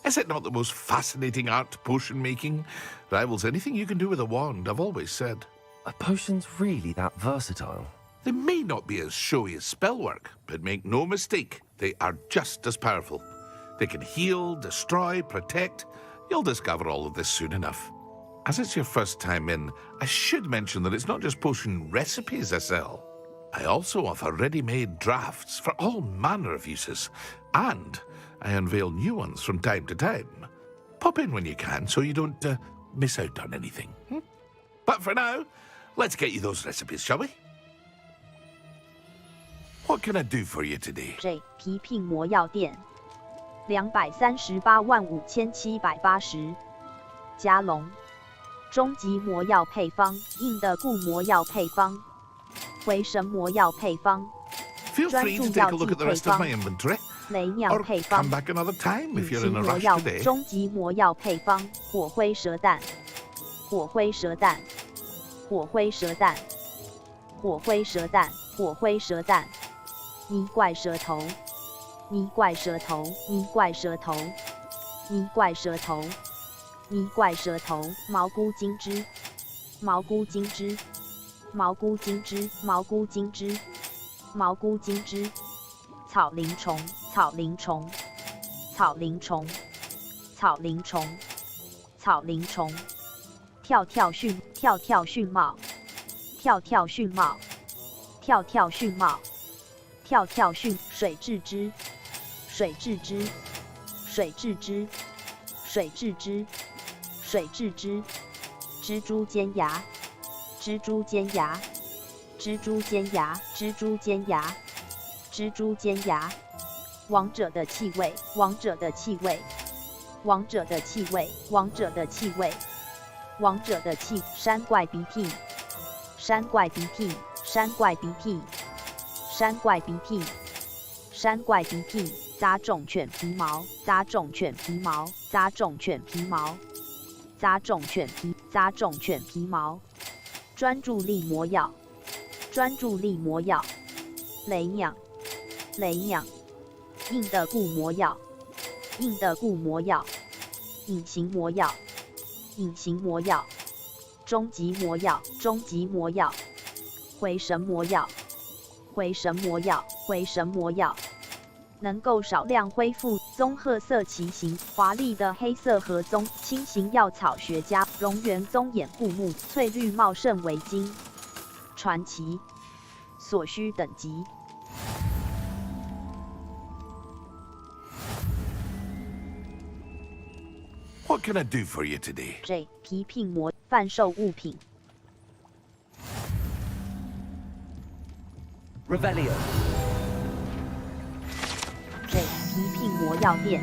Is it not the most fascinating art, potion making? Rivals anything you can do with a wand, I've always said. Are potions really that versatile? They may not be as showy as spellwork, but make no mistake, they are just as powerful. They can heal, destroy, protect. You'll discover all of this soon enough. As it's your first time in, I should mention that it's not just potion recipes I sell. I also offer ready-made drafts for all manner of uses, and I unveil new ones from time to time. Pop in when you can so you don't miss out on anything. But for now, let's get you those recipes, shall we? What can I do for you today? J 皮聘魔药店，2385780，加龙，终极魔药配方，硬的固魔药配方，回神魔药配方， Feel 专 free 注 to take 药 a 剂 look at the 配 rest of 方 my，inventory, 雷妙 or 配方 come，back another time 隐 if you're 形 in a 魔 rush 药， today. 终极魔药配方，火灰蛇蛋，火灰蛇蛋，火灰蛇蛋，火灰蛇蛋，火灰蛇蛋，泥怪蛇头，泥怪蛇头，泥怪蛇头，泥怪蛇头，泥怪蛇头，蘑菇精汁，蘑菇精汁，蘑菇精汁，蘑菇精汁，蘑菇精汁，草灵虫，草灵虫，草灵虫，草灵虫，草灵虫，跳跳迅，跳跳迅茂，跳跳迅茂，跳跳迅茂，跳跳迅，水蛭之，水蛭之，水蛭之，水蛭之，水蛭之，蜘蛛尖牙，蜘蛛尖牙，蜘蛛尖牙，蜘蛛尖牙，蜘蛛尖牙，王者的气味，王者的气味，王者的气味，王者的气味，王者的气，山怪鼻涕，山怪鼻涕，山怪鼻涕，山怪鼻涕，山怪鼻涕，杂种犬皮毛，杂种犬皮毛，杂种犬皮毛，杂种犬皮，杂种犬皮毛，专注力魔药，专注力魔药，雷鸟，雷鸟，硬的固魔药，硬的固魔药，隐形魔药，隐形魔药，终极魔药，终极魔药，回神魔药，回神魔药，回神魔药。能够少量恢复棕褐色旗形，华丽的黑色河棕，轻型药草学家，蝾螈棕眼护目，翠绿茂盛围巾，传奇，所需等级。What can I do for you today? J. 皮聘魔贩售物品。Revelio. J. 皮聘魔药店。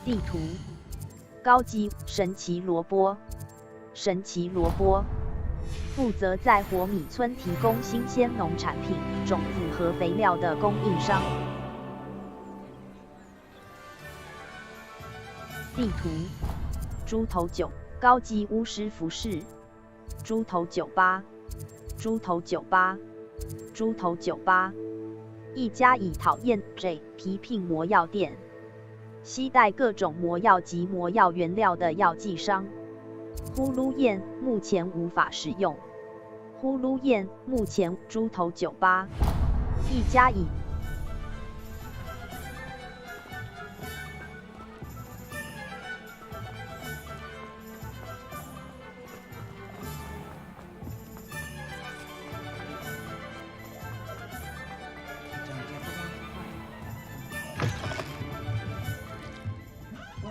地图，高级神奇萝卜，神奇萝卜负责在火米村提供新鲜农产品、种子和肥料的供应商。地图，猪头酒，高级巫师服饰，猪头酒吧，猪头酒吧，猪头酒吧，一家以讨厌 J 皮聘魔药店。携带各种魔药及魔药原料的药剂商。呼噜燕目前无法使用。呼噜燕目前猪头酒吧一家以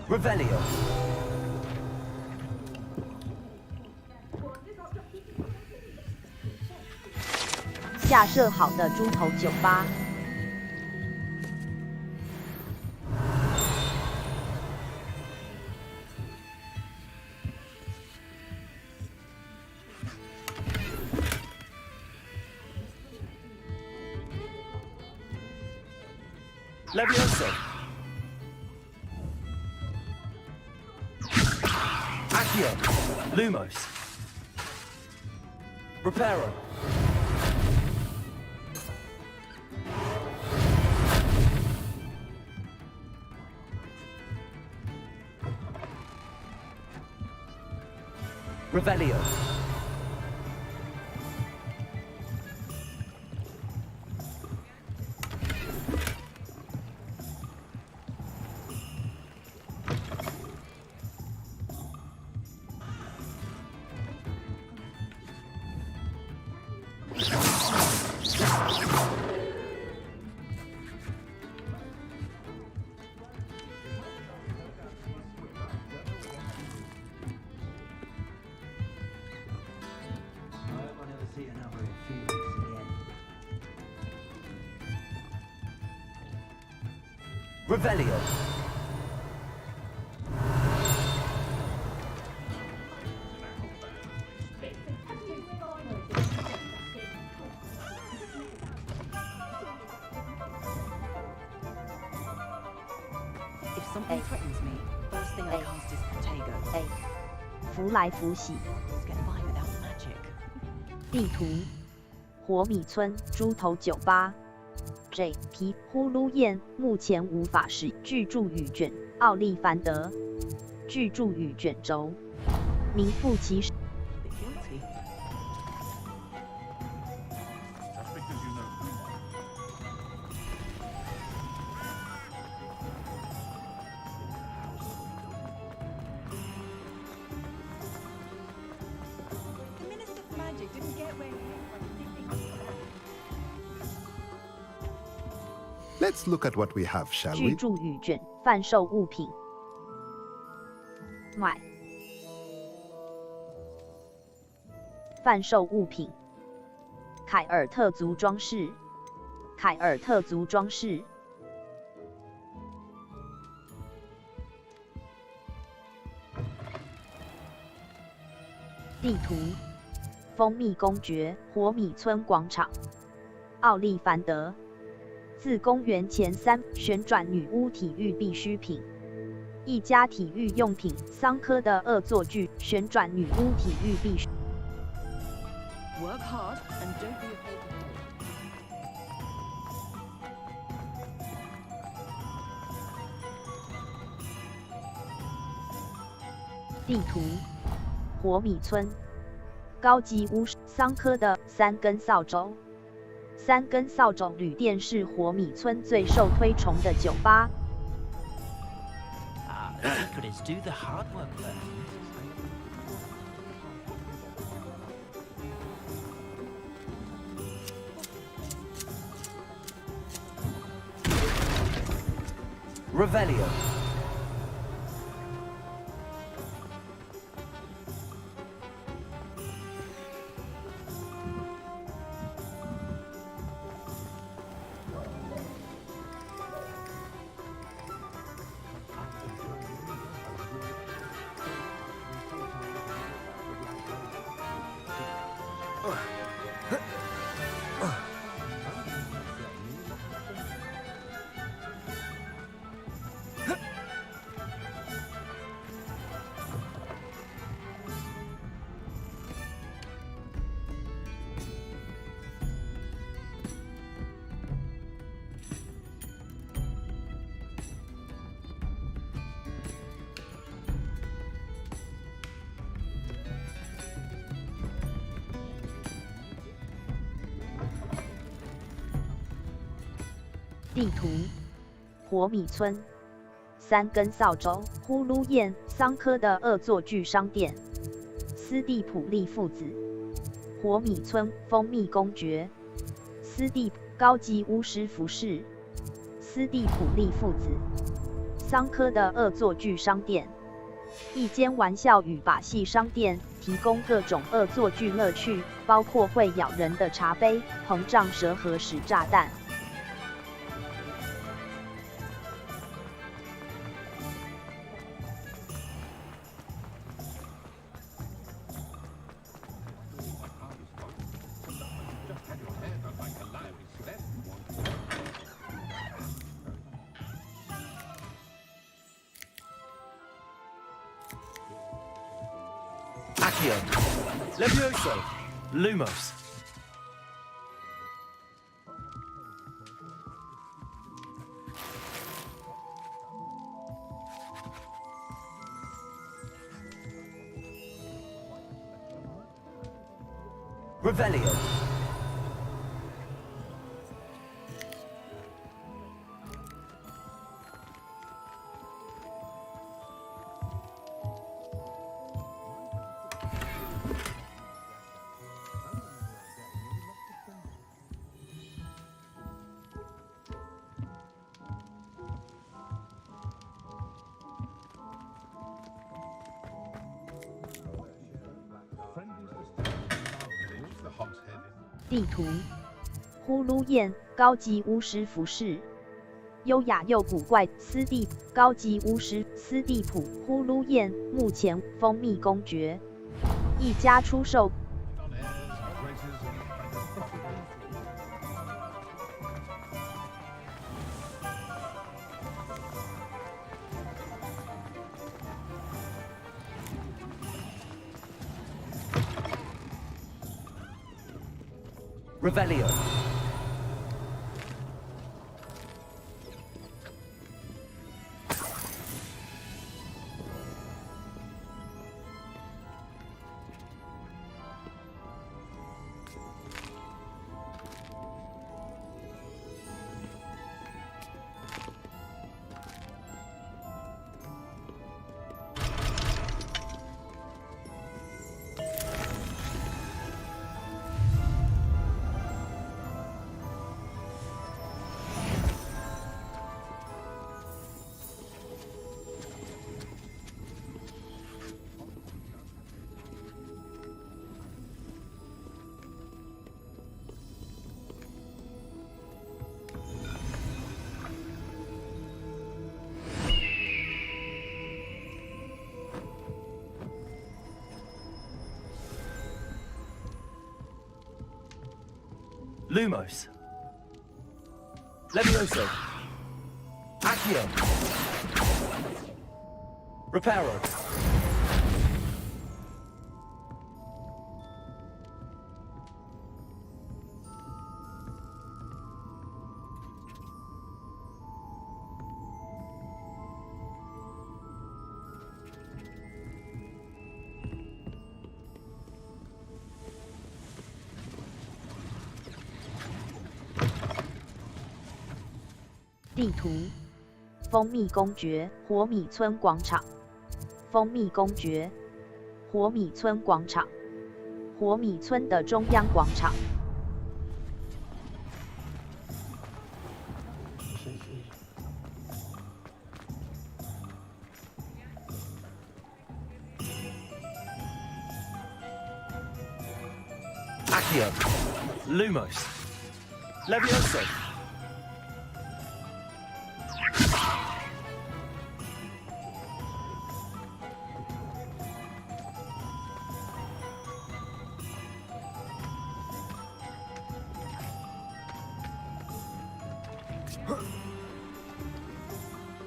Revelio. 架设好的猪头酒吧。Levioso. Accio. Lumos. Reparo. Revelio. Revelio. If something threatens me, first thing I cast is Protego. 扶来扶洗。 Get by without magic. 地图，火米村猪头酒吧。J 皮呼噜燕目前无法使巨柱羽卷奥利凡德巨柱羽卷轴名副其实。The Minister for Magic didn't get where he Let's look at what we have, shall 巨 we? 柱羽卷贩售物品，买贩售物品。凯尔特族装饰，凯尔特族装饰。地图：蜂蜜公爵活米村广场，奥利凡德。自公元前3旋转女巫体育必需品。一家体育用品桑科的恶作剧旋转女巫体育必需。Work hard and don't be afraid to fail. 地图：活米村。高级巫师桑科的3根扫帚。3根扫帚旅店是活米村最受推崇的酒吧。The secret is do the hard work first. Revelio. 地图：活米村。3根扫帚，呼噜燕桑科的恶作剧商店。斯蒂普利父子。活米村蜂蜜公爵。斯蒂高级巫师服饰。斯蒂普利父子。桑科的恶作剧商店。一间玩笑与把戏商店，提供各种恶作剧乐趣，包括会咬人的茶杯、膨胀蛇和使炸弹。Accio. Levioso. Lumos. Revelio. Hogshead. 地图：呼噜燕高级巫师服饰。优雅又古怪，斯蒂高级巫师斯蒂普呼噜燕目前蜂蜜公爵一家出售。Revelio. Lumos. Levioso. Accio. Reparo.地图：蜂蜜公爵火米村广场。蜂蜜公爵火米村广场，火米村的中央广场。Accio. Lumos. Levioso.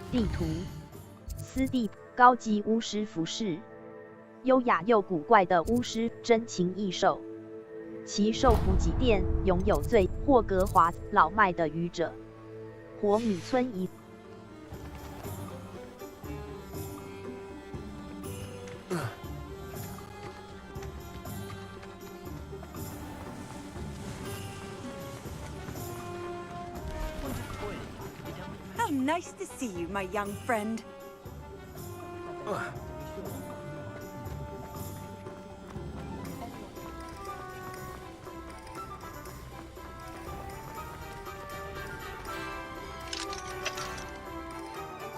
地图：斯蒂高级巫师服饰，优雅又古怪的巫师真情异兽，其受补给店拥有最霍格华老迈的愚者，火米村一。How nice to see you, my young friend.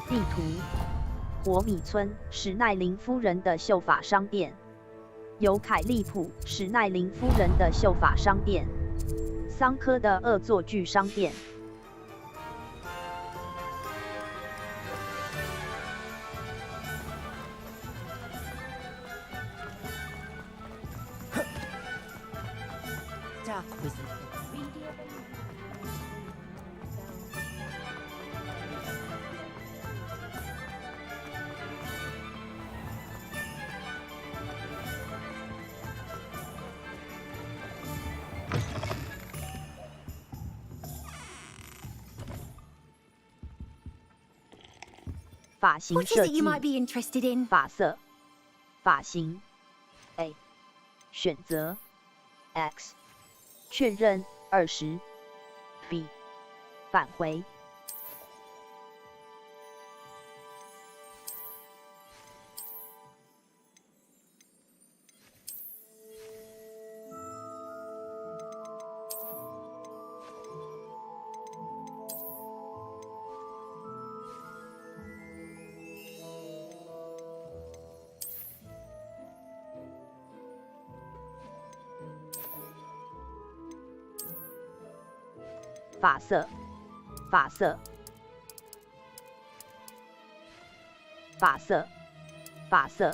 地图：火米村史奈林夫人的秀发商店，尤凯利普史奈林夫人的秀发商店，桑科的恶作剧商店。Dark wizard. 发型 What is 设 it 计 you might be interested in? 发色发型 A 选择 X 确认20 B 返回发色，发色，发色，发色。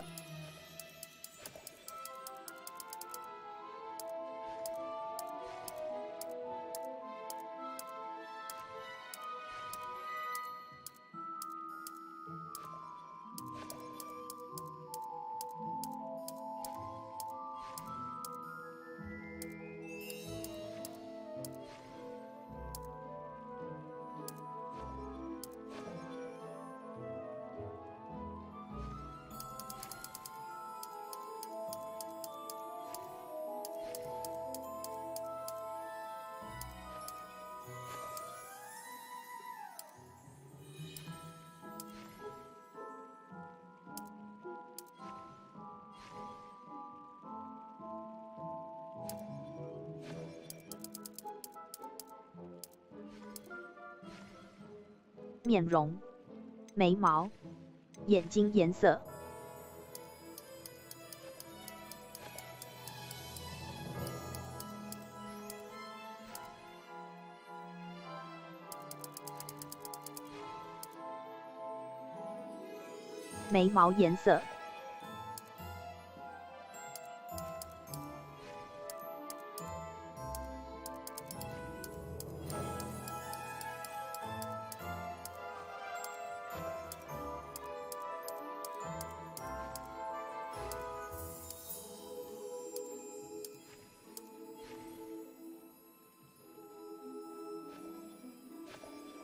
面容、眉毛、眼睛颜色。眉毛颜色。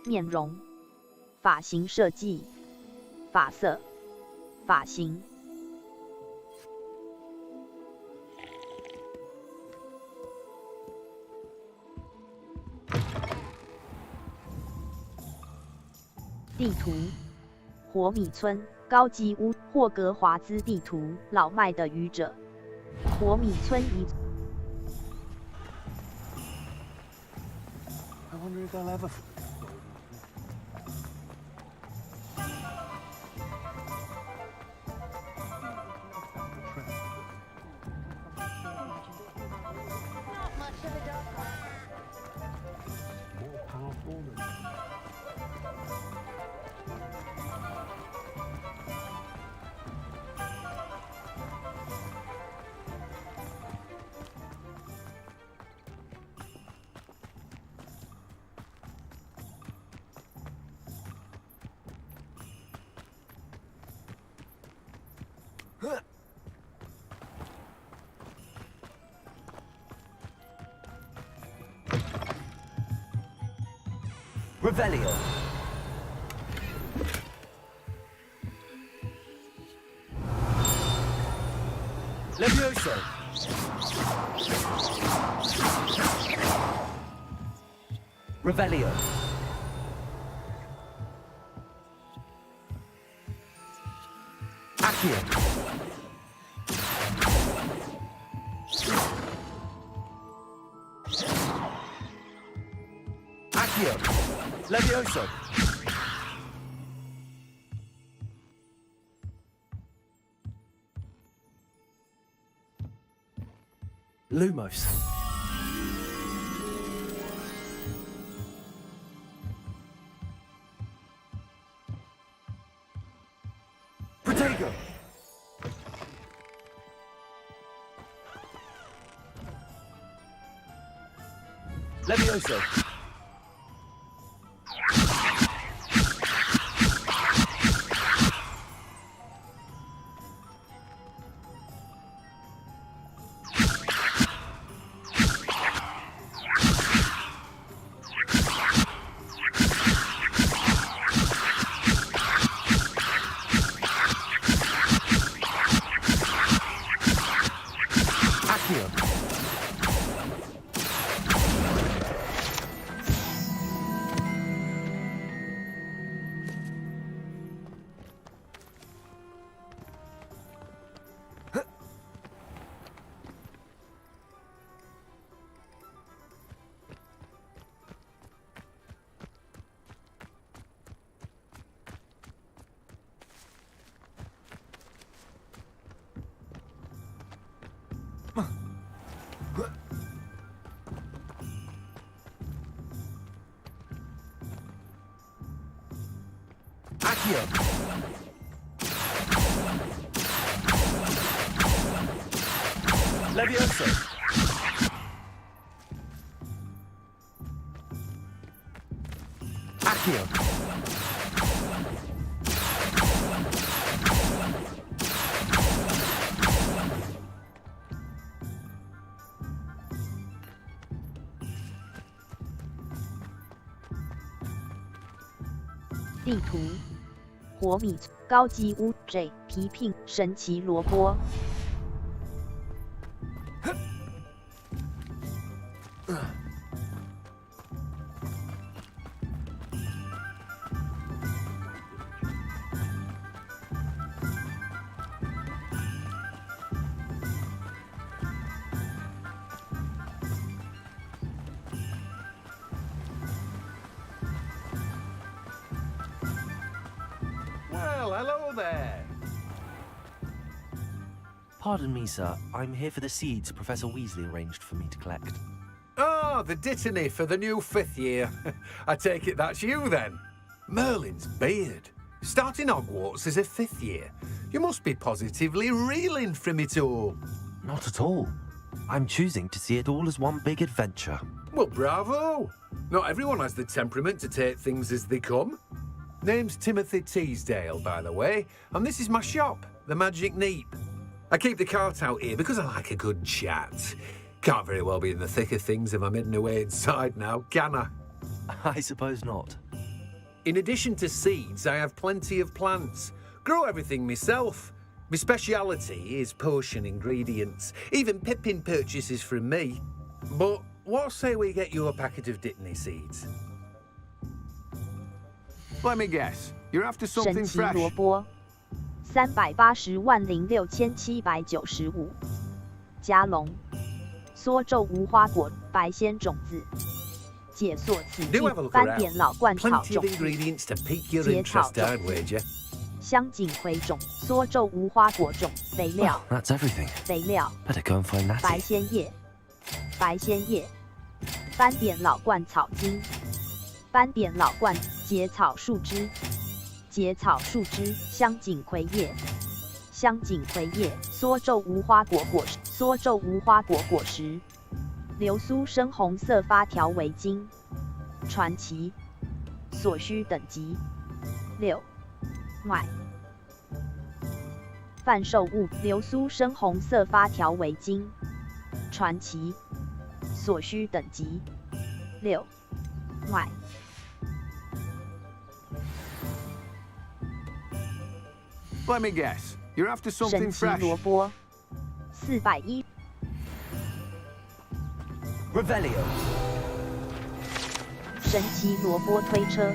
面容、发型设计、发色、发型。地图：火米村高级屋，霍格华兹地图，老迈的愚者，火米村一。I wonder if they'll ever. Not much of a dog. More powerful than. Revelio. Levioso. Revelio. Accio. Accio. Levioso. Lumos. Protego. Levioso. Accio. Levioso. Accio.地图：火米高级屋 J 皮聘神奇萝卜。Well, hello there. Pardon me, sir. I'm here for the seeds Professor Weasley arranged for me to collect. Ah, the dittany for the new 5th year. I take it that's you, then. Merlin's beard. Starting Hogwarts as a 5th year. You must be positively reeling from it all. Not at all. I'm choosing to see it all as one big adventure. Well, bravo. Not everyone has the temperament to take things as they come. Name's Timothy Teasdale, by the way, and this is my shop, the Magic Neep. I keep the cart out here because I like a good chat. Can't very well be in the thick of things if I'm hidden away inside now, can I? I suppose not. In addition to seeds, I have plenty of plants. Grow everything myself. My speciality is potion ingredients. Even Pippin purchases from me. But what say we get you a packet of Dittany seeds? Let me guess. You're after 神 something 奇萝 fresh. 卜380万06795，加龙，梭皱无花果，白仙种子，解锁此 Do 境 have a look 斑 around. 点老灌草 Plenty 种 of 子， ingredients to pique your 结草 interest, 种 I'd 子， wager. 香锦葵种，梭皱无花果种，肥料， Well, that's everything. 肥料， Better go and find 白 Natty. 仙叶，白仙叶，斑点老灌草茎，斑点老灌结草树枝，结草树枝，香锦葵叶，香锦葵叶，梭皱无花果果实，梭皱无花果果实，流苏深红色发条围巾，传奇，所需等级6，买。贩售物：流苏深红色发条围巾，传奇，所需等级6，买。Let me guess. You're after 神 something 奇 fresh. 萝卜410， Revelio. 神奇萝卜推车。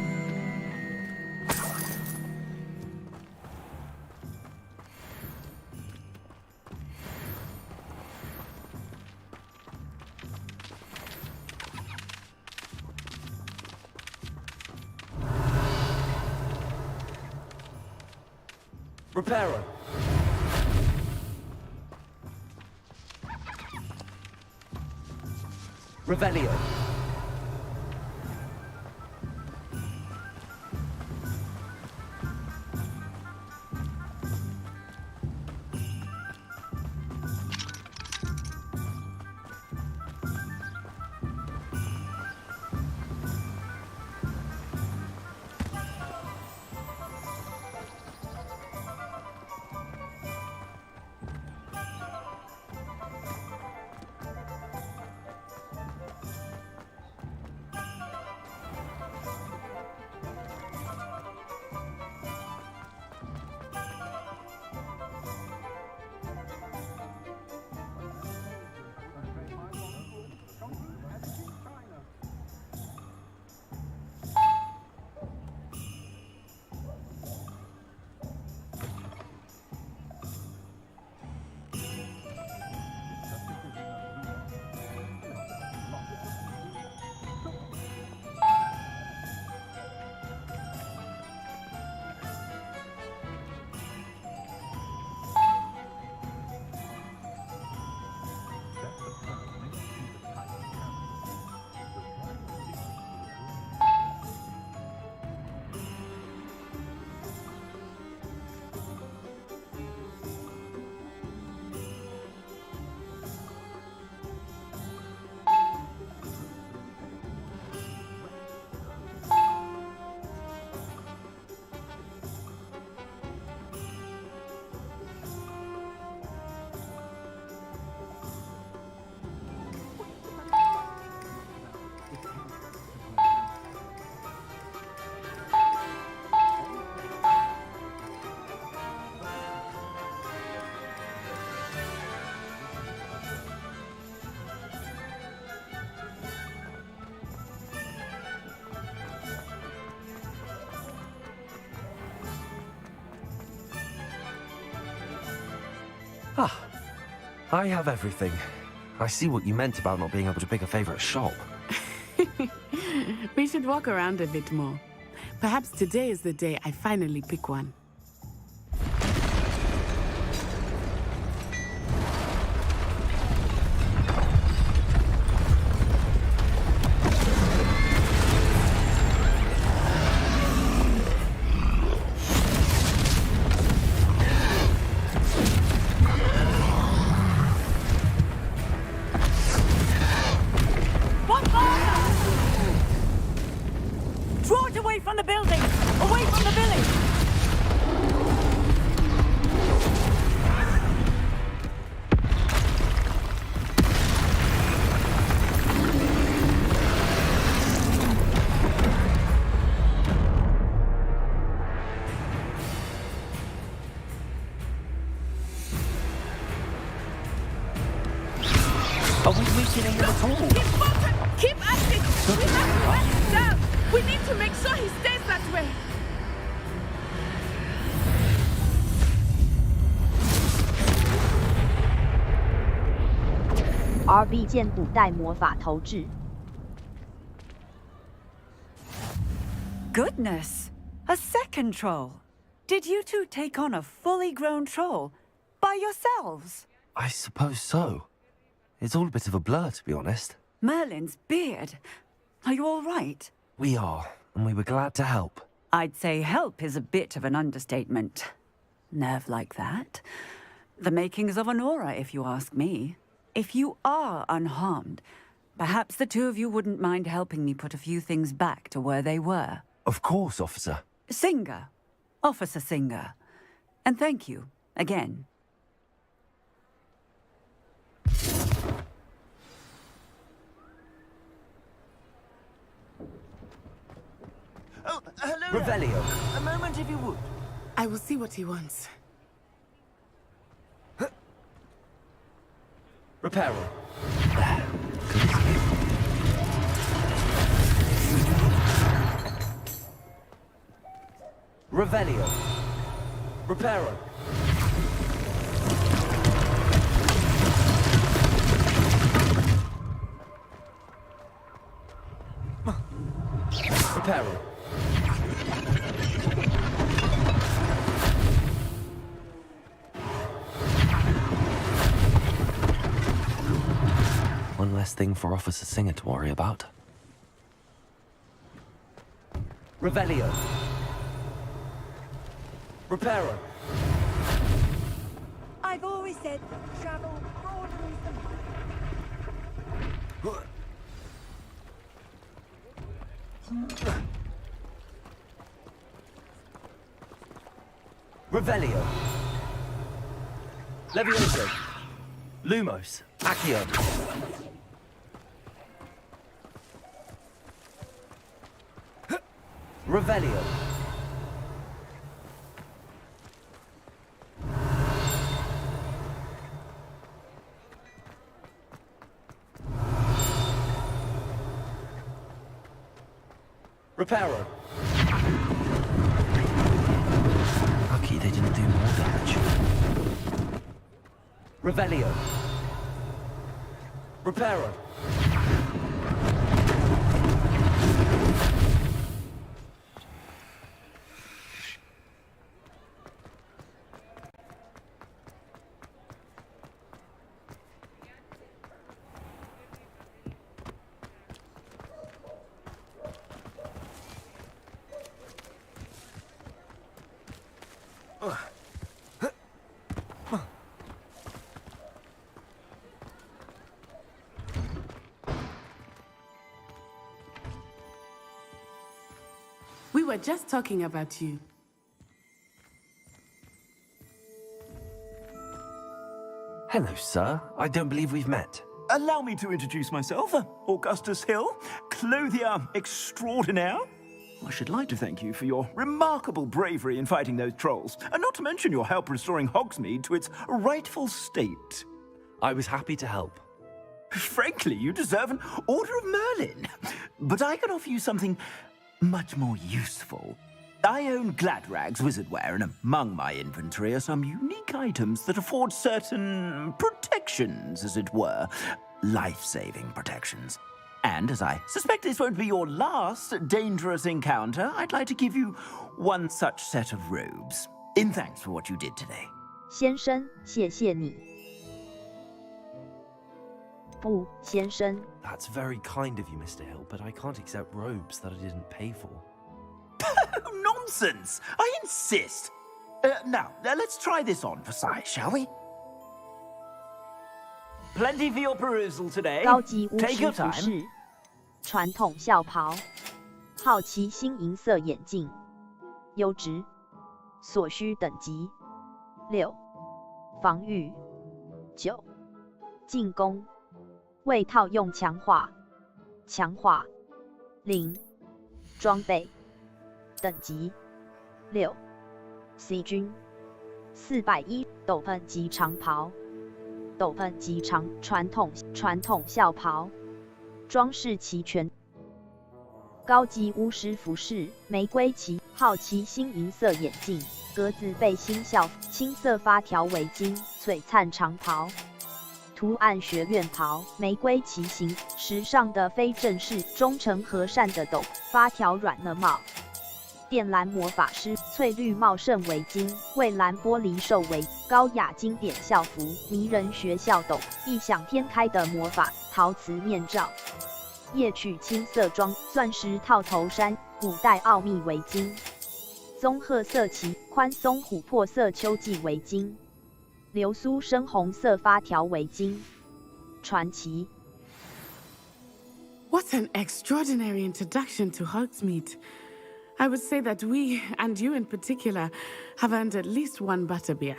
Reparo. Revelio. Ah, I have everything. I see what you meant about not being able to pick a favorite shop. We should walk around a bit more. Perhaps today is the day I finally pick one. Draw it away from the building! Away from the village! Are we weakening him at all? Keep acting! We have to let him down! We need to make sure he stays that way! RB 剑古代魔法投掷。 Goodness! A second troll! Did you two take on a fully grown troll by yourselves? I suppose so. It's all a bit of a blur, to be honest. Merlin's beard. Are you all right? We are, and we were glad to help. I'd say help is a bit of an understatement. Nerve like that. The makings of an aura, if you ask me. If you are unharmed, perhaps the two of you wouldn't mind helping me put a few things back to where they were. Of course, officer. Singer. Officer Singer. And thank you, again. Oh, hello. Revelio. A moment, if you would. I will see what he wants. Reparo. Revelio. Reparo. Reparo. One less thing for Officer Singer to worry about. Revelio. Reparo. I've always said travel broadens the mind. Revelio. Levioso. Lumos. Accio. Revelio. Reparo. Lucky they didn't do more damage. Revelio. Reparo. We were just talking about you. Hello, sir. I don't believe we've met. Allow me to introduce myself. Augustus Hill, clothier extraordinaire. I should like to thank you for your remarkable bravery in fighting those trolls, and not to mention your help restoring Hogsmeade to its rightful state. I was happy to help. Frankly, you deserve an Order of Merlin. But I can offer you something much more useful. I own Gladrag's wizardware, and among my inventory are some unique items that afford certain protections, as it were. Life-saving protections. And as I suspect this won't be your last dangerous encounter, I'd like to give you one such set of robes, in thanks for what you did today. 先生，谢谢你。不，先生。 That's very kind of you, Mr. Hill, but I can't accept robes that I didn't pay for. Nonsense! I insist! Now, let's try this on for size, shall we? Plenty for your perusal today. 高级巫 Take 师 your 服 time. 饰，传统校袍，好奇心银色眼镜，优质，所需等级6，防御9，进攻，为套用强化0，装备等级6 ，C 军410斗篷及长袍斗篷及长传统校袍，装饰齐全。高级巫师服饰，玫瑰旗，好奇心银色眼镜，格子背心校，青色发条围巾，璀璨长袍，图案学院袍，玫瑰旗形，时尚的非正式，忠诚和善的斗，发条软的帽。靛蓝魔法师，翠绿茂盛围巾，蔚蓝玻璃兽围，高雅经典校服，迷人学校斗，异想天开的魔法，陶瓷面罩。夜曲青色装，钻石套头衫，古代奥秘围巾，棕褐色旗，宽松琥珀色秋季围巾，流苏深红色发条围巾，传奇。What an extraordinary introduction to Hogsmeade. I would say that we, and you in particular, have earned at least one butterbeer.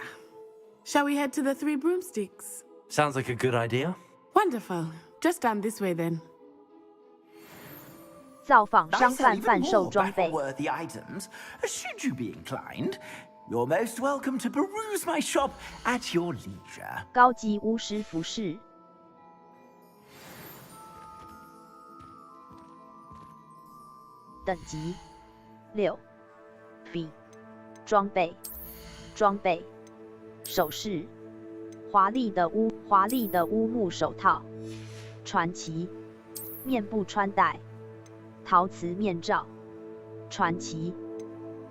Shall we head to the Three Broomsticks? Sounds like a good idea. Wonderful. Just down this way then. 造访商贩贩售装备。 battle-worthy items, should you be inclined. You're most welcome to peruse my shop at your leisure. 高级巫师服饰。等级6 B 装备首饰华丽的乌木手套传奇面部穿戴陶瓷面罩传奇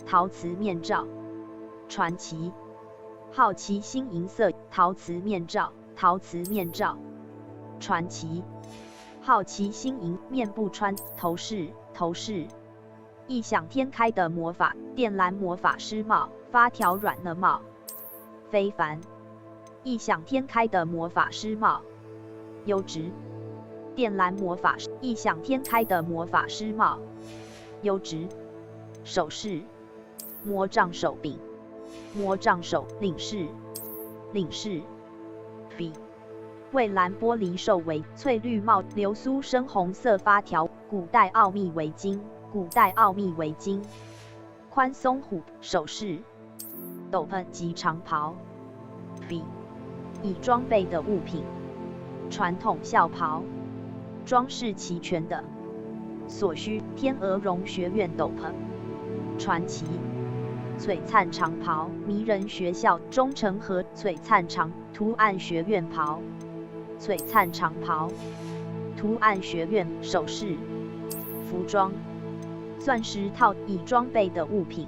陶瓷面罩传奇好奇心银色陶瓷面罩传奇好奇心银面部穿头饰异想天开的魔法靛蓝魔法师帽发条软的帽非凡异想天开的魔法师帽优质靛蓝魔法师异想天开的魔法师帽优质首饰魔杖手柄魔杖手领饰笔蔚蓝玻璃兽围翠绿帽流苏深红色发条古代奥秘围巾宽松虎首饰斗篷及长袍笔已装备的物品传统校袍装饰齐全的所需天鹅绒学院斗篷传奇璀璨长袍迷人学校忠诚和璀璨长图案学院袍璀璨长袍图案学院首饰服装钻石套已装备的物品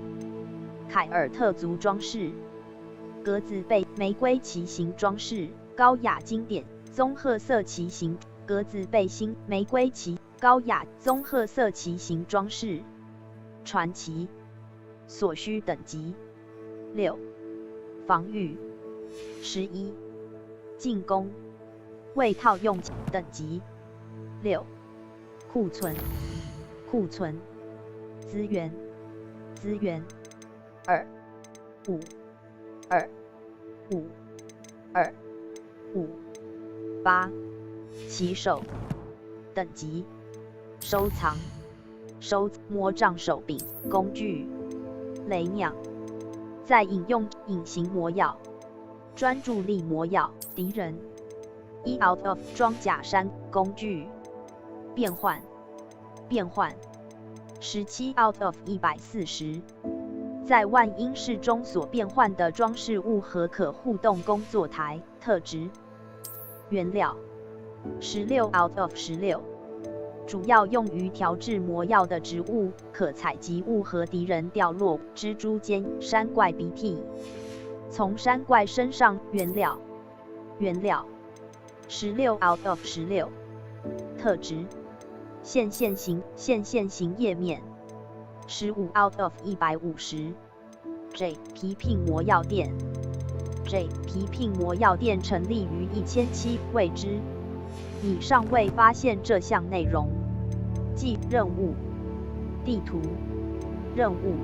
凯尔特族装饰格子背玫瑰旗形装饰高雅经典棕褐色旗形格子背心玫瑰旗高雅棕褐色旗形装饰传奇所需等级6防御11进攻未套用等级6库存资源2 5 2 5 2 5 8骑手等级收藏魔杖手柄工具雷鸟在引用隐形魔药专注力魔药敌人1 out of 装甲衫工具变换17 out of 140在万英室中所变换的装饰物和可互动工作台特质原料16 out of 16主要用于调制魔药的植物可采集物和敌人掉落蜘蛛尖山怪鼻涕从山怪身上原料16 out of 16特质线线型页面15 out of 150 J 皮聘魔药店成立于1007未知你尚未发现这项内容即任务地图任务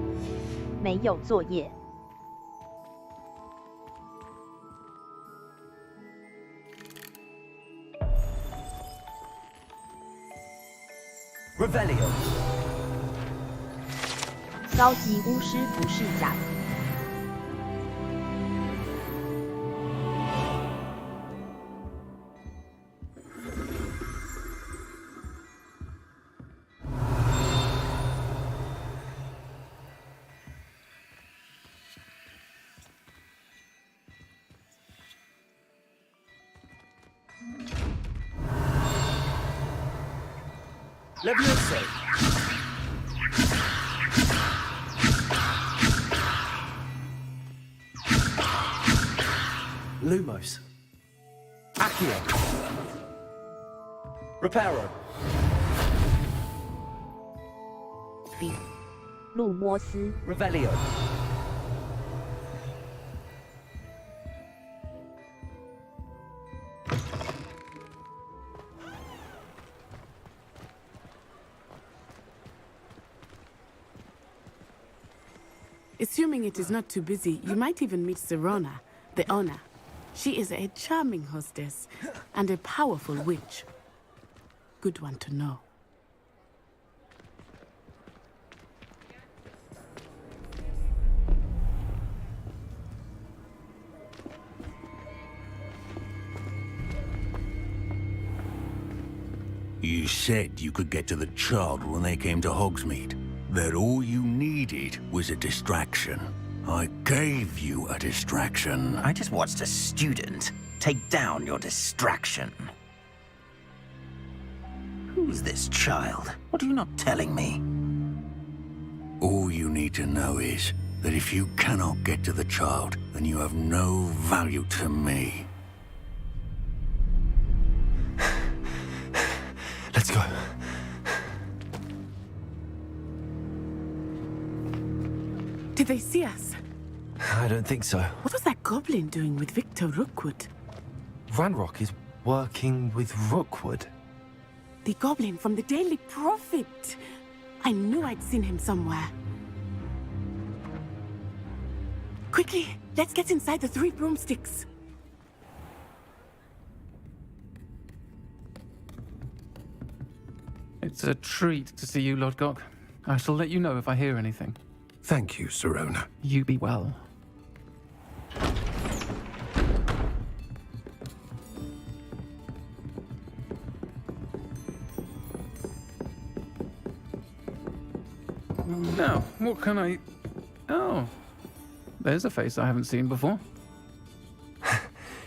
没有作业Revelio 高级巫师服饰甲 Levioso. Lumos. Accio. Reparo. 路摩斯 Revelio. Assuming it is not too busy, you might even meet Serona, the owner. She is a charming hostess and a powerful witch. Good one to know. You said you could get to the child when they came to Hogsmeade. That all you needed was a distraction. I gave you a distraction. I just watched a student take down your distraction. Who's this child? What are you not telling me? All you need to know is that if you cannot get to the child, then you have no value to me. Let's go. Did they see us? I don't think so. What was that goblin doing with Victor Rookwood? Ranrock is working with Rookwood. The goblin from the Daily Prophet. I knew I'd seen him somewhere. Quickly, let's get inside the 3 broomsticks. It's a treat to see you, Lodgok. I shall let you know if I hear anything. Thank you, Serona. You be well. Now, what can I... Oh, there's a face I haven't seen before.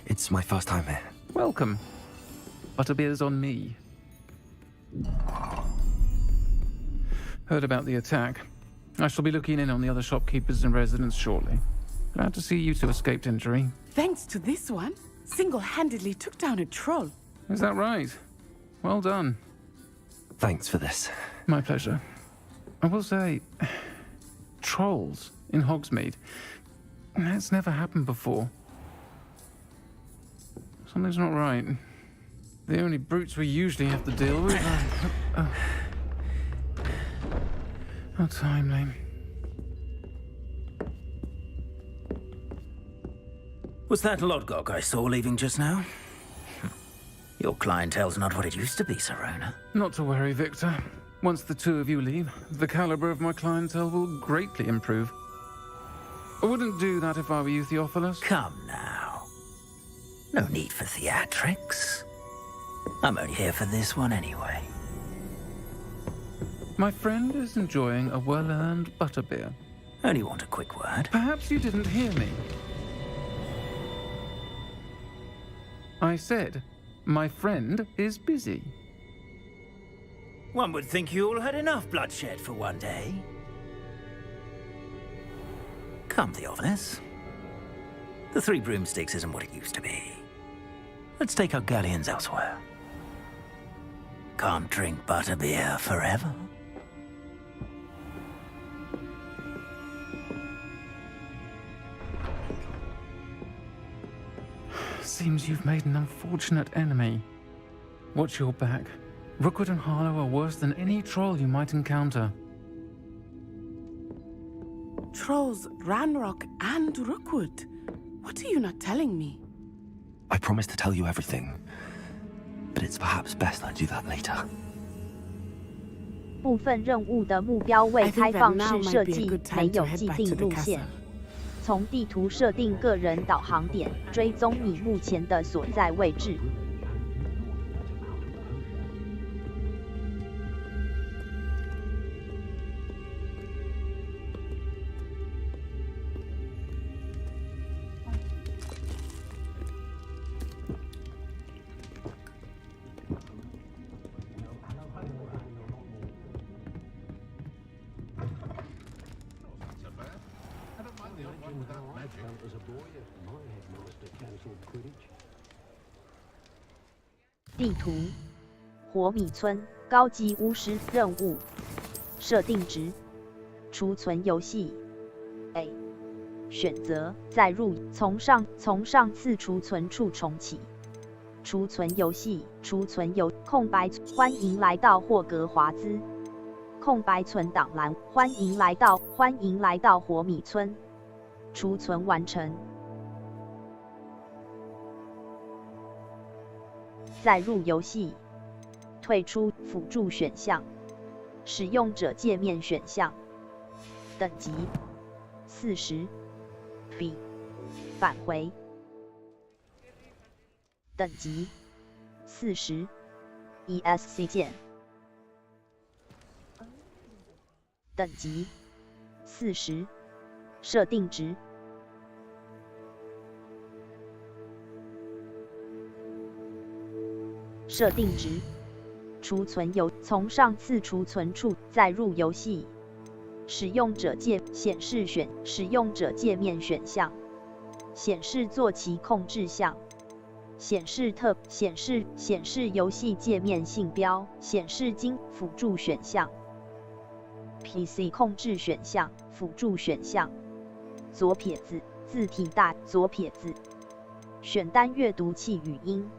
It's my first time here. Welcome. Butterbeer's on me. Heard about the attack. I shall be looking in on the other shopkeepers and residents shortly. Glad to see you two escaped injury. Thanks to this one, single-handedly took down a troll. Is that right? Well done. Thanks for this. My pleasure. I will say, trolls in Hogsmeade. That's never happened before. Something's not right. The only brutes we usually have to deal with are... How timely. Was that Lodgok I saw leaving just now? Your clientele's not what it used to be, Serona. Not to worry, Victor. Once the two of you leave, the caliber of my clientele will greatly improve. I wouldn't do that if I were you, Theophilus. Come now. No need for theatrics. I'm only here for this one anyway. My friend is enjoying a well-earned butterbeer. Only want a quick word. Perhaps you didn't hear me. I said, my friend is busy. One would think you all had enough bloodshed for one day. Come, Theophilus. The 3 broomsticks isn't what it used to be. Let's take our galleons elsewhere. Can't drink butterbeer forever. Seems you've made an unfortunate enemy. Watch your back. Rookwood and Harlow are worse than any troll you might encounter. Trolls, Ranrock, and Rookwood. What are you not telling me? I promised to tell you everything, but it's perhaps best I do that later. 部分任务的目标为开放式设计，没有既定路线。从地图设定个人导航点，追踪你目前的所在位置。地图：火米村高级巫师任务。设定值：储存游戏。A 选择载入，从上次储存处重启。储存游戏，空白，欢迎来到霍格华兹。空白存档栏，欢迎来到火米村。储存完成。载入游戏，退出辅助选项，使用者界面选项。等级40 B 返回。等级40 ESC 键。等级40设定值。设定值：储存从上次储存处载入游戏。使用者界面选项。显示坐骑控制项。显示游戏界面信标。显示经辅助选项。PC 控制选项。辅助选项。左撇子字体大左撇子。选单阅读器语音。